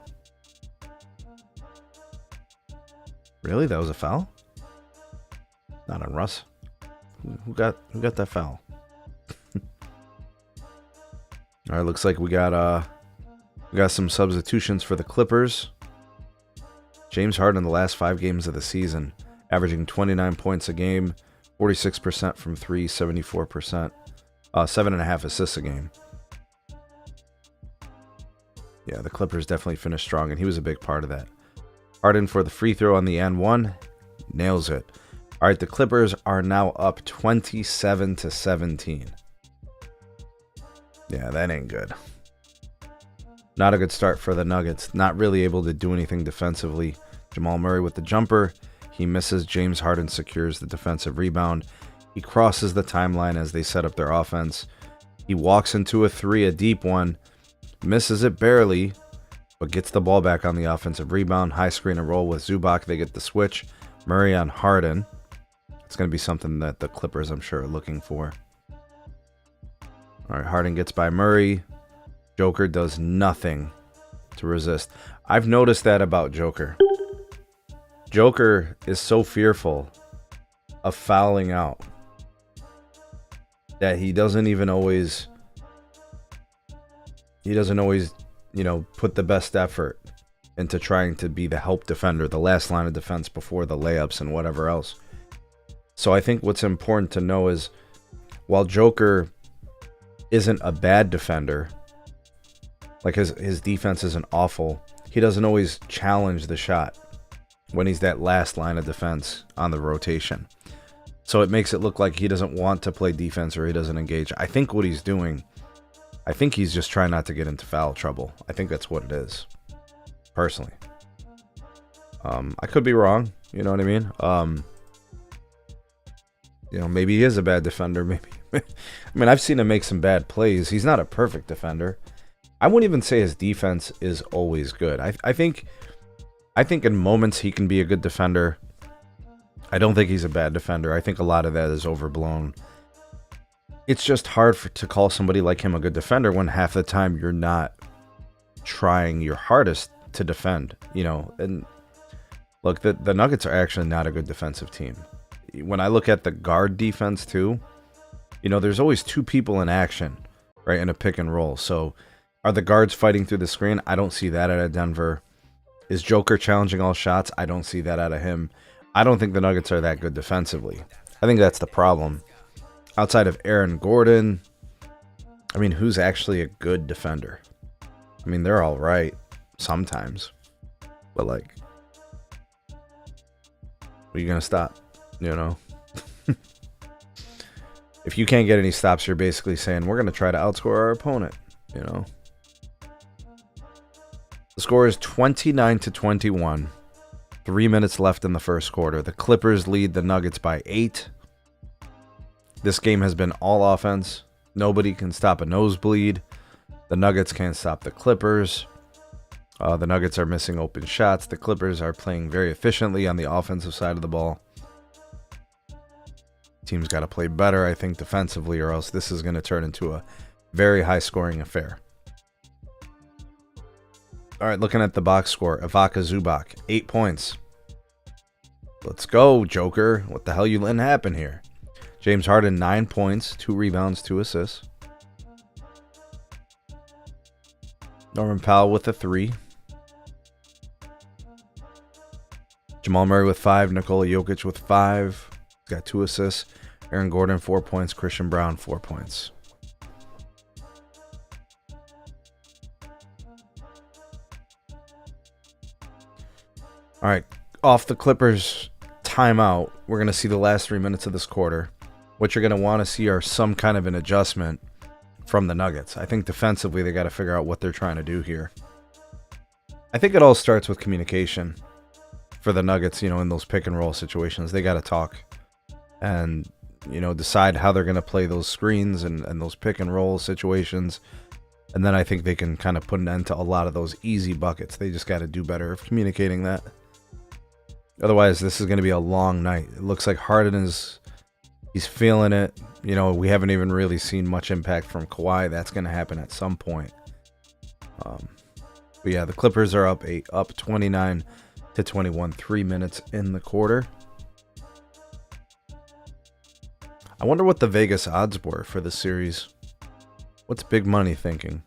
Really? That was a foul? Not on Russ. Who got that foul? All right, looks like we got some substitutions for the Clippers. James Harden in the last 5 games of the season, averaging 29 points a game, 46% from 3, 74%, 7.5 assists a game. Yeah, the Clippers definitely finished strong, and he was a big part of that. Harden for the free throw on the and one, nails it. All right, the Clippers are now up 27-17. Yeah, that ain't good. Not a good start for the Nuggets. Not really able to do anything defensively. Jamal Murray with the jumper. He misses. James Harden secures the defensive rebound. He crosses the timeline as they set up their offense. He walks into a three, a deep one. Misses it barely, but gets the ball back on the offensive rebound. High screen and roll with Zubac. They get the switch. Murray on Harden. It's going to be something that the Clippers, I'm sure, are looking for. All right, Harden gets by Murray. Joker does nothing to resist. I've noticed that about Joker. Joker is so fearful of fouling out that he doesn't even always he doesn't always, put the best effort into trying to be the help defender, the last line of defense before the layups and whatever else. So I think what's important to know is, while Joker isn't a bad defender, like his defense isn't awful, he doesn't always challenge the shot when he's that last line of defense on the rotation. So it makes it look like he doesn't want to play defense or he doesn't engage. I think what he's doing, I think he's just trying not to get into foul trouble. I think that's what it is, personally. I could be wrong, you know what I mean? Maybe he is a bad defender. Maybe. I mean, I've seen him make some bad plays. He's not a perfect defender. I wouldn't even say his defense is always good. I think in moments he can be a good defender. I don't think he's a bad defender. I think a lot of that is overblown. It's just hard to call somebody like him a good defender when half the time you're not trying your hardest to defend, And look, the Nuggets are actually not a good defensive team. When I look at the guard defense too, there's always two people in action, right, in a pick and roll. So are the guards fighting through the screen? I don't see that out of Denver. Is Joker challenging all shots? I don't see that out of him. I don't think the Nuggets are that good defensively. I think that's the problem. Outside of Aaron Gordon, I mean, who's actually a good defender? I mean, they're all right sometimes. But, are you going to stop? If you can't get any stops, you're basically saying, we're going to try to outscore our opponent, The score is 29-21. 3 minutes left in the first quarter. The Clippers lead the Nuggets by 8. This game has been all offense. Nobody can stop a nosebleed. The Nuggets can't stop the Clippers. The Nuggets are missing open shots. The Clippers are playing very efficiently on the offensive side of the ball. Team's got to play better, I think, defensively, or else this is going to turn into a very high-scoring affair. All right, looking at the box score, Ivica Zubac, 8 points. Let's go, Joker. What the hell you letting happen here? James Harden, 9 points, 2 rebounds, 2 assists. Norman Powell with a 3. Jamal Murray with 5. Nikola Jokic with 5. He's got 2 assists. Aaron Gordon, 4 points. Christian Brown, 4 points. All right, off the Clippers timeout, we're going to see the last 3 minutes of this quarter. What you're going to want to see are some kind of an adjustment from the Nuggets. I think defensively they got to figure out what they're trying to do here. I think it all starts with communication for the Nuggets, in those pick and roll situations. They got to talk and, decide how they're going to play those screens and those pick and roll situations. And then I think they can kind of put an end to a lot of those easy buckets. They just got to do better of communicating that. Otherwise, this is going to be a long night. It looks like Harden he's feeling it. We haven't even really seen much impact from Kawhi. That's going to happen at some point. But yeah, the Clippers are up 29-21, 3 minutes in the quarter. I wonder what the Vegas odds were for the series. What's big money thinking?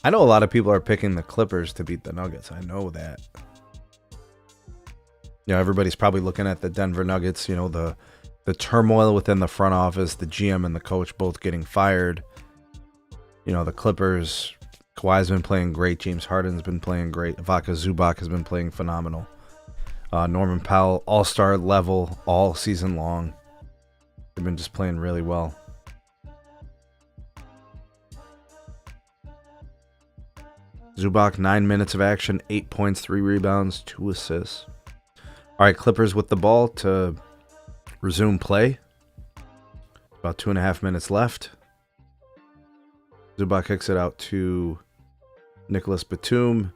I know a lot of people are picking the Clippers to beat the Nuggets. I know that. Everybody's probably looking at the Denver Nuggets, the turmoil within the front office, the GM and the coach both getting fired. The Clippers, Kawhi's been playing great. James Harden's been playing great. Ivica Zubac has been playing phenomenal. Norman Powell, all-star level all season long. They've been just playing really well. Zubac, 9 minutes of action, 8 points, 3 rebounds, 2 assists. All right, Clippers with the ball to resume play. About 2.5 minutes left. Zubac kicks it out to Nicholas Batum.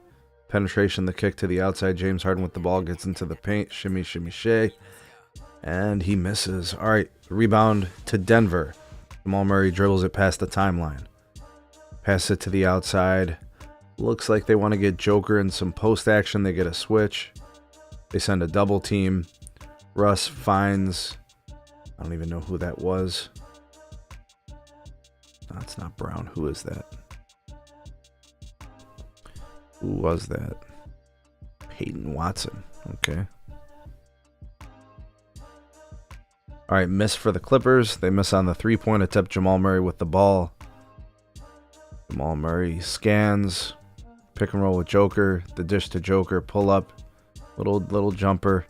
Penetration, the kick to the outside. James Harden with the ball, gets into the paint. Shimmy, shimmy, shay. And he misses. All right, rebound to Denver. Jamal Murray dribbles it past the timeline. Pass it to the outside. Looks like they want to get Joker in some post action. They get a switch. They send a double team. Russ finds, I don't even know who that was. No, it's not Brown. Who is that? Who was that? Peyton Watson. Okay. All right, miss for the Clippers. They miss on the three-point attempt. Jamal Murray with the ball. Jamal Murray scans. Pick and roll with Joker. The dish to Joker. Pull up. Little jumper.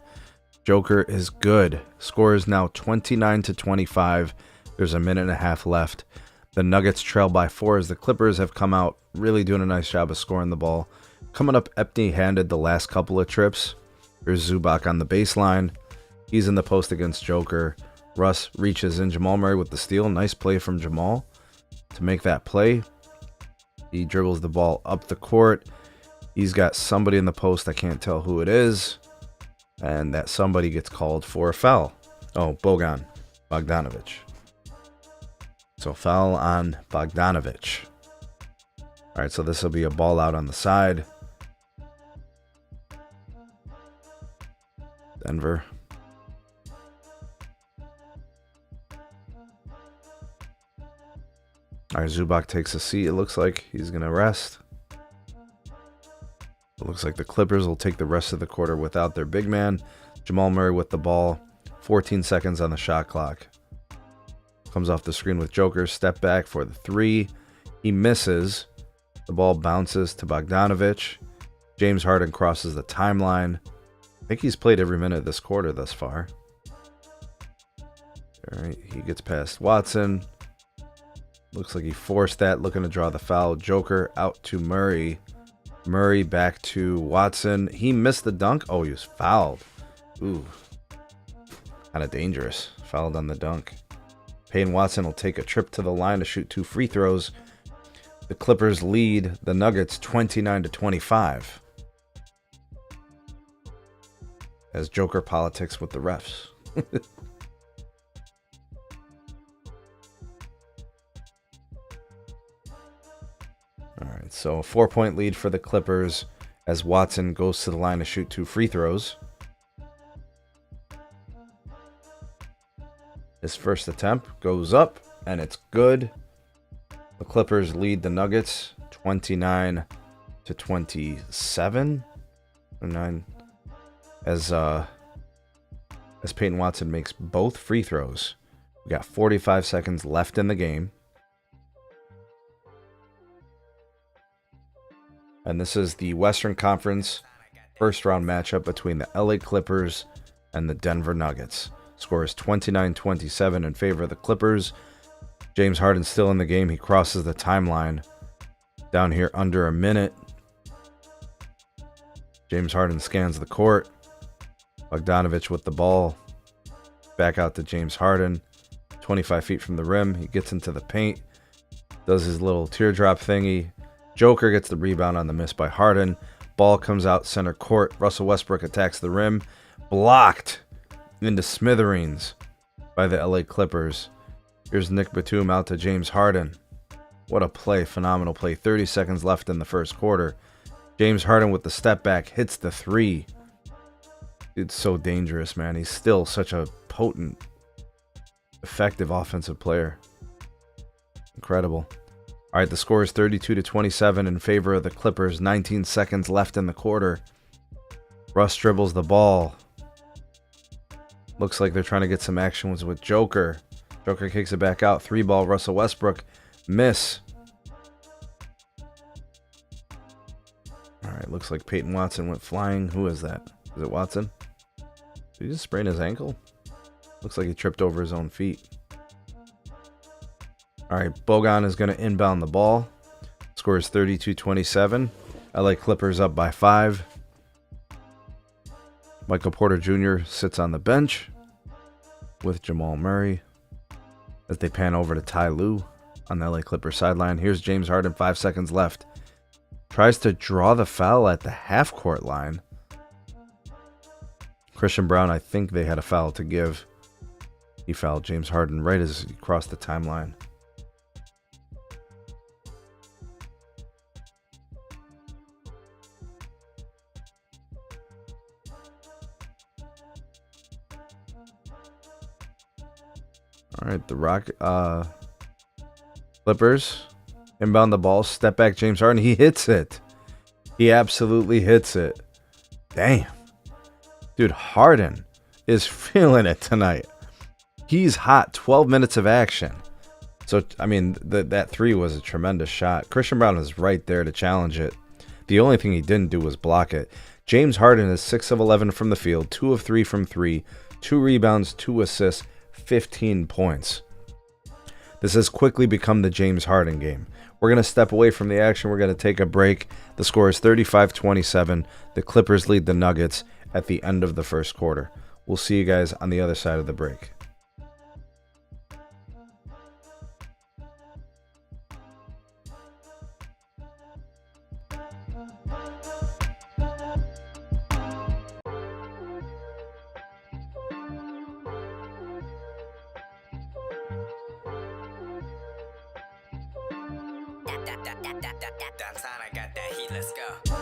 Joker is good. Score is now 29-25. There's a minute and a half left. The Nuggets trail by 4 as the Clippers have come out really doing a nice job of scoring the ball. Coming up empty-handed the last couple of trips. Here's Zubac on the baseline. He's in the post against Joker. Russ reaches in. Jamal Murray with the steal. Nice play from Jamal to make that play. He dribbles the ball up the court. He's got somebody in the post. I can't tell who it is. And that somebody gets called for a foul. Oh, Bogdanovic. So foul on Bogdanovic. All right, so this will be a ball out on the side. Denver. All right, Zubac takes a seat. It looks like he's going to rest. It looks like the Clippers will take the rest of the quarter without their big man. Jamal Murray with the ball. 14 seconds on the shot clock. Comes off the screen with Joker. Step back for the three. He misses. The ball bounces to Bogdanovic. James Harden crosses the timeline. I think he's played every minute this quarter thus far. All right, he gets past Watson. Looks like he forced that, looking to draw the foul. Joker out to Murray. Murray back to Watson. He missed the dunk. Oh, he was fouled. Ooh. Kind of dangerous. Fouled on the dunk. Payne Watson will take a trip to the line to shoot 2 free throws. The Clippers lead the Nuggets 29-25. As Joker politics with the refs. All right, so a 4-point lead for the Clippers as Watson goes to the line to shoot 2 free throws. His first attempt goes up, and it's good. The Clippers lead the Nuggets 29-27. 9 as Peyton Watson makes both free throws. We got 45 seconds left in the game. And this is the Western Conference first round matchup between the LA Clippers and the Denver Nuggets. Score is 29-27 in favor of the Clippers. James Harden still in the game. He crosses the timeline down here under a minute. James Harden scans the court. Bogdanovic with the ball. Back out to James Harden. 25 feet from the rim. He gets into the paint. Does his little teardrop thingy. Joker gets the rebound on the miss by Harden. Ball comes out center court. Russell Westbrook attacks the rim. Blocked into smithereens by the LA Clippers. Here's Nick Batum out to James Harden. What a play. Phenomenal play. 30 seconds left in the first quarter. James Harden with the step back hits the three. Dude's so dangerous, man. He's still such a potent, effective offensive player. Incredible. All right, the score is 32-27 in favor of the Clippers. 19 seconds left in the quarter. Russ dribbles the ball. Looks like they're trying to get some action with Joker. Joker kicks it back out. 3-ball, Russell Westbrook. Miss. All right, looks like Peyton Watson went flying. Who is that? Is it Watson? Did he just sprain his ankle? Looks like he tripped over his own feet. All right, Bogan is going to inbound the ball. Score is 32-27. LA Clippers up by 5. Michael Porter Jr. sits on the bench with Jamal Murray as they pan over to Ty Lue on the LA Clippers sideline. Here's James Harden, 5 seconds left. Tries to draw the foul at the half-court line. Christian Brown, I think they had a foul to give. He fouled James Harden right as he crossed the timeline. All right, the Clippers inbound the ball, step back James Harden. He hits it. He absolutely hits it. Damn. Dude, Harden is feeling it tonight. He's hot. 12 minutes of action. So, I mean, that three was a tremendous shot. Christian Braun is right there to challenge it. The only thing he didn't do was block it. James Harden is 6 of 11 from the field, 2 of 3 from 3, 2 rebounds, 2 assists, 15 points. This has quickly become the James Harden game. We're going to step away from the action. We're going to take a break. The score is 35-27. The Clippers lead the Nuggets at the end of the first quarter. We'll see you guys on the other side of the break. Downtown, I got that heat, let's go.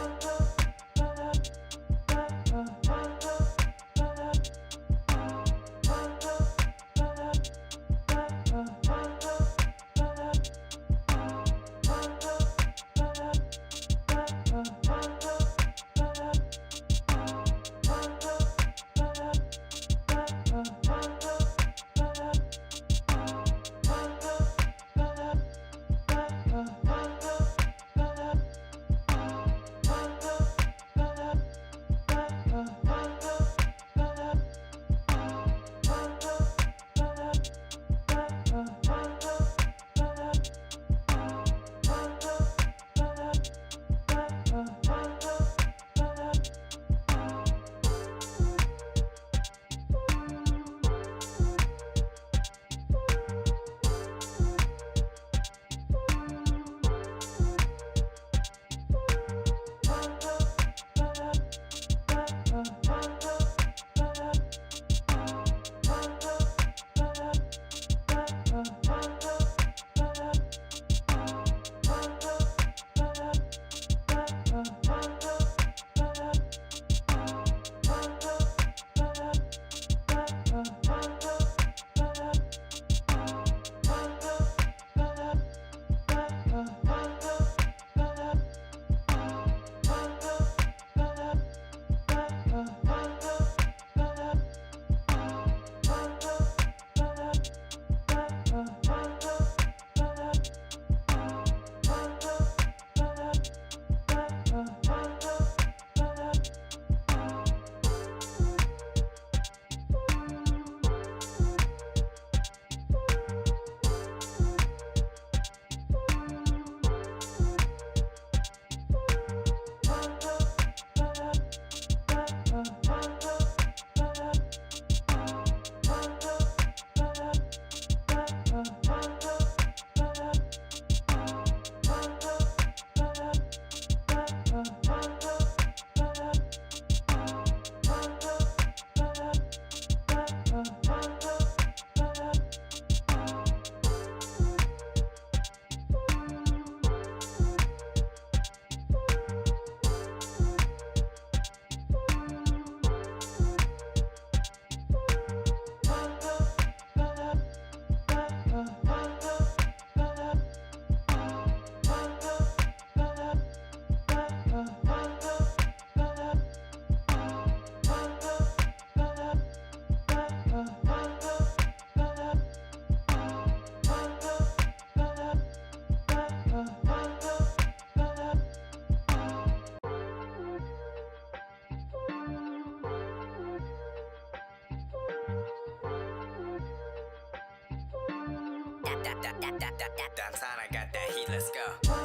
Downtown, I got that heat, let's go.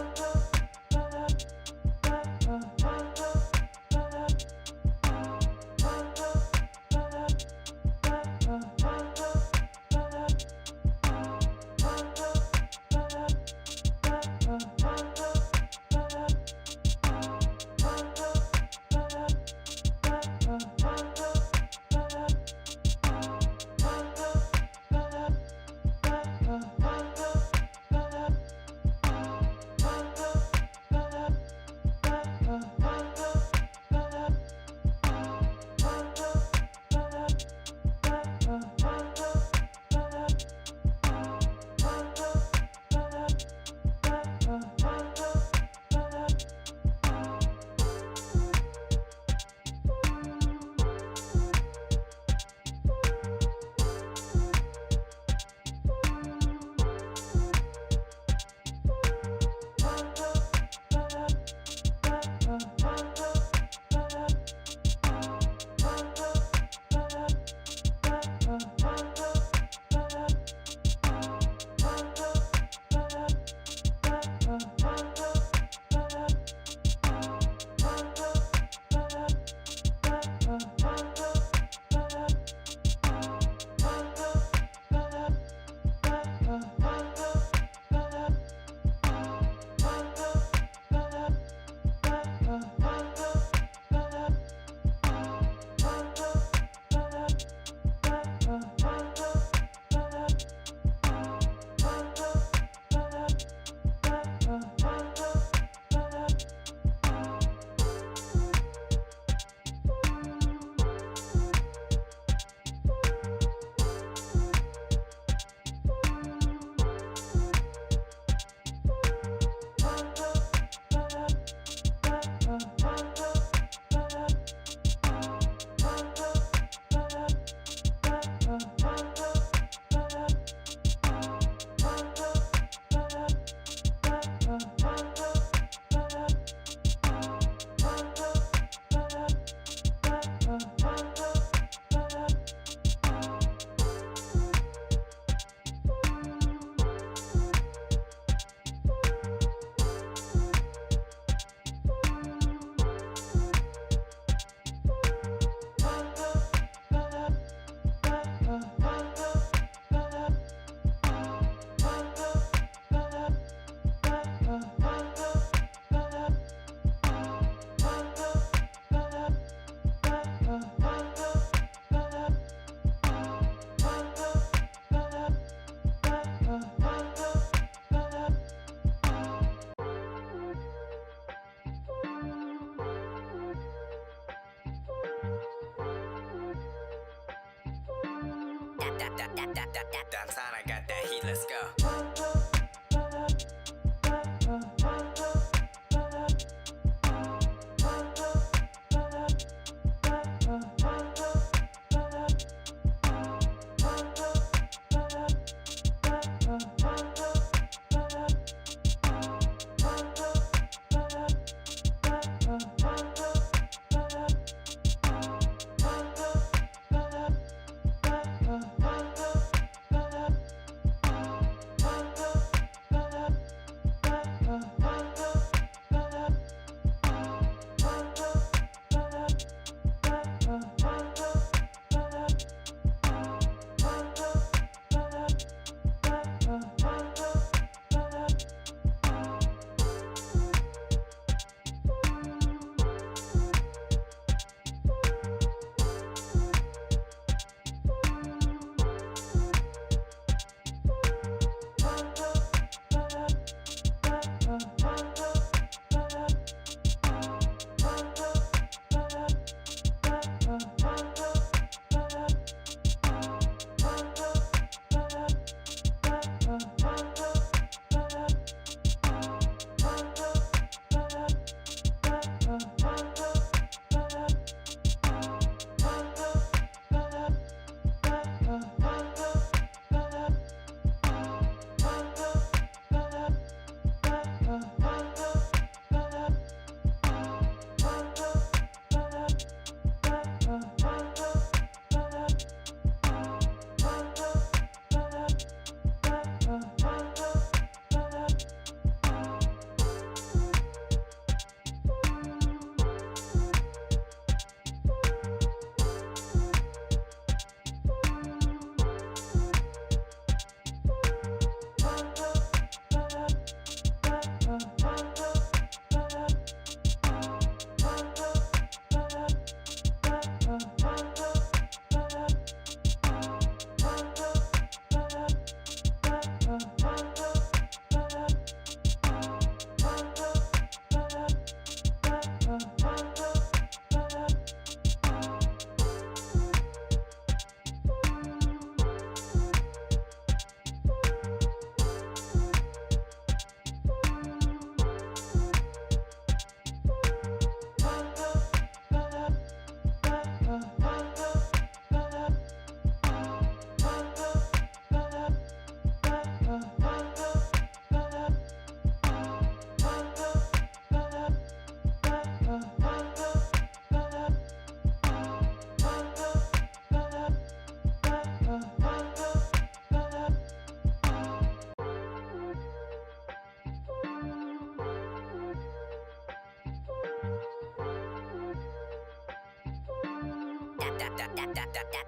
Downtown, I got that heat, let's go.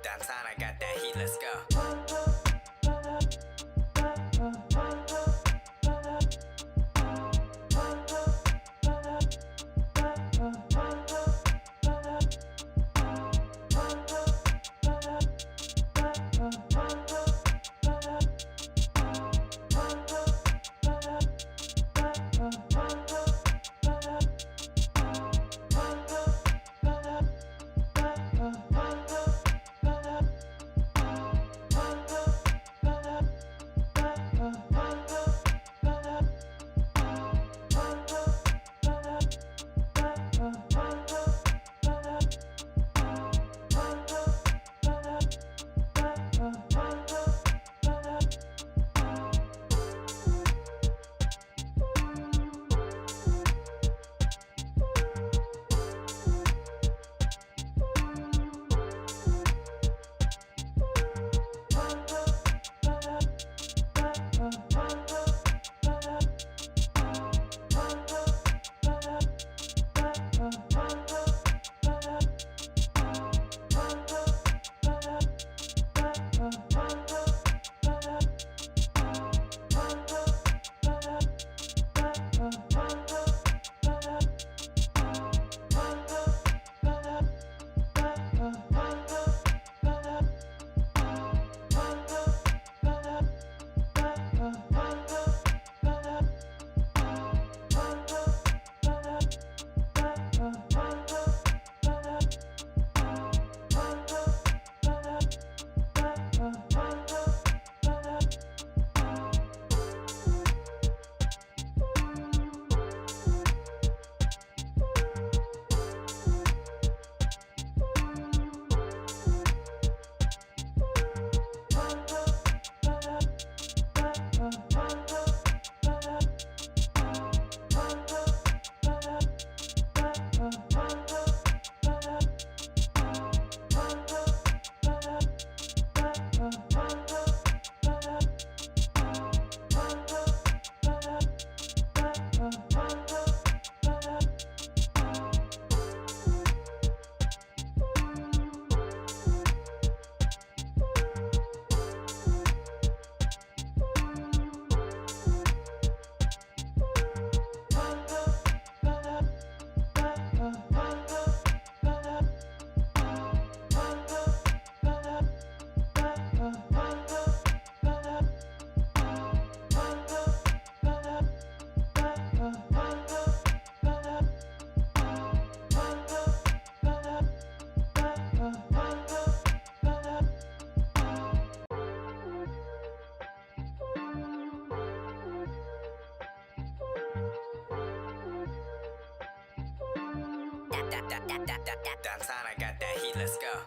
Downtown, I got that heat, let's go. Downtown, I got that heat, let's go.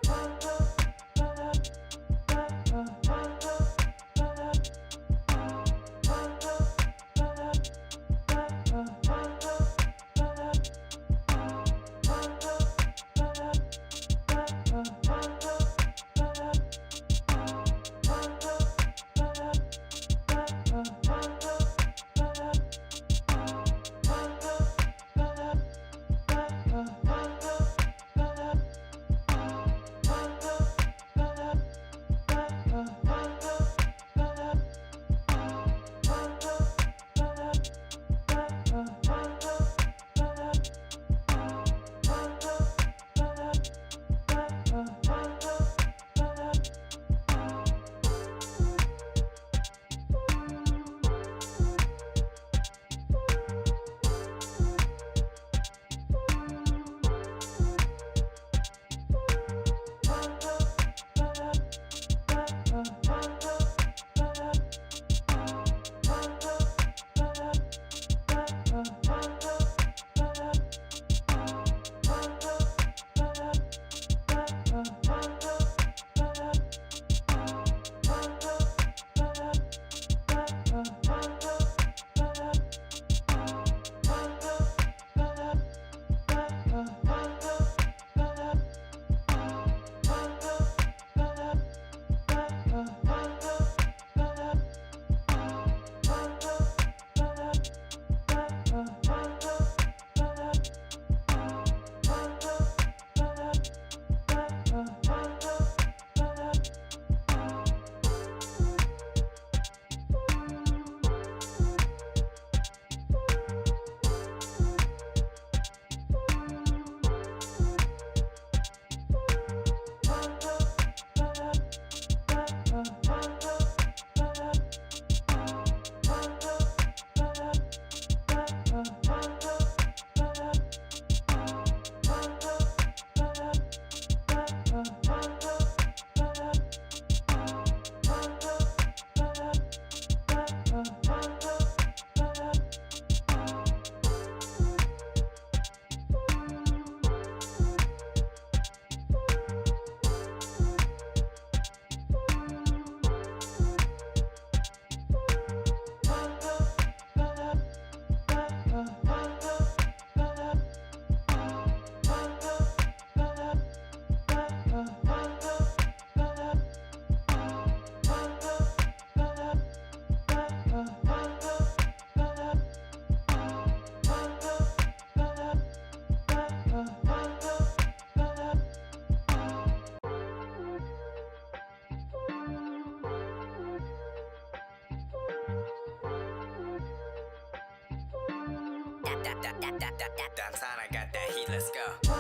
Downtown, I got that heat, let's go.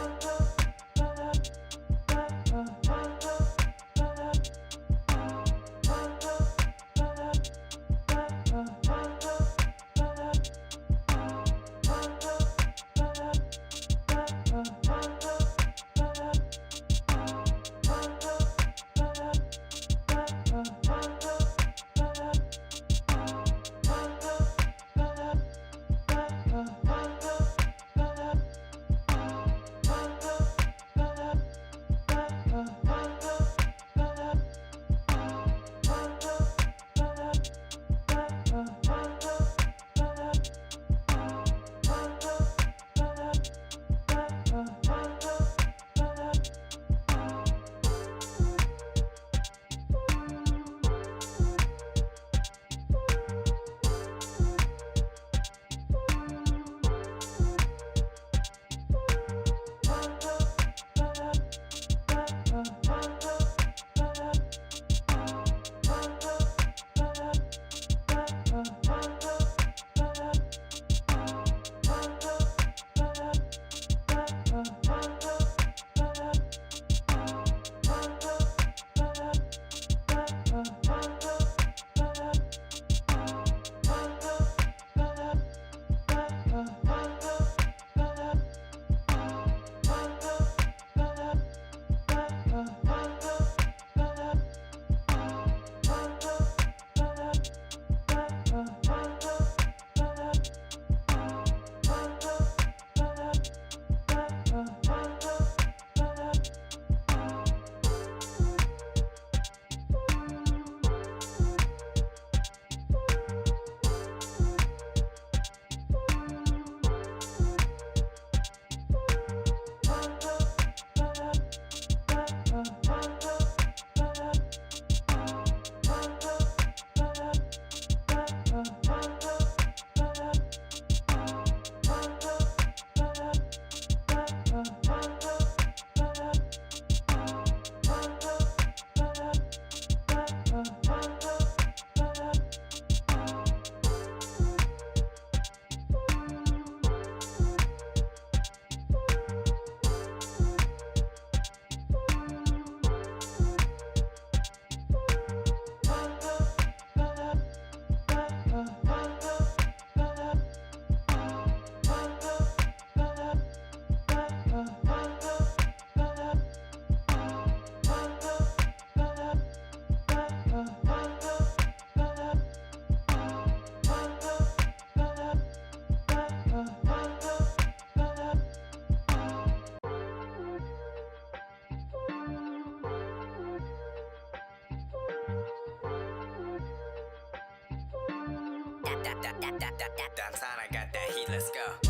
That's on, I got that heat, let's go.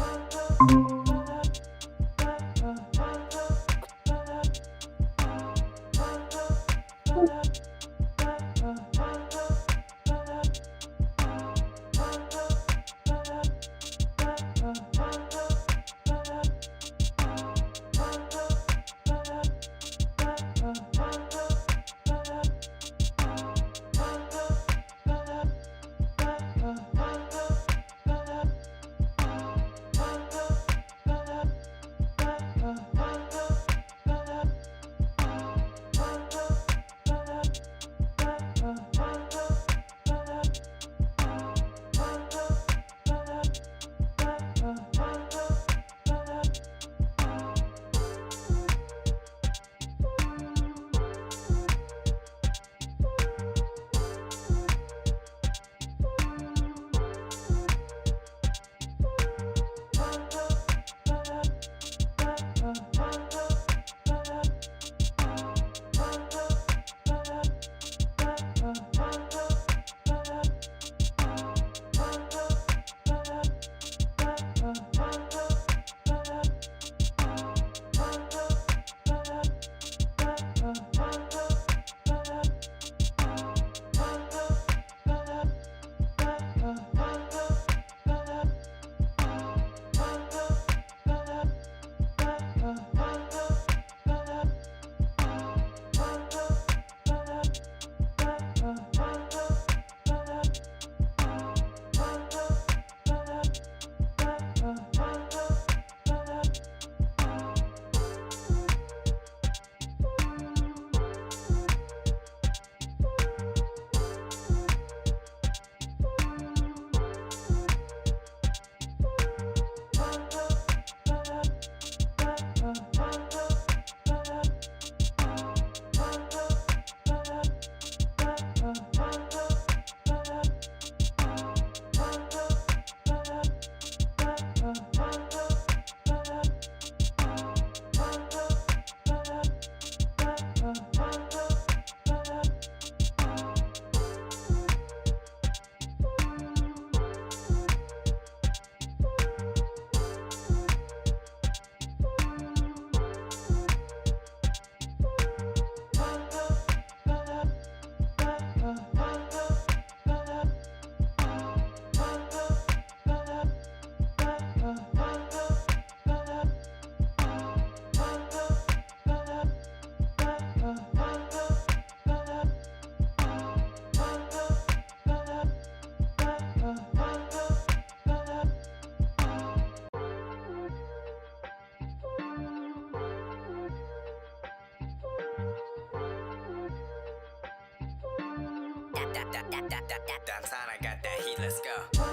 That's on, I got that heat, let's go.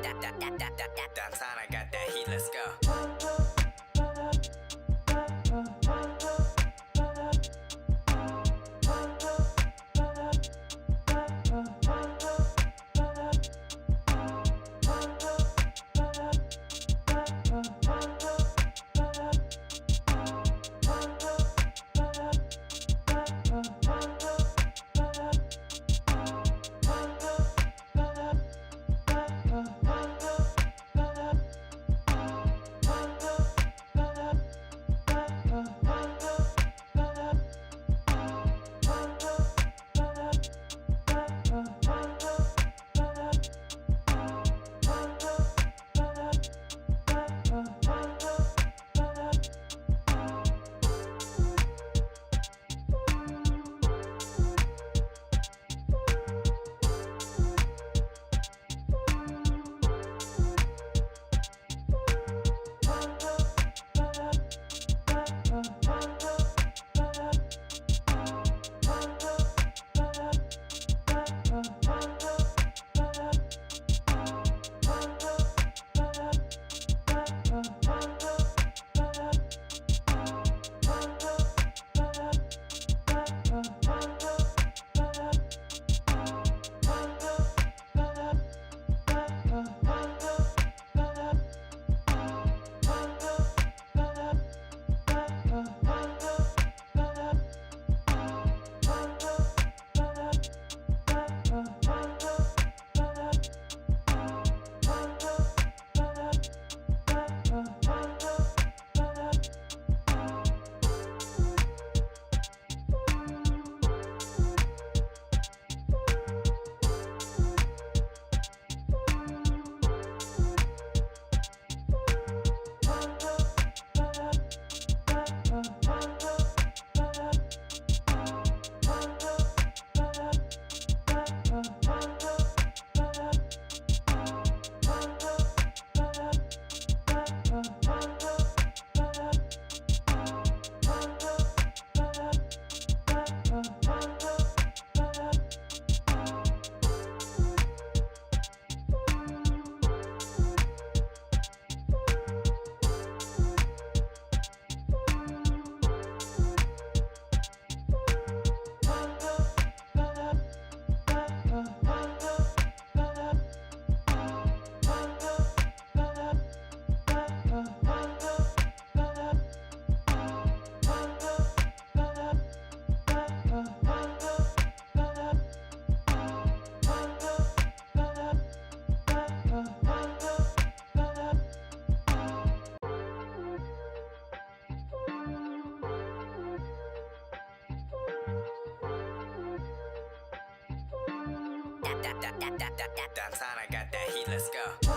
Downtown, I got that heat, let's go. Downtown, I got that heat, let's go.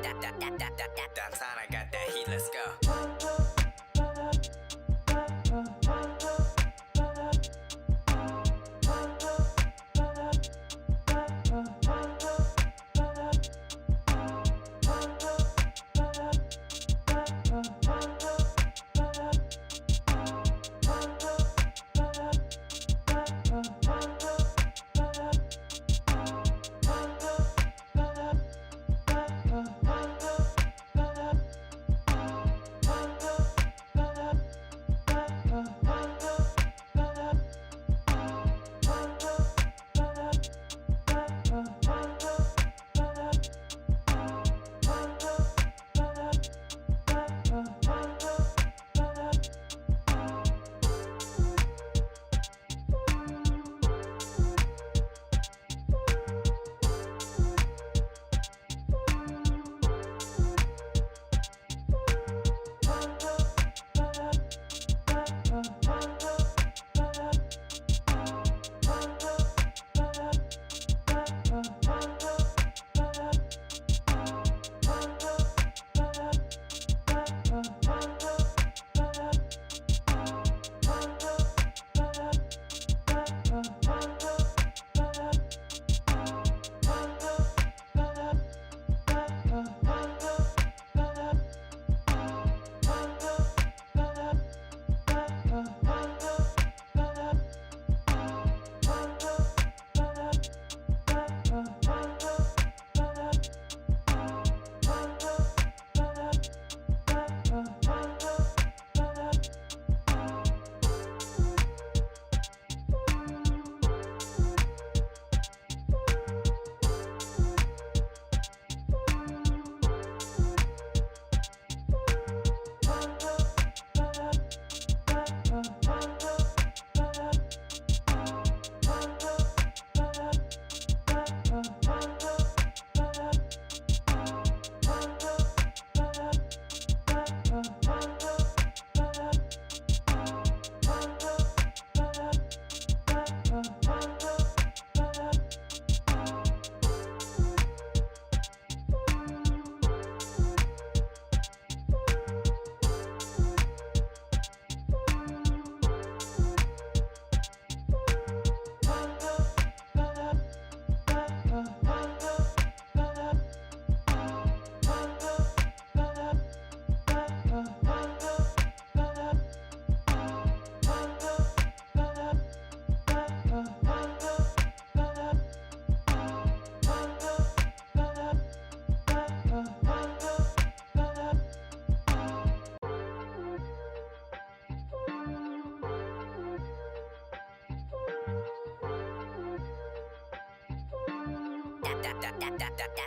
Downtown, I got that heat, let's go.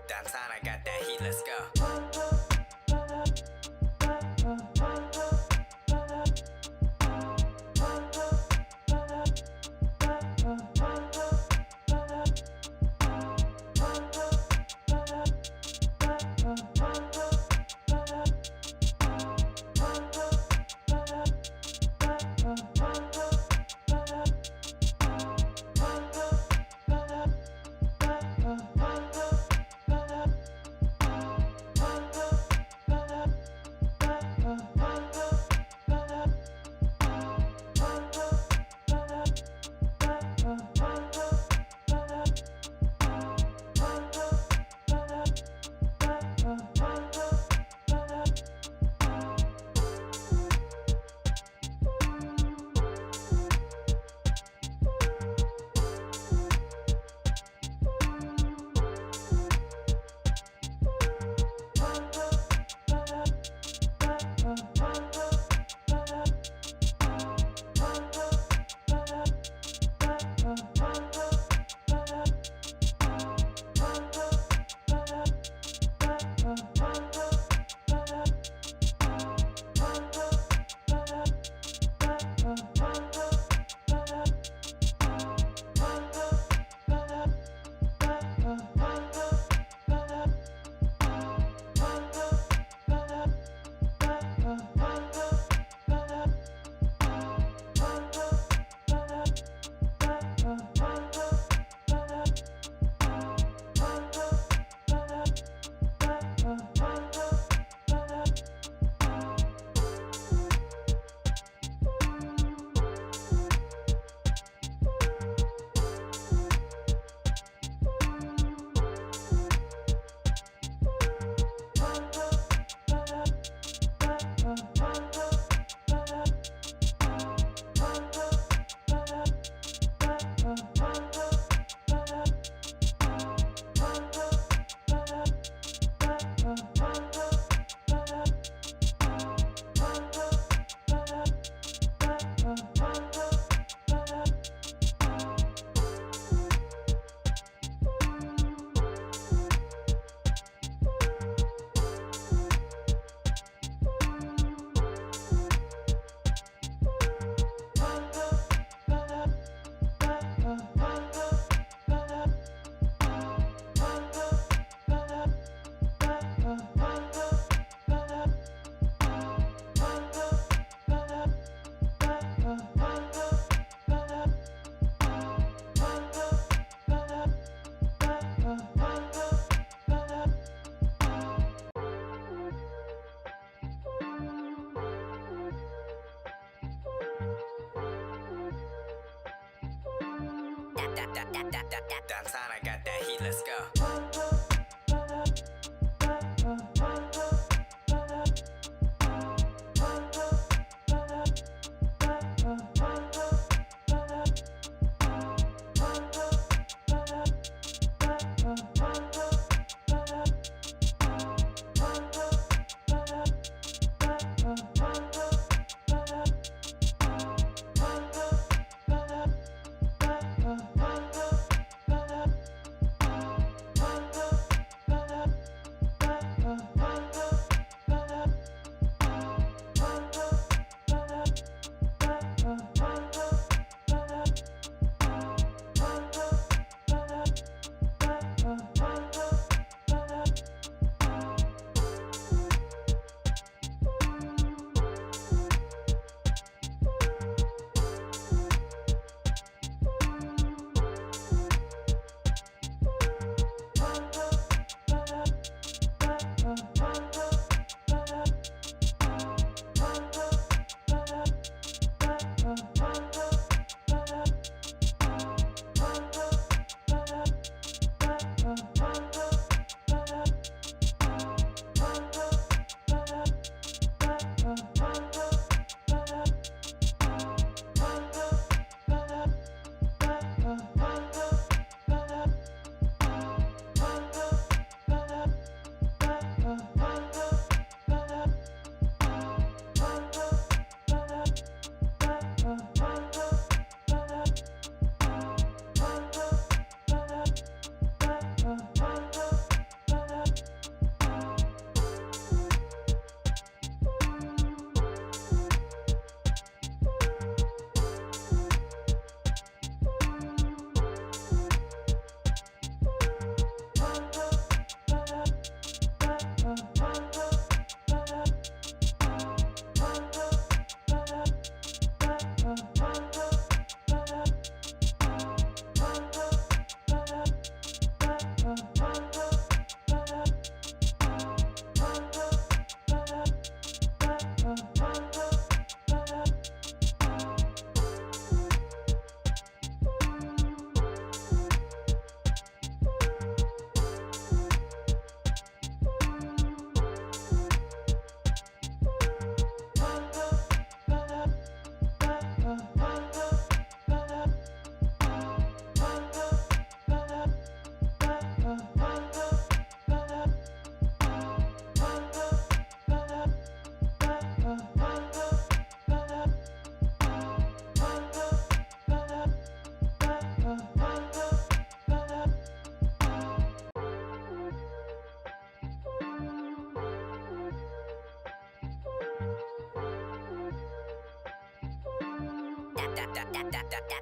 Downtown, I got that heat, let's go. Downtown, I got that heat, let's go.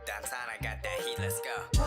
Downtown, I got that heat, let's go.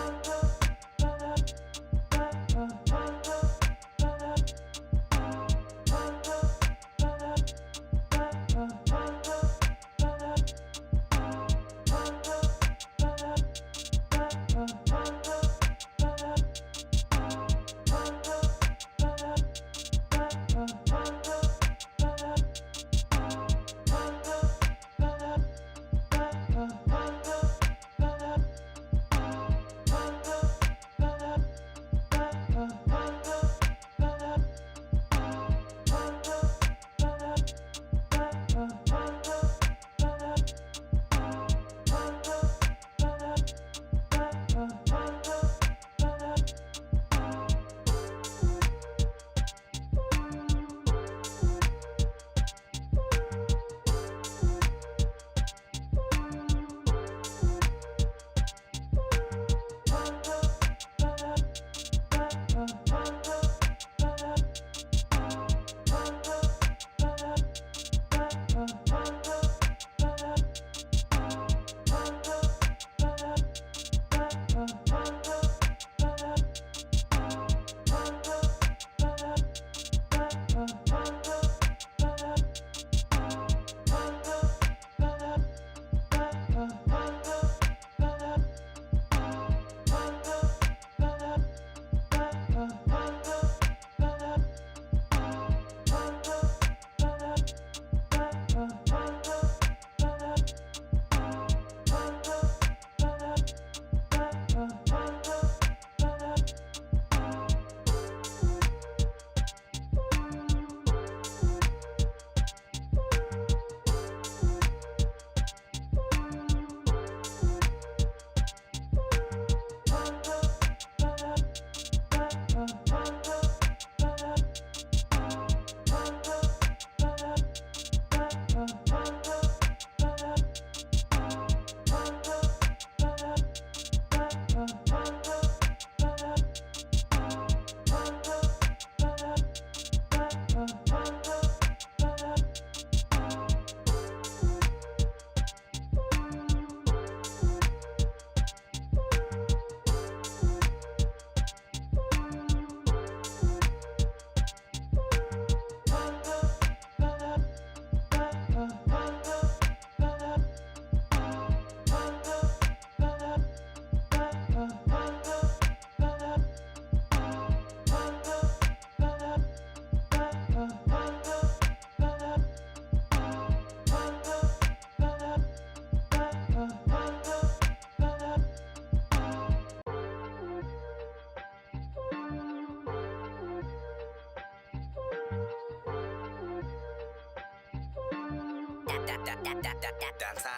Downtown,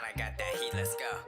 I got that heat, let's go.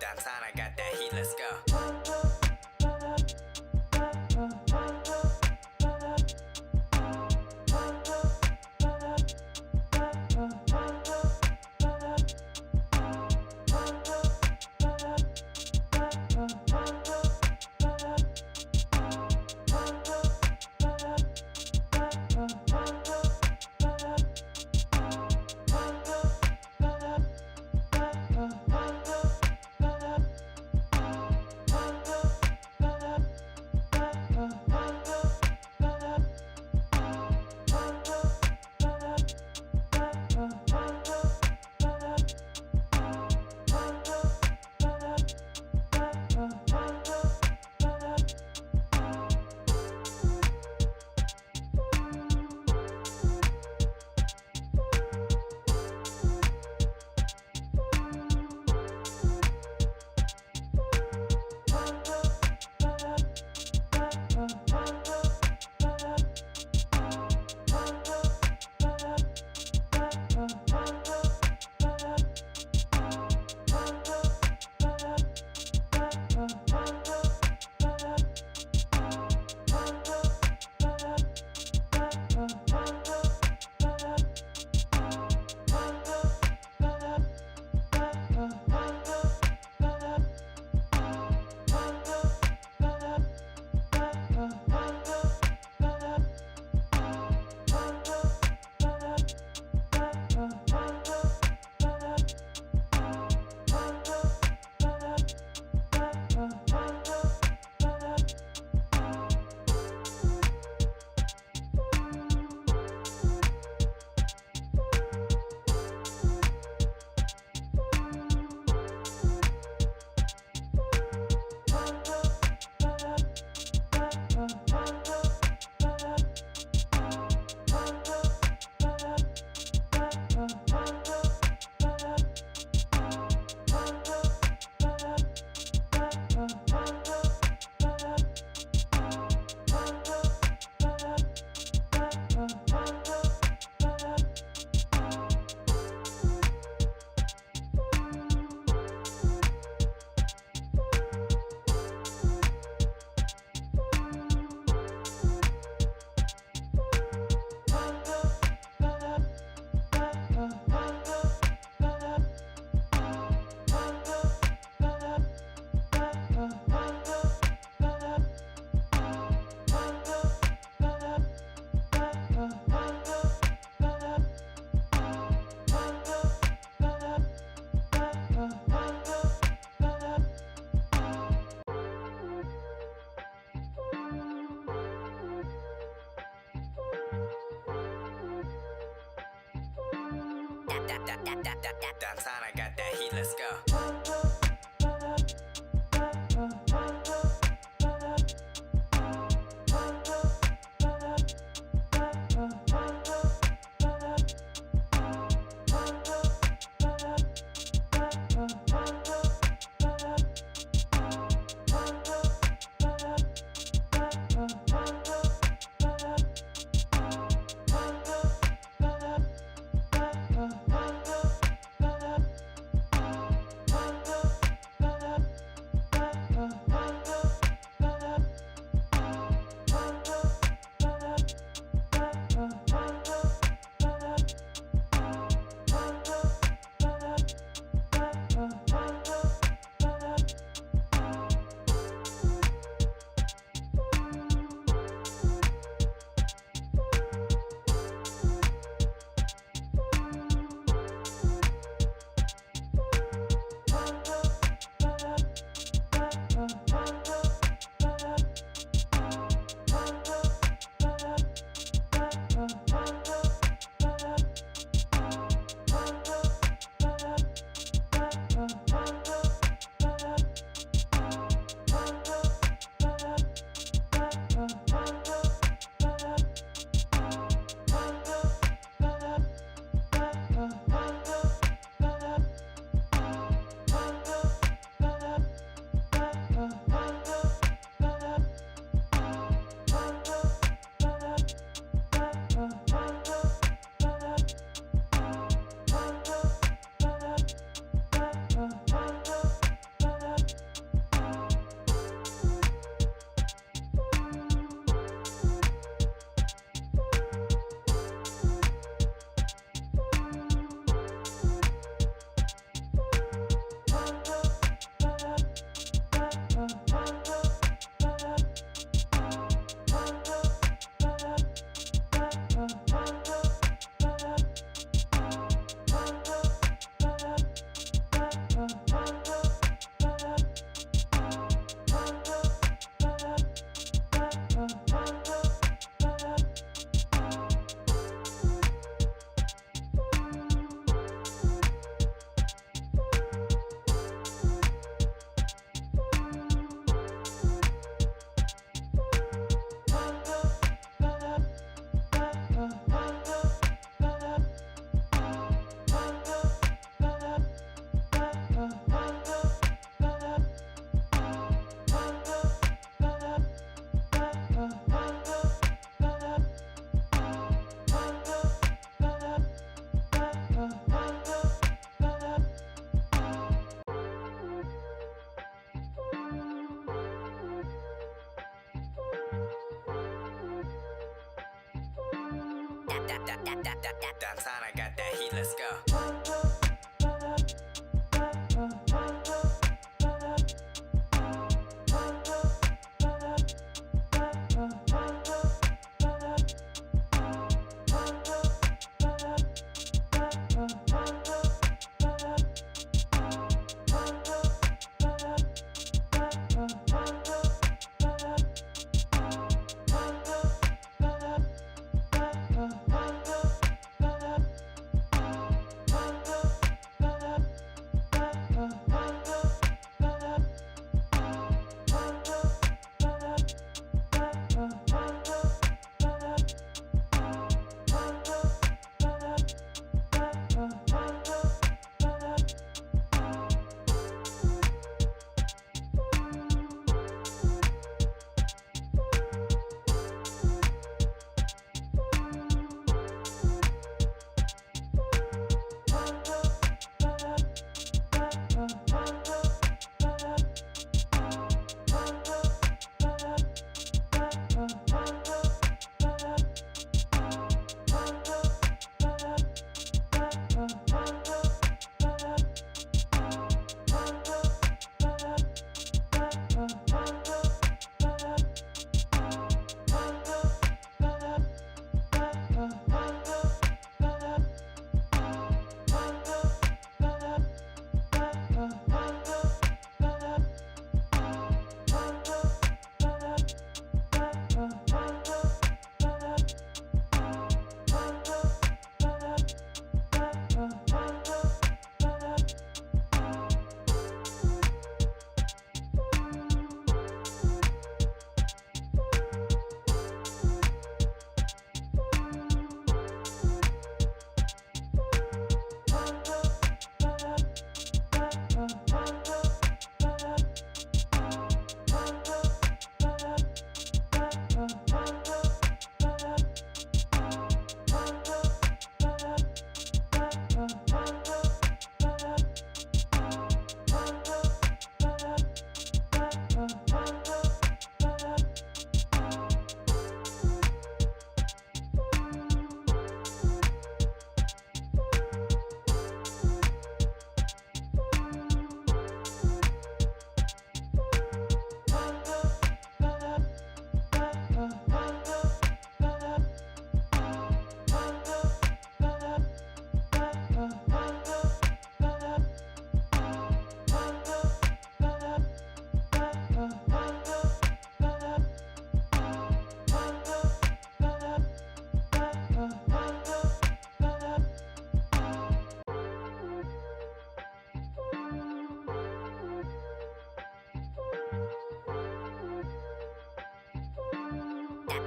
Downtown, I got that heat, let's go. Downtown, I got that heat, let's go. Downtown, I got that heat, let's go.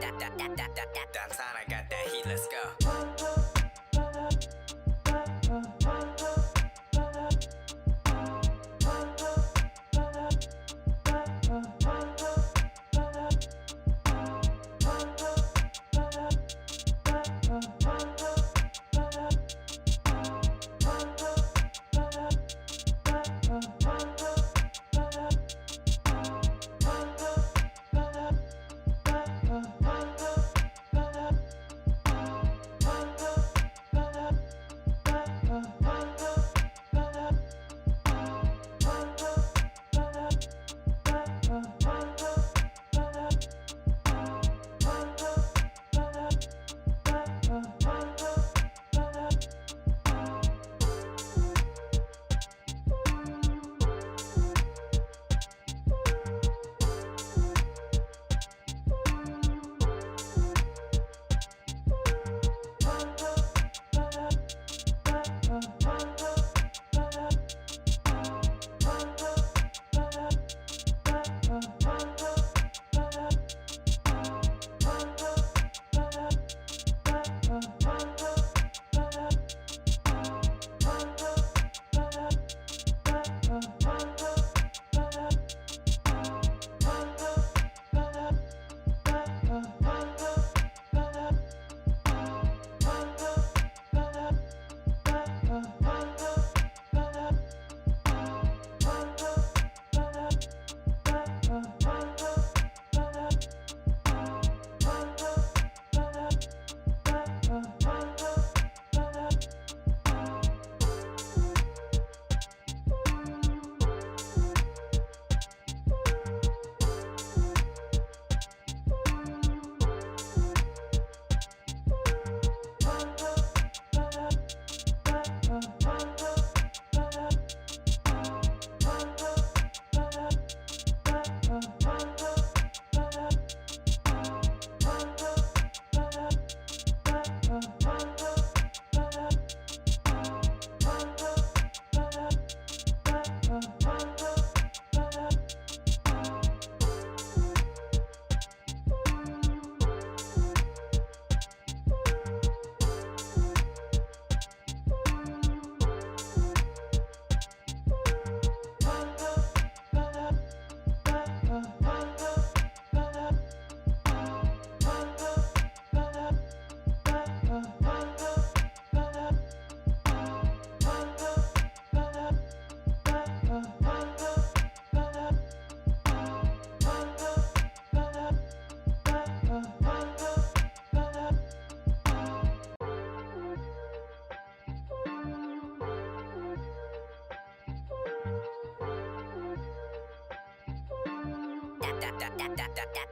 Downtown, I got that heat, let's go.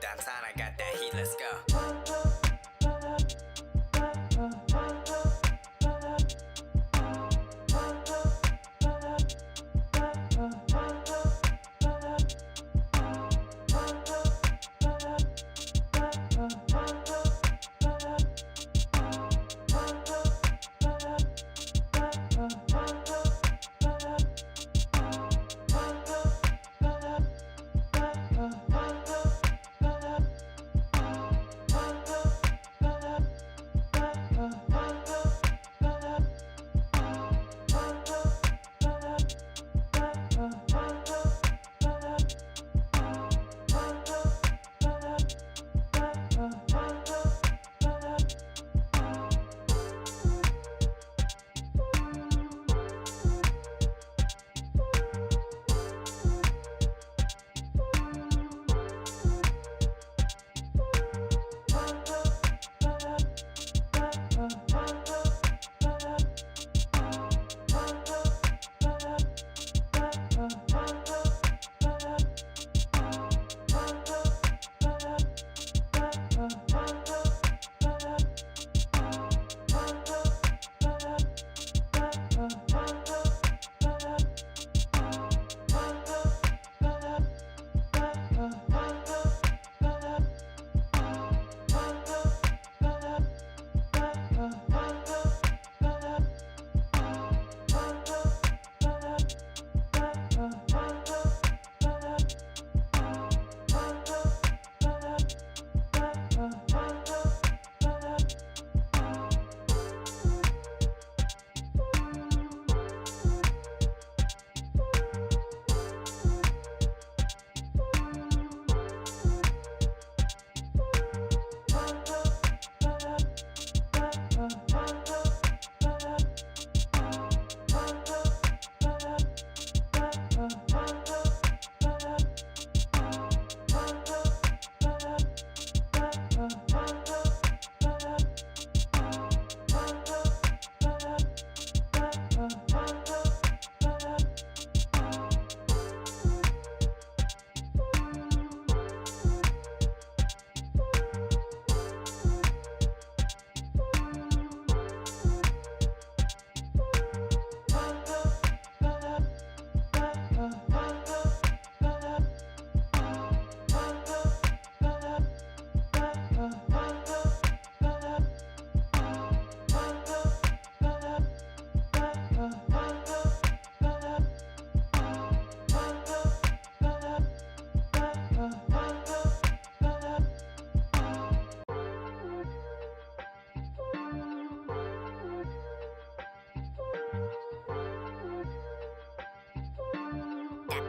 Downtown, I got that heat, let's go.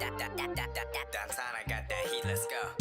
Downtown, I got that heat, let's go.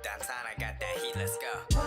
Downtown, I got that heat, let's go.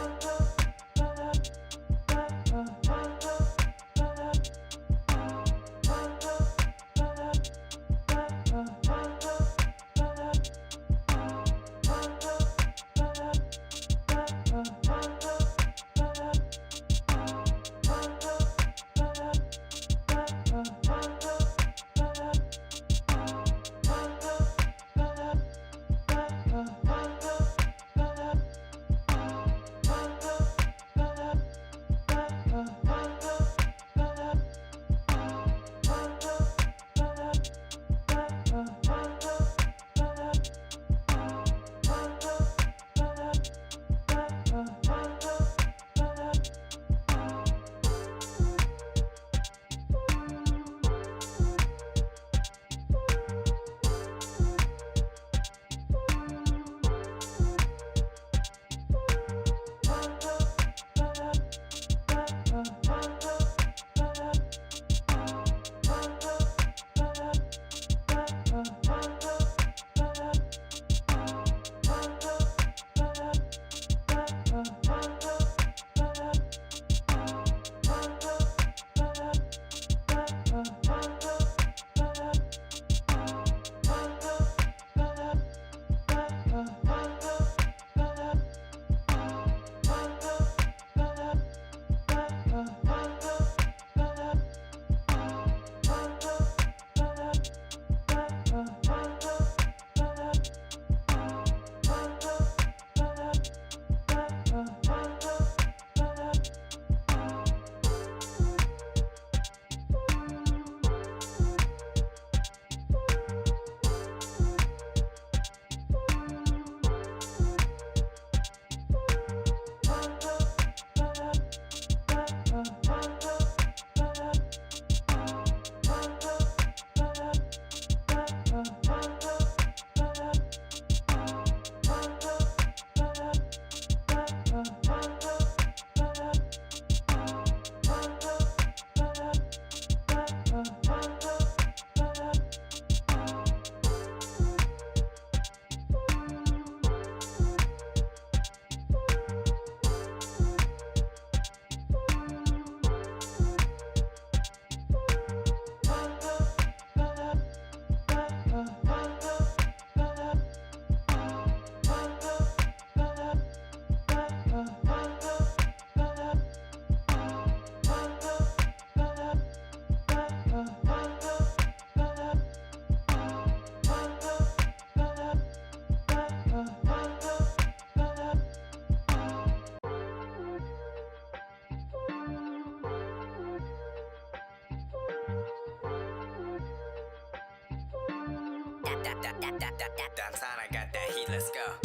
Downtown, I got that heat, let's go.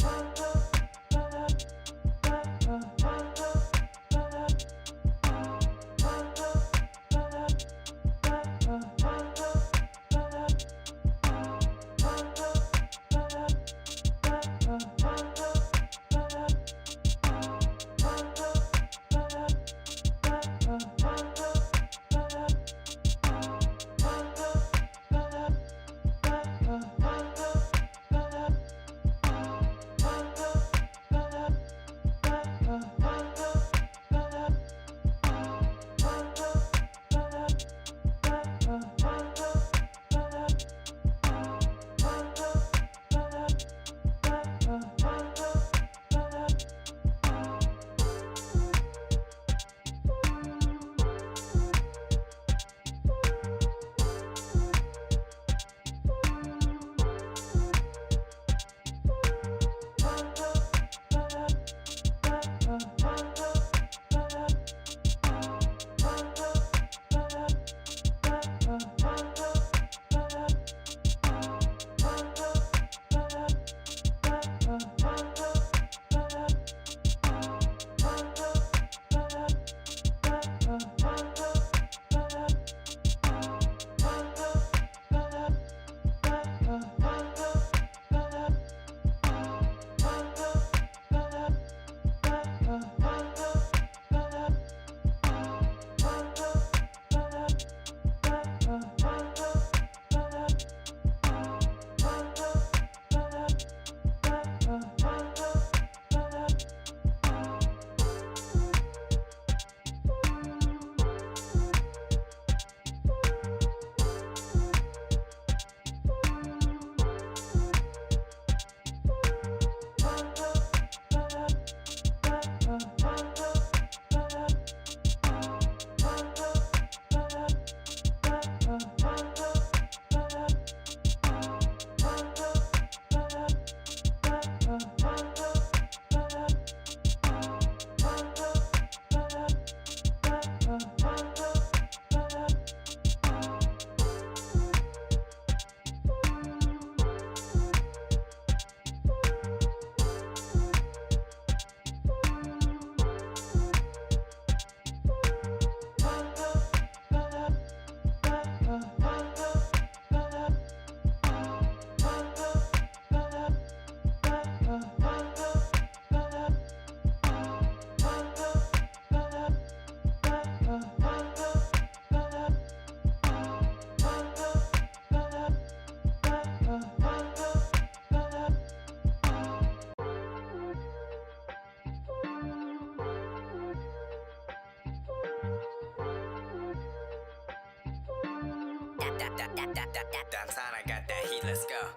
Downtown, I got that heat, let's go.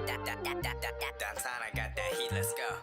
Downtown, I got that heat, let's go.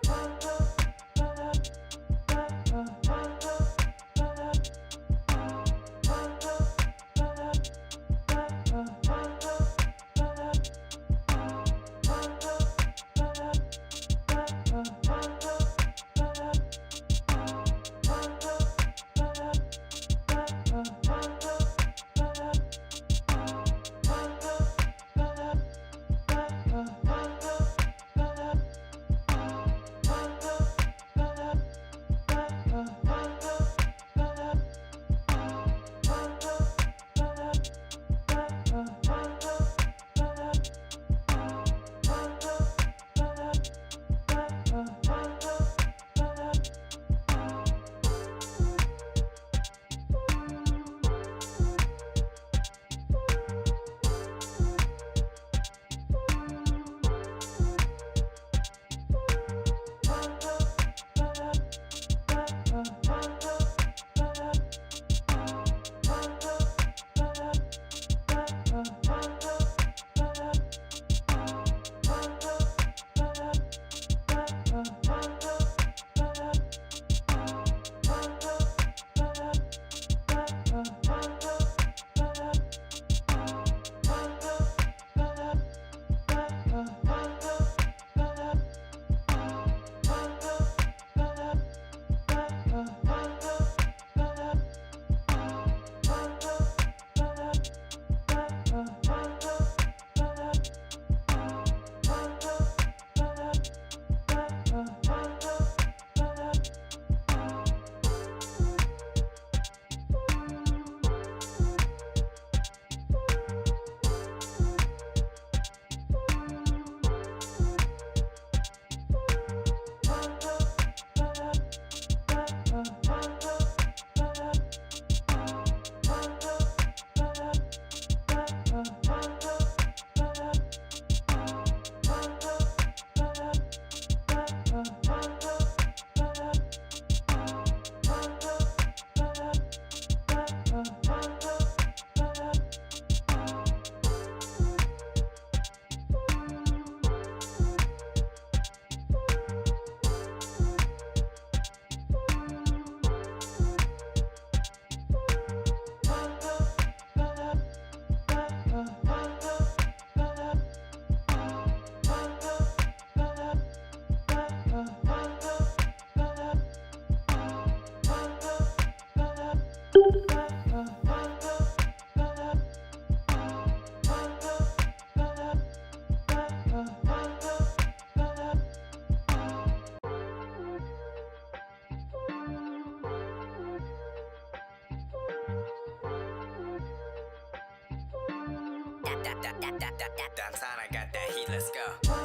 Downtown, I got that heat, let's go.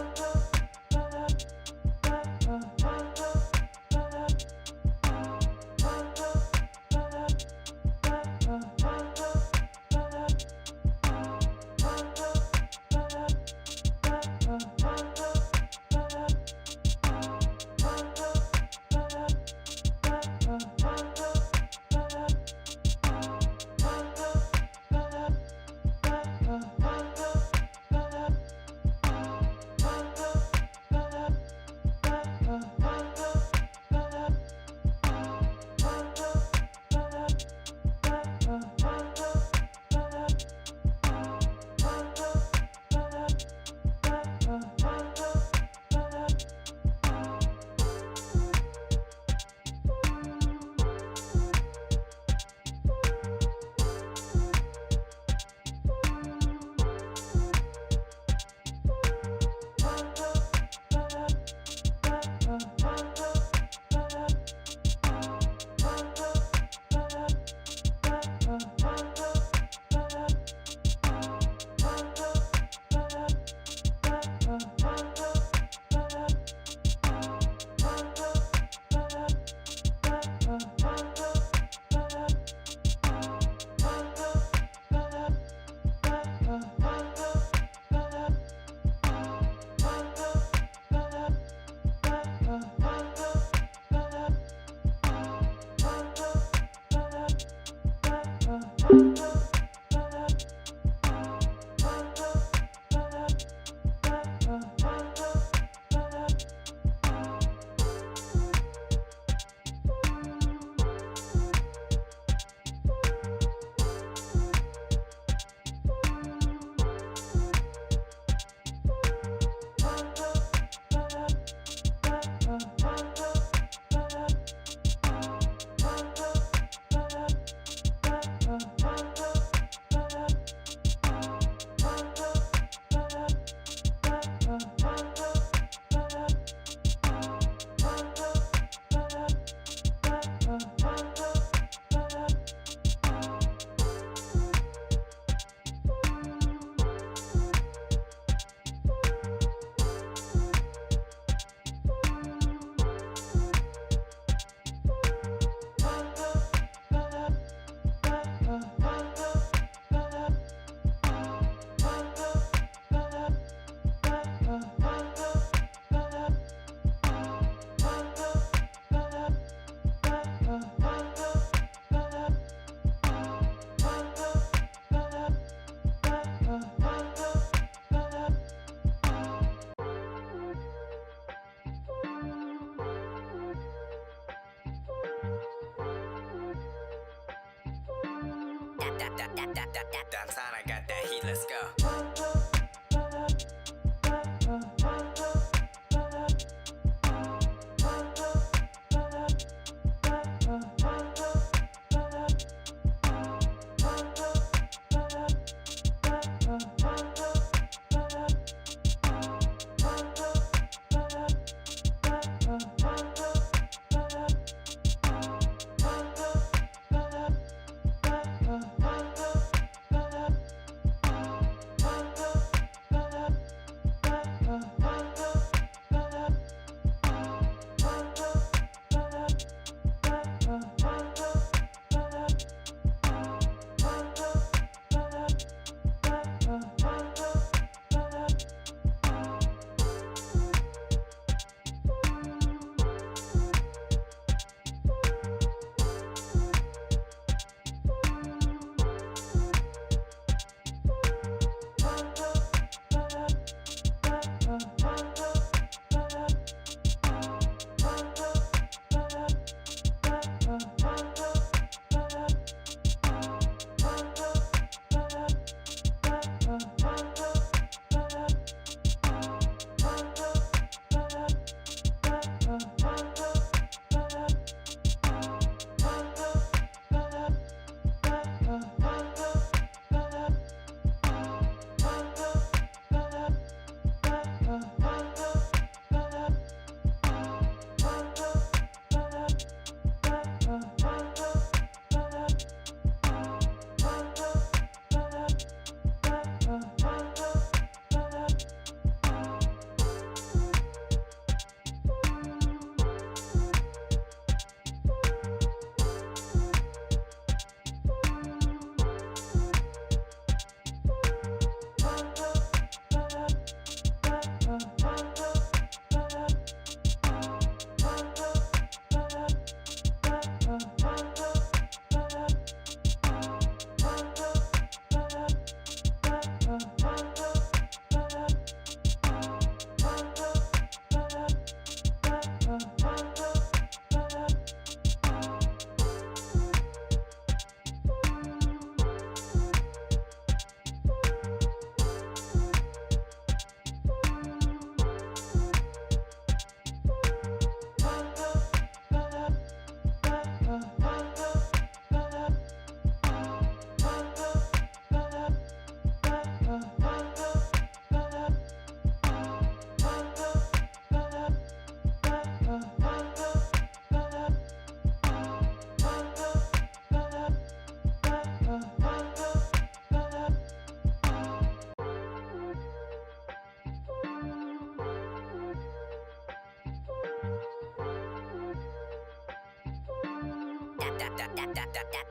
Downtown, I got that heat, let's go.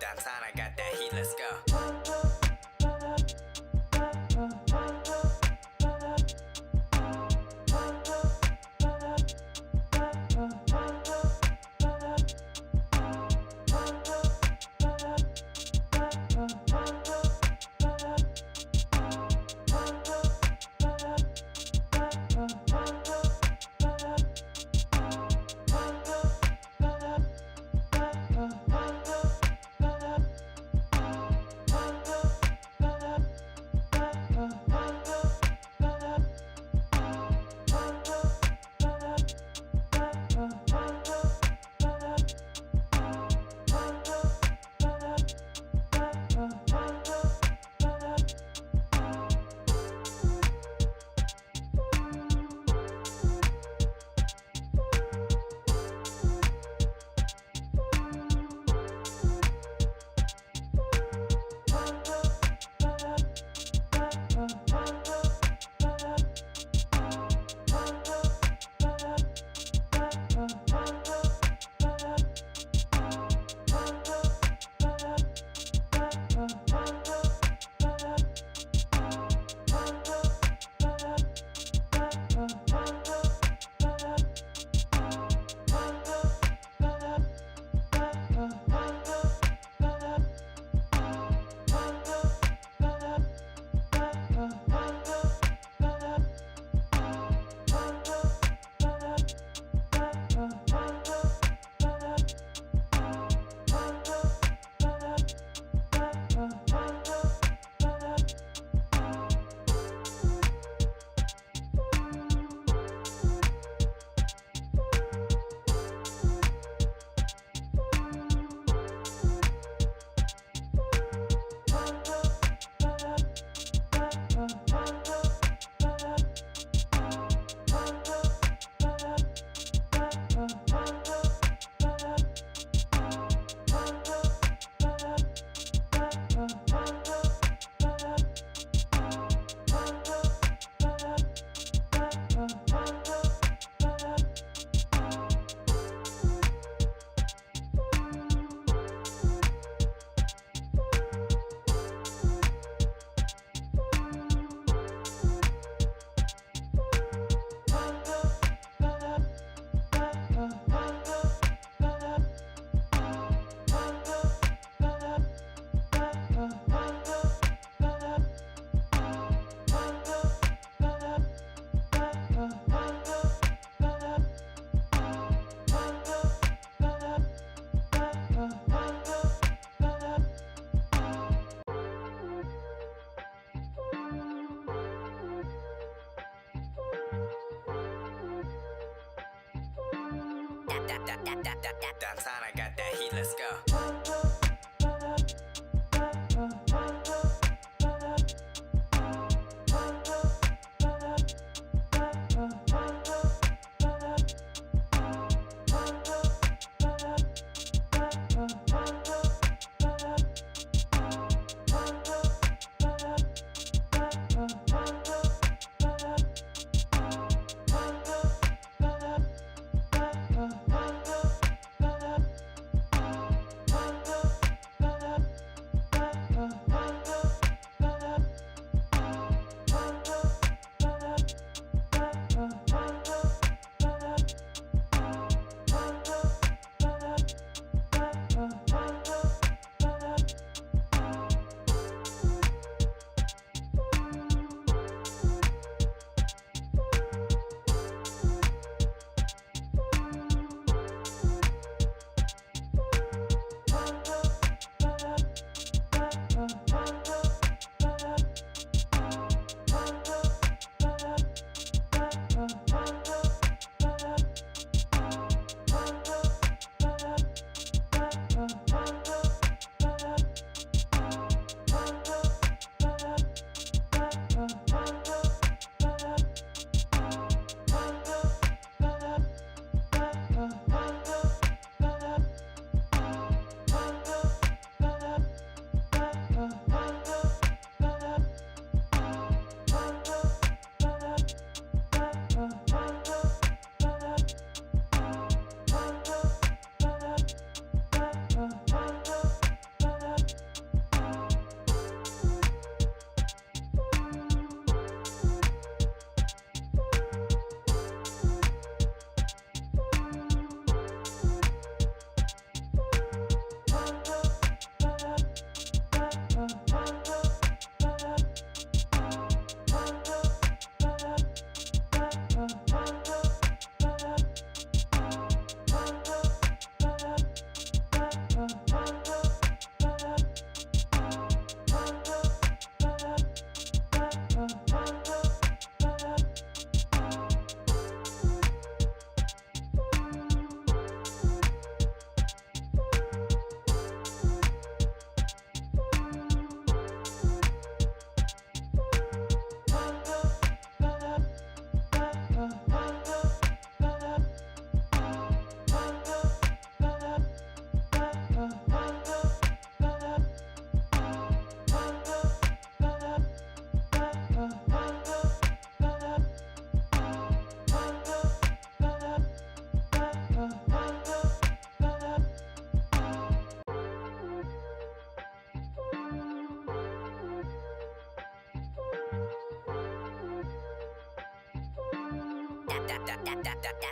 Downtown, I got that heat, let's go. Downtown, I got that heat, let's go.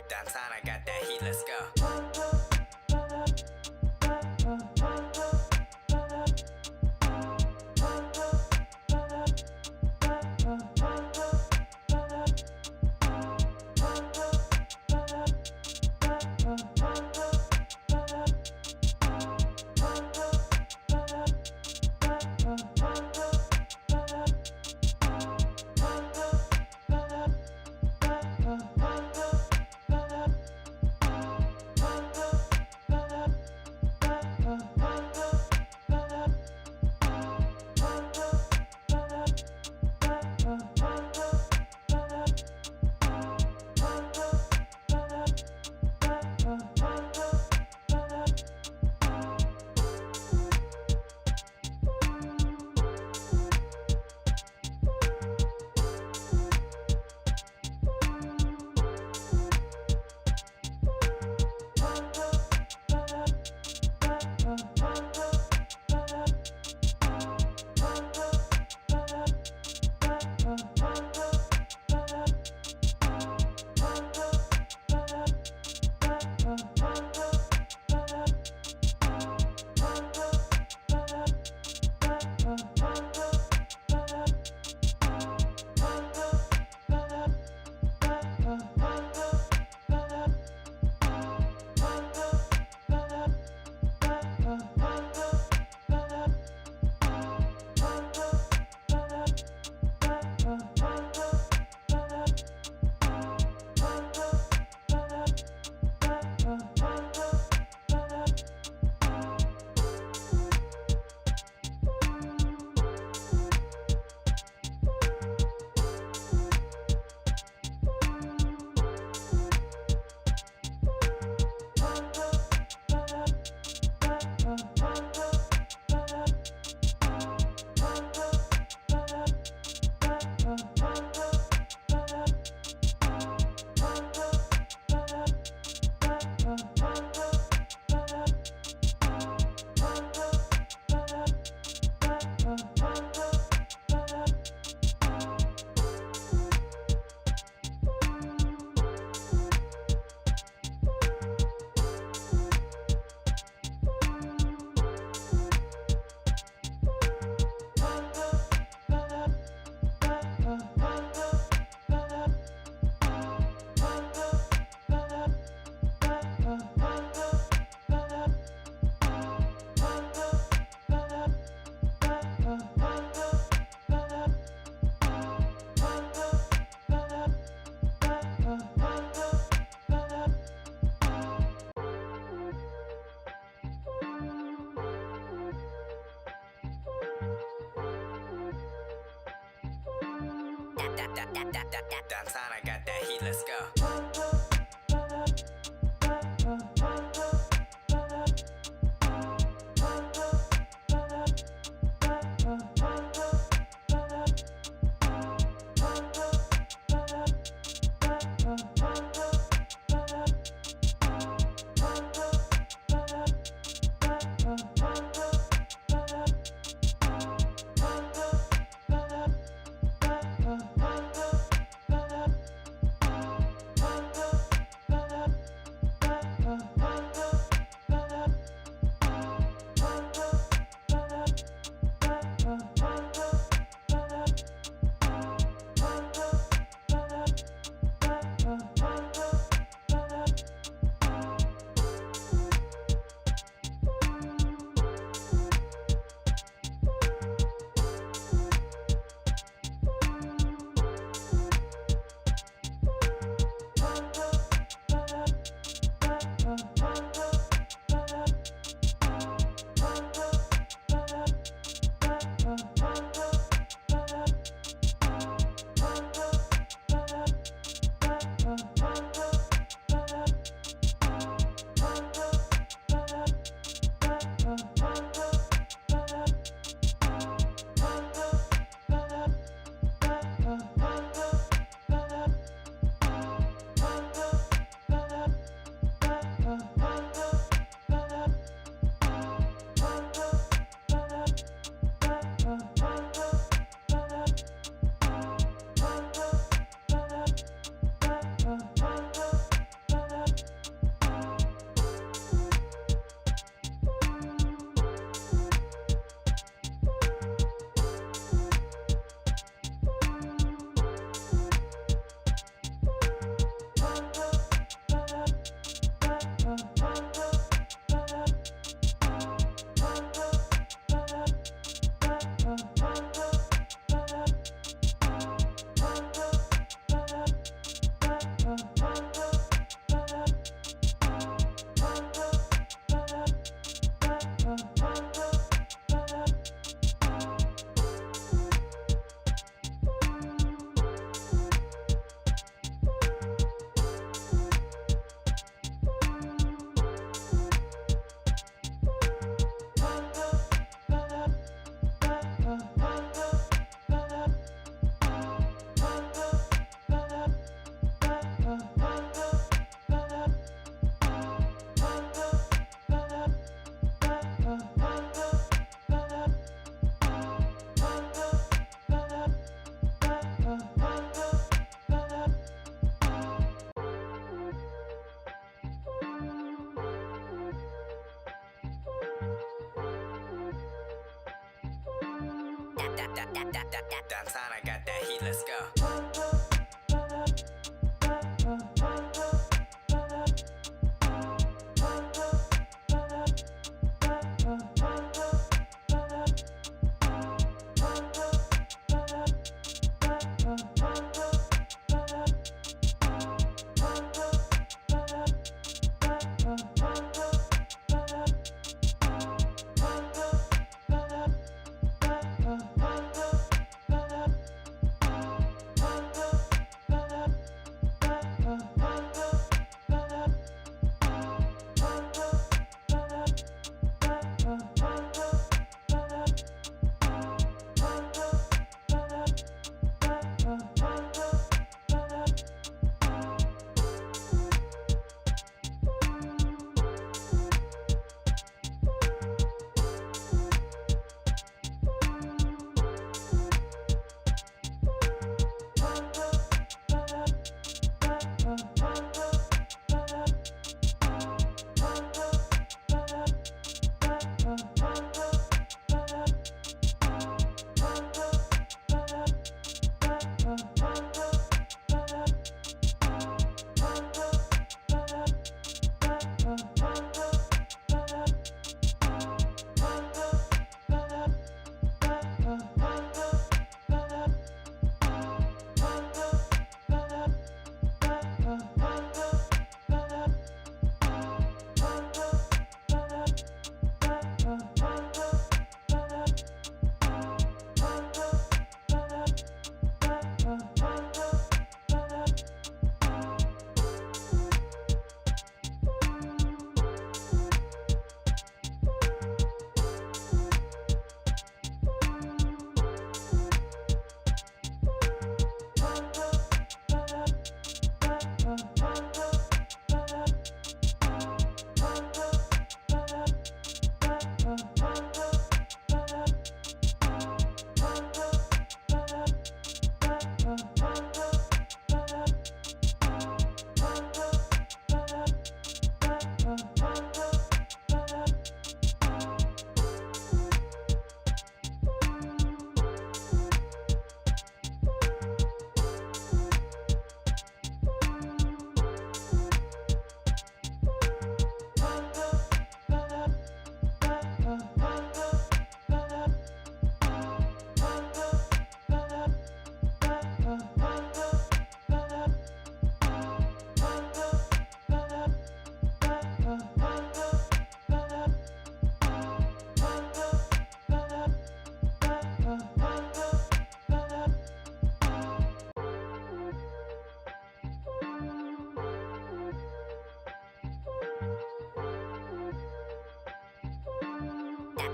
Downtown, I got that heat, let's go. Downtown, I got that heat, let's go. Downtown, I got that heat, let's go.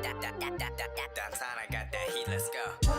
Downtown, I got that heat, let's go.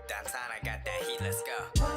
Downtown, I got that heat, let's go.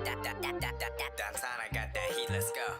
Downtown, I got that heat, let's go.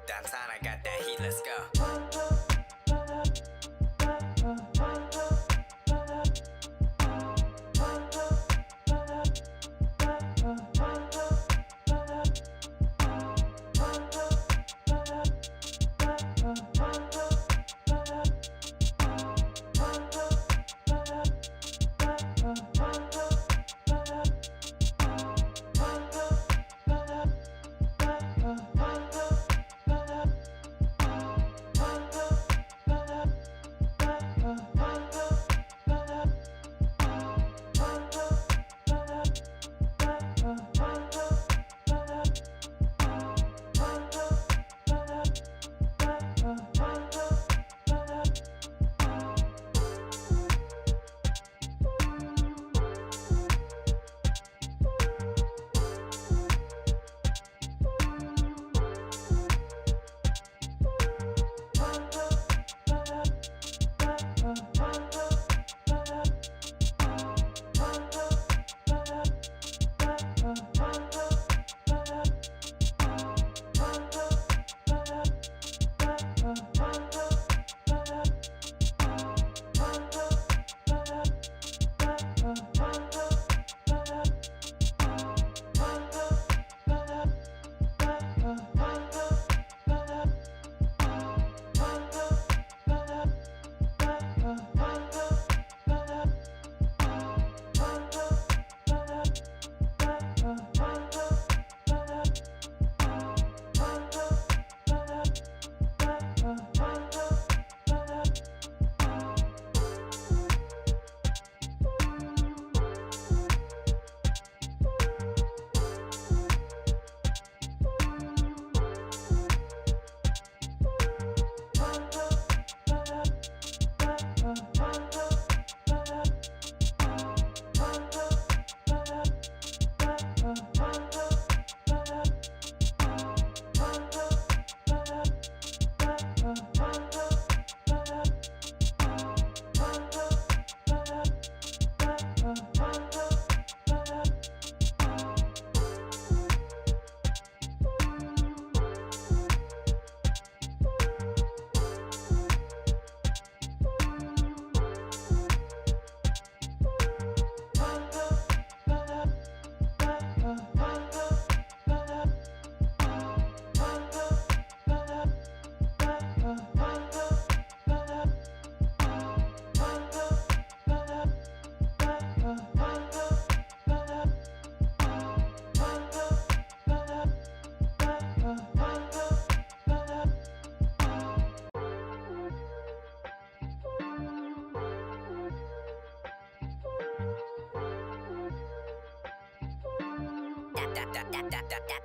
Downtown, I got that heat, let's go.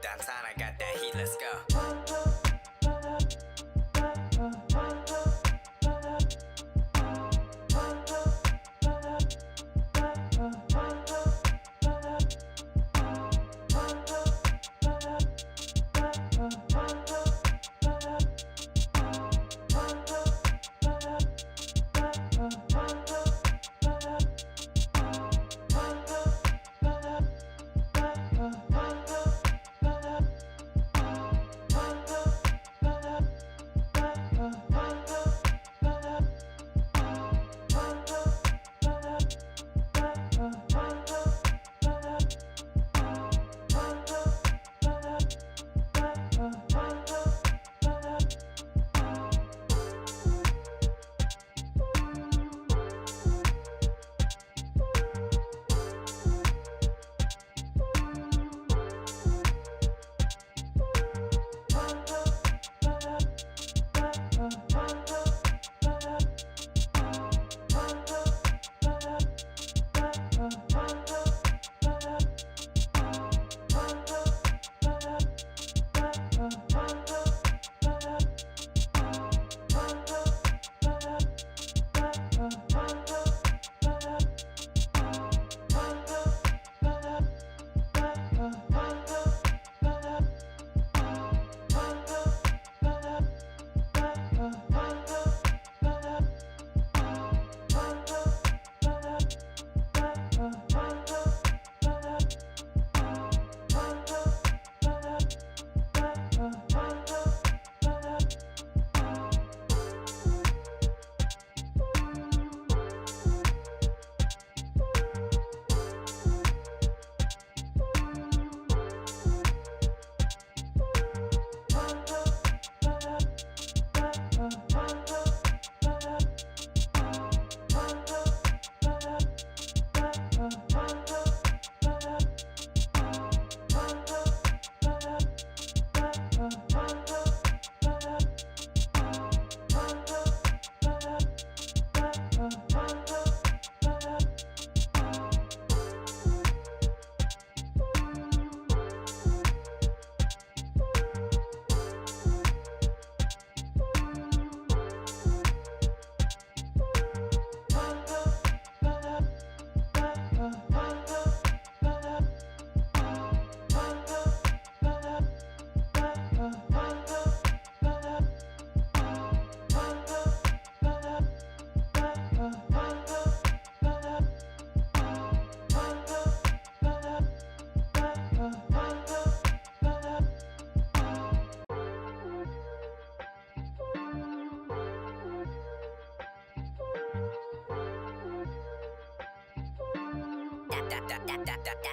Downtown, I got that heat, let's go.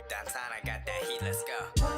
Downtown, I got that heat, let's go.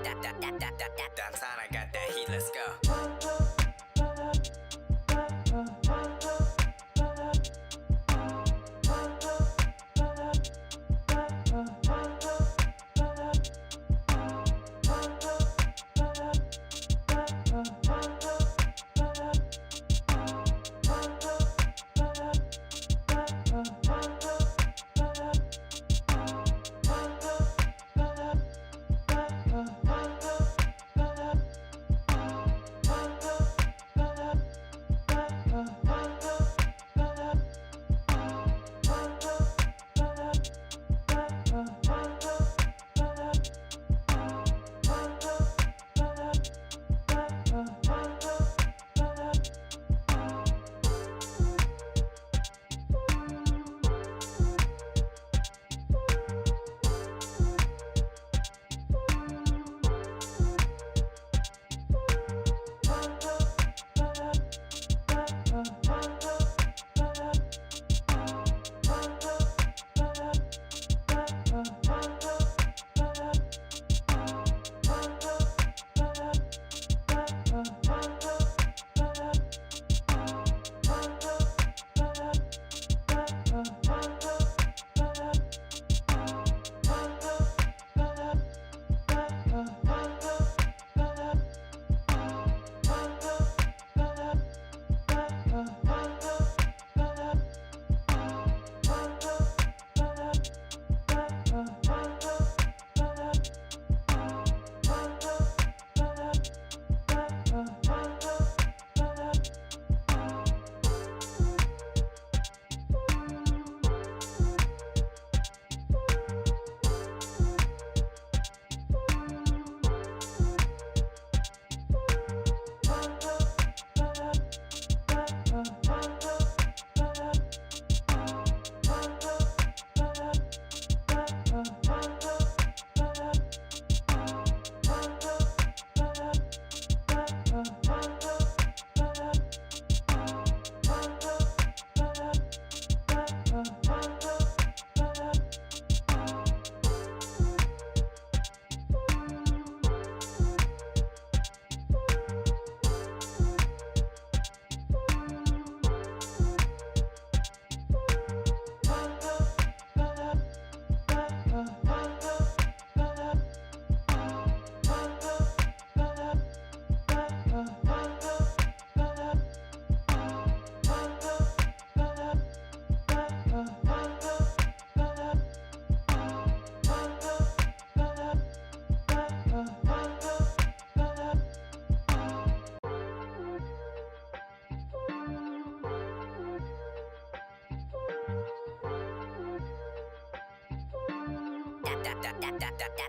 Downtown, I got that heat, let's go.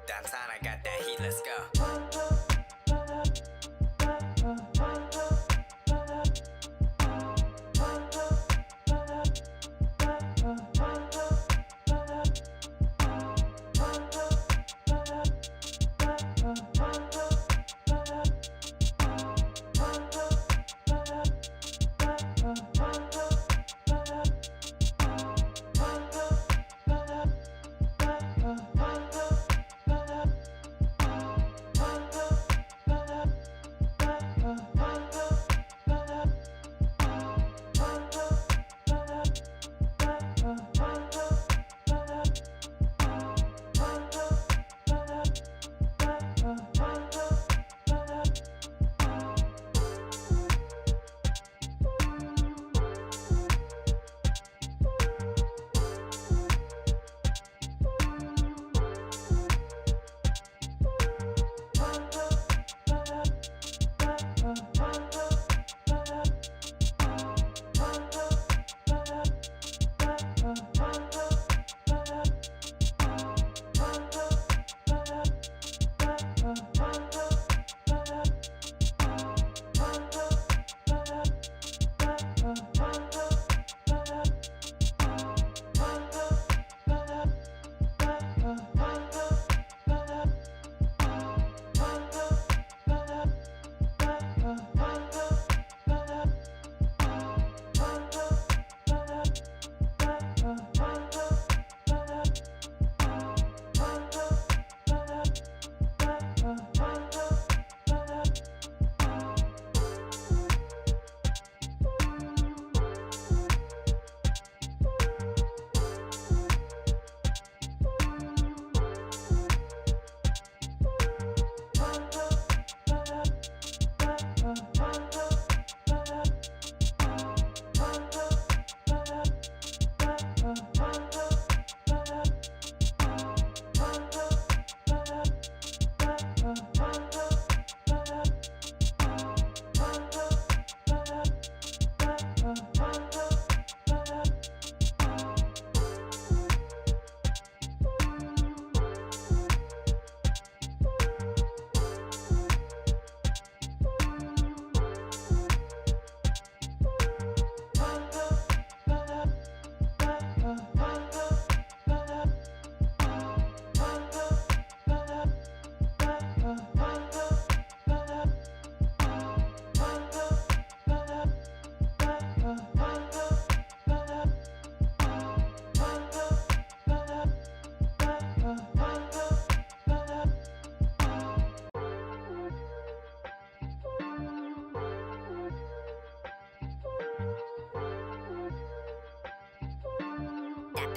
Downtown, I got that heat, let's go.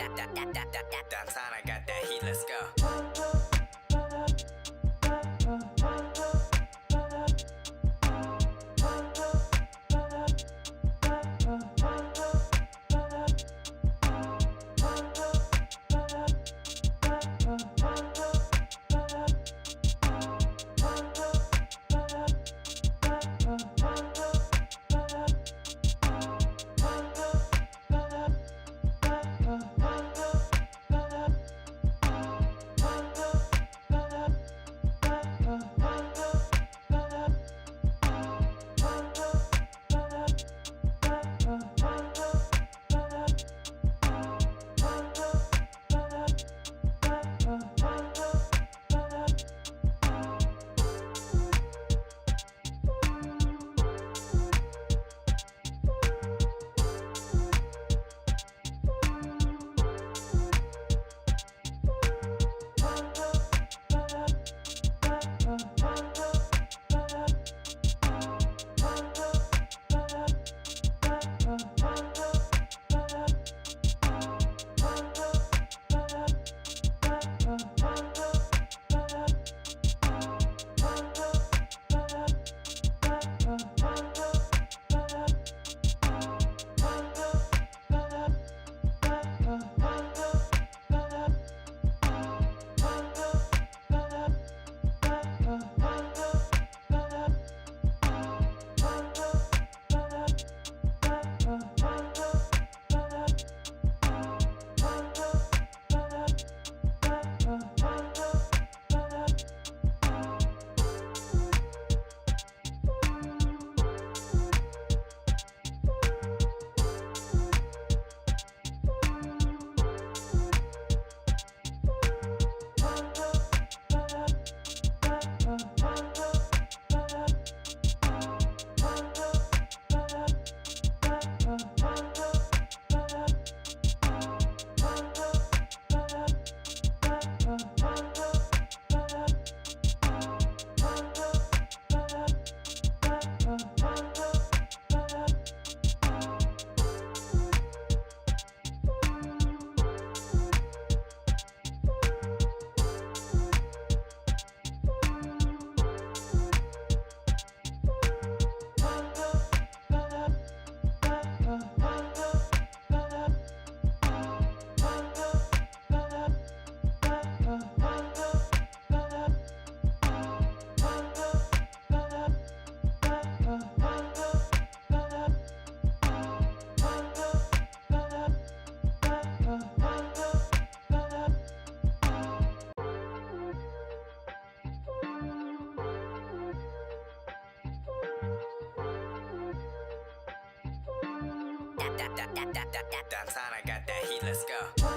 Downtown, I got that heat, let's go. Downtown, I got that heat, let's go.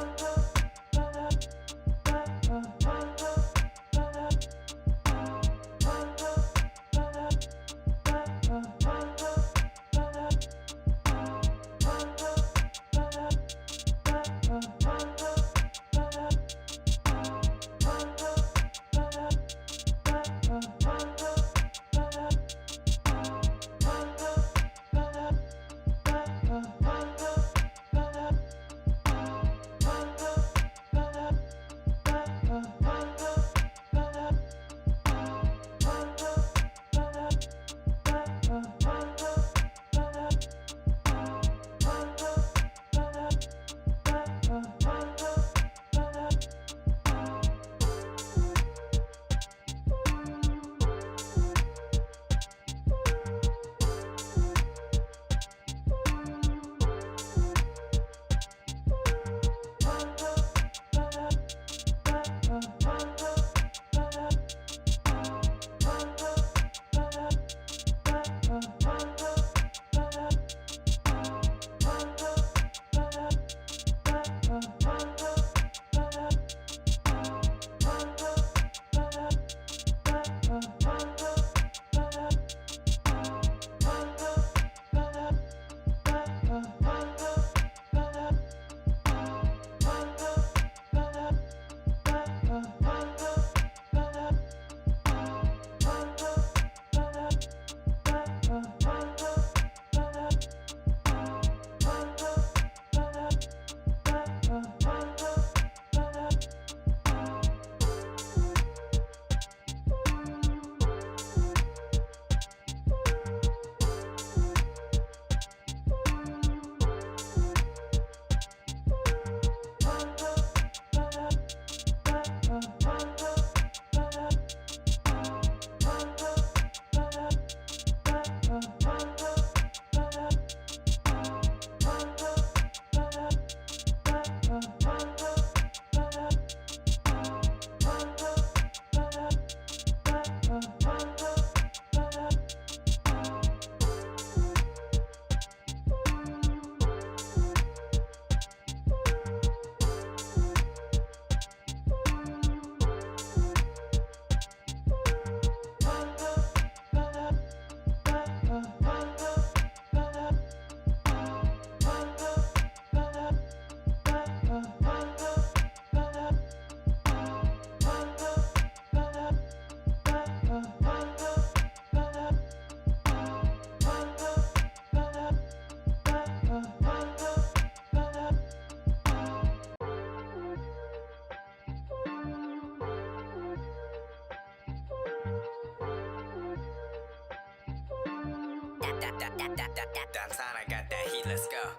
Downtown, I got that heat, let's go.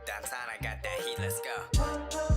Downtown, I got that heat, let's go.